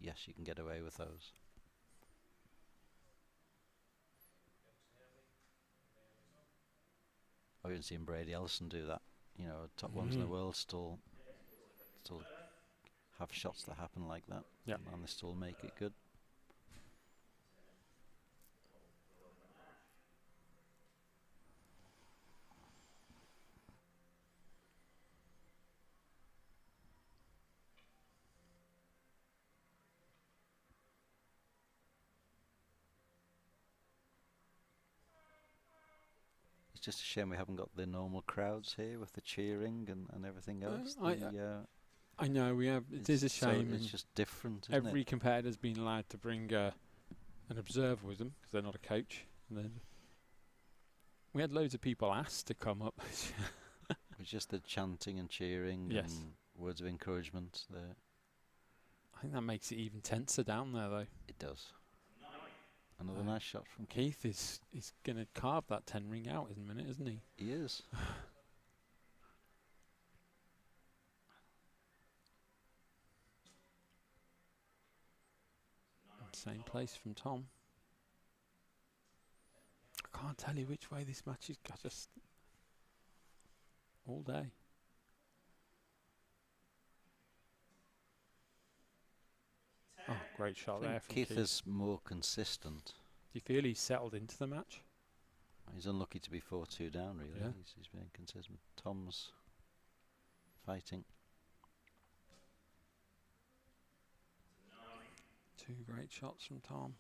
S2: yes, you can get away with those. I've even seen Brady Ellison do that. You know, top ones in the world still have shots that happen like that.
S1: Yeah.
S2: And they still make it good. It's just a shame we haven't got the normal crowds here with the cheering and everything else.
S1: I know we have. It is a shame.
S2: So it's just different. Isn't
S1: every
S2: it?
S1: competitor's been allowed to bring an observer with them because they're not a coach. And then we had loads of people asked to come up.
S2: It's just the chanting and cheering and words of encouragement there.
S1: I think that makes it even tenser down there, though.
S2: It does. Another nice shot from
S1: Keith. Is going to carve that 10 ring out in a minute, isn't he?
S2: He is.
S1: Same place from Tom. I can't tell you which way this match is. Just all day. Oh, great shot there from
S2: Keith is more consistent.
S1: Do you feel he's settled into the match?
S2: He's unlucky to be 4-2 down, really.
S1: Yeah.
S2: He's been inconsistent. Tom's fighting.
S1: 2 great shots from Tom.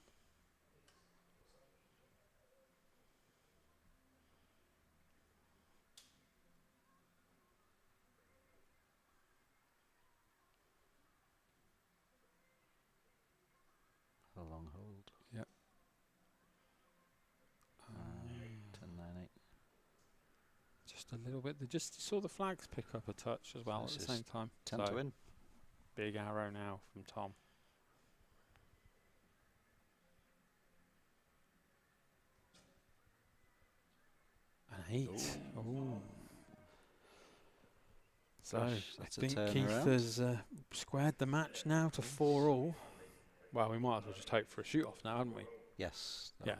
S2: A long hold.
S1: Yep.
S2: 10-9-8.
S1: Just a little bit. They just saw the flags pick up a touch as well at the same time.
S2: 10 to win.
S1: Big arrow now from Tom. An 8. Ooh. So I think Keith has squared the match now to 4-all. Well, we might as well just hope for a shoot-off now, haven't we?
S2: Yes.
S1: Yeah.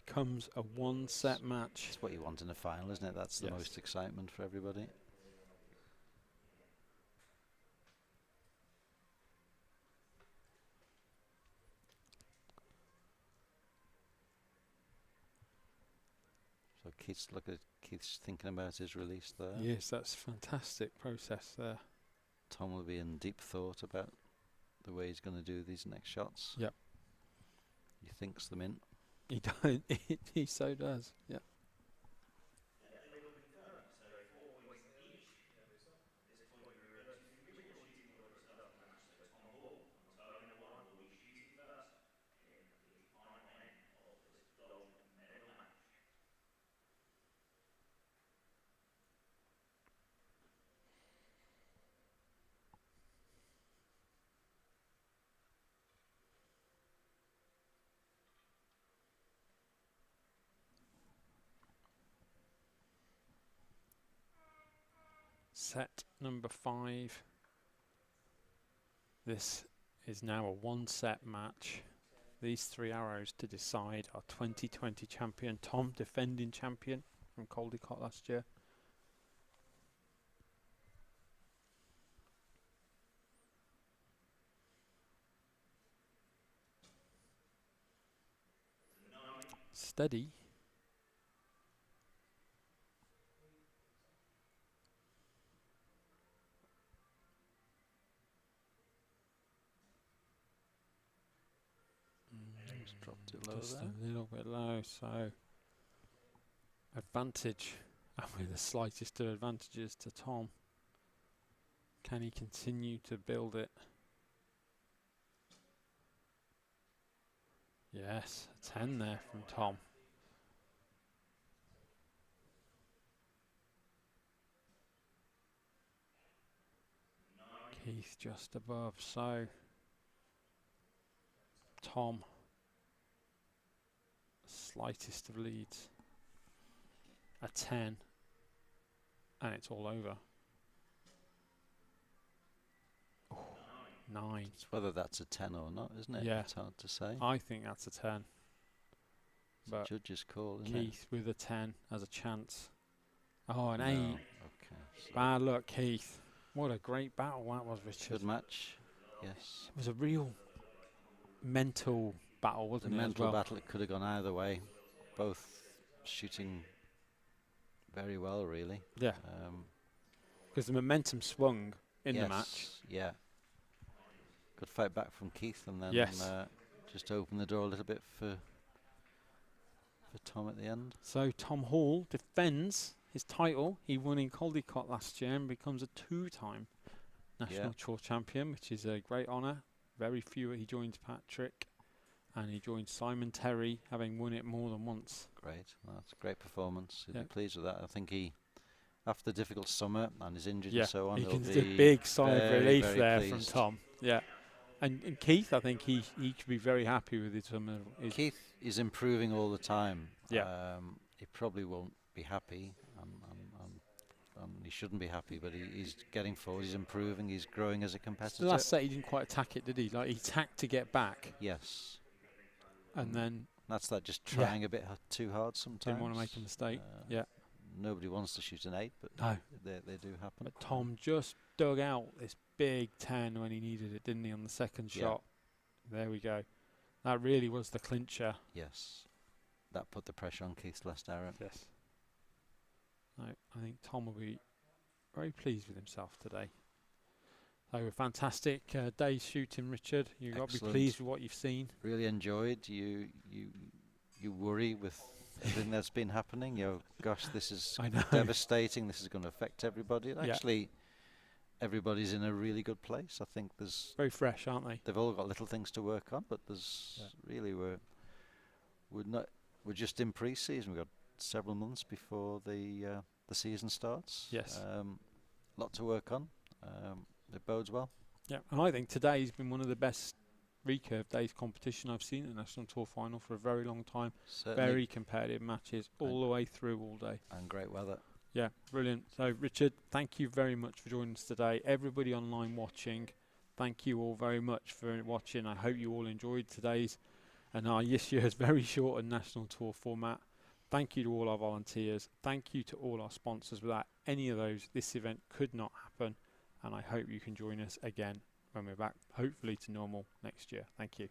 S1: becomes a one-set match.
S2: It's what you want in a final, isn't it? That's the
S1: Yes.
S2: most excitement for everybody. So Keith's thinking about his release there.
S1: Yes, that's fantastic process there.
S2: Tom will be in deep thought about the way he's going to do these next shots.
S1: Yep.
S2: He thinks them in.
S1: He does. He so does. Yep. Set number 5. This is now a one-set match. These 3 arrows to decide our 2020 champion, Tom, defending champion from Caldecott last year. Steady.
S2: Just dropped it low
S1: Just
S2: there.
S1: a little bit low, so advantage, and with the slightest of advantages to Tom. Can he continue to build it? Yes, a 10 there from Tom. Keith just above, so Tom, slightest of leads, a 10, and it's all over. Oh, 9.
S2: It's whether that's a 10 or not, isn't it?
S1: Yeah.
S2: It's hard to say.
S1: I think that's a 10.
S2: It's
S1: But
S2: a judge's call, isn't
S1: Keith with a 10 has a chance. Oh, an
S2: it?
S1: 8.
S2: No. Okay. So
S1: Bad luck, Keith. What a great battle that was, Richard.
S2: good match. Yes.
S1: It was a real mental battle,
S2: The
S1: wasn't it?
S2: mental
S1: as well?
S2: battle, it could have gone either way. Both shooting very well, really.
S1: Yeah, because the momentum swung in the match.
S2: Yeah. Good fight back from Keith, and then
S1: Yes.
S2: just opened the door a little bit for Tom at the end.
S1: So Tom Hall defends his title. He won in Caldecott last year and becomes a 2-time national tour champion, which is a great honour. Very few. He joins Patrick, and he joins Simon Terry, having won it more than once.
S2: Great. That's a great performance. He'll
S1: Yeah.
S2: be pleased with that. I think he, after the difficult summer and his injury
S1: Yeah,
S2: and so on,
S1: he
S2: he'll
S1: can
S2: be
S1: do a big sigh of
S2: very,
S1: relief
S2: very
S1: there from
S2: pleased.
S1: Tom. Yeah, and Keith, I think he could be very happy with his. His
S2: Keith is improving all the time.
S1: Yeah.
S2: He probably won't be happy, and he shouldn't be happy, but he's getting forward, he's improving, he's growing as a competitor.
S1: the last set he didn't quite attack it, did he? Like he tacked to get back,
S2: Yes.
S1: and then
S2: That's that just
S1: Yeah.
S2: trying a bit too hard sometimes.
S1: didn't want to make a mistake. Yeah.
S2: Nobody wants to shoot an 8, but
S1: No.
S2: they do happen.
S1: But Tom just dug out this big 10 when he needed it, didn't he, on the second
S2: Yeah.
S1: shot? There we go. That really was the clincher.
S2: Yes. That put the pressure on Keith's last arrow.
S1: Yes. No, I think Tom will be very pleased with himself today. So a fantastic day's shooting, Richard. You've got to be
S2: Excellent.
S1: pleased with what you've seen.
S2: Really enjoyed. You worry with everything that's been happening. Gosh, this is
S1: I know.
S2: devastating. This is going to affect everybody.
S1: Yeah.
S2: Actually, everybody's in a really good place. I think
S1: Very fresh, aren't they?
S2: they've all got little things to work on, but there's really we're just in pre-season. We've got several months before the season starts.
S1: Yes.
S2: Lot to work on. It bodes well.
S1: Yeah, and I think today's been one of the best Recurve days competition I've seen at the National Tour Final for a very long time.
S2: Certainly.
S1: Very competitive matches all the way through all day.
S2: And great weather.
S1: Yeah, brilliant. So, Richard, thank you very much for joining us today. Everybody online watching, thank you all very much for watching. I hope you all enjoyed today's and our this year's very shortened national tour format. Thank you to all our volunteers. Thank you to all our sponsors. Without any of those, this event could not happen. And I hope you can join us again when we're back, hopefully to normal next year. Thank you.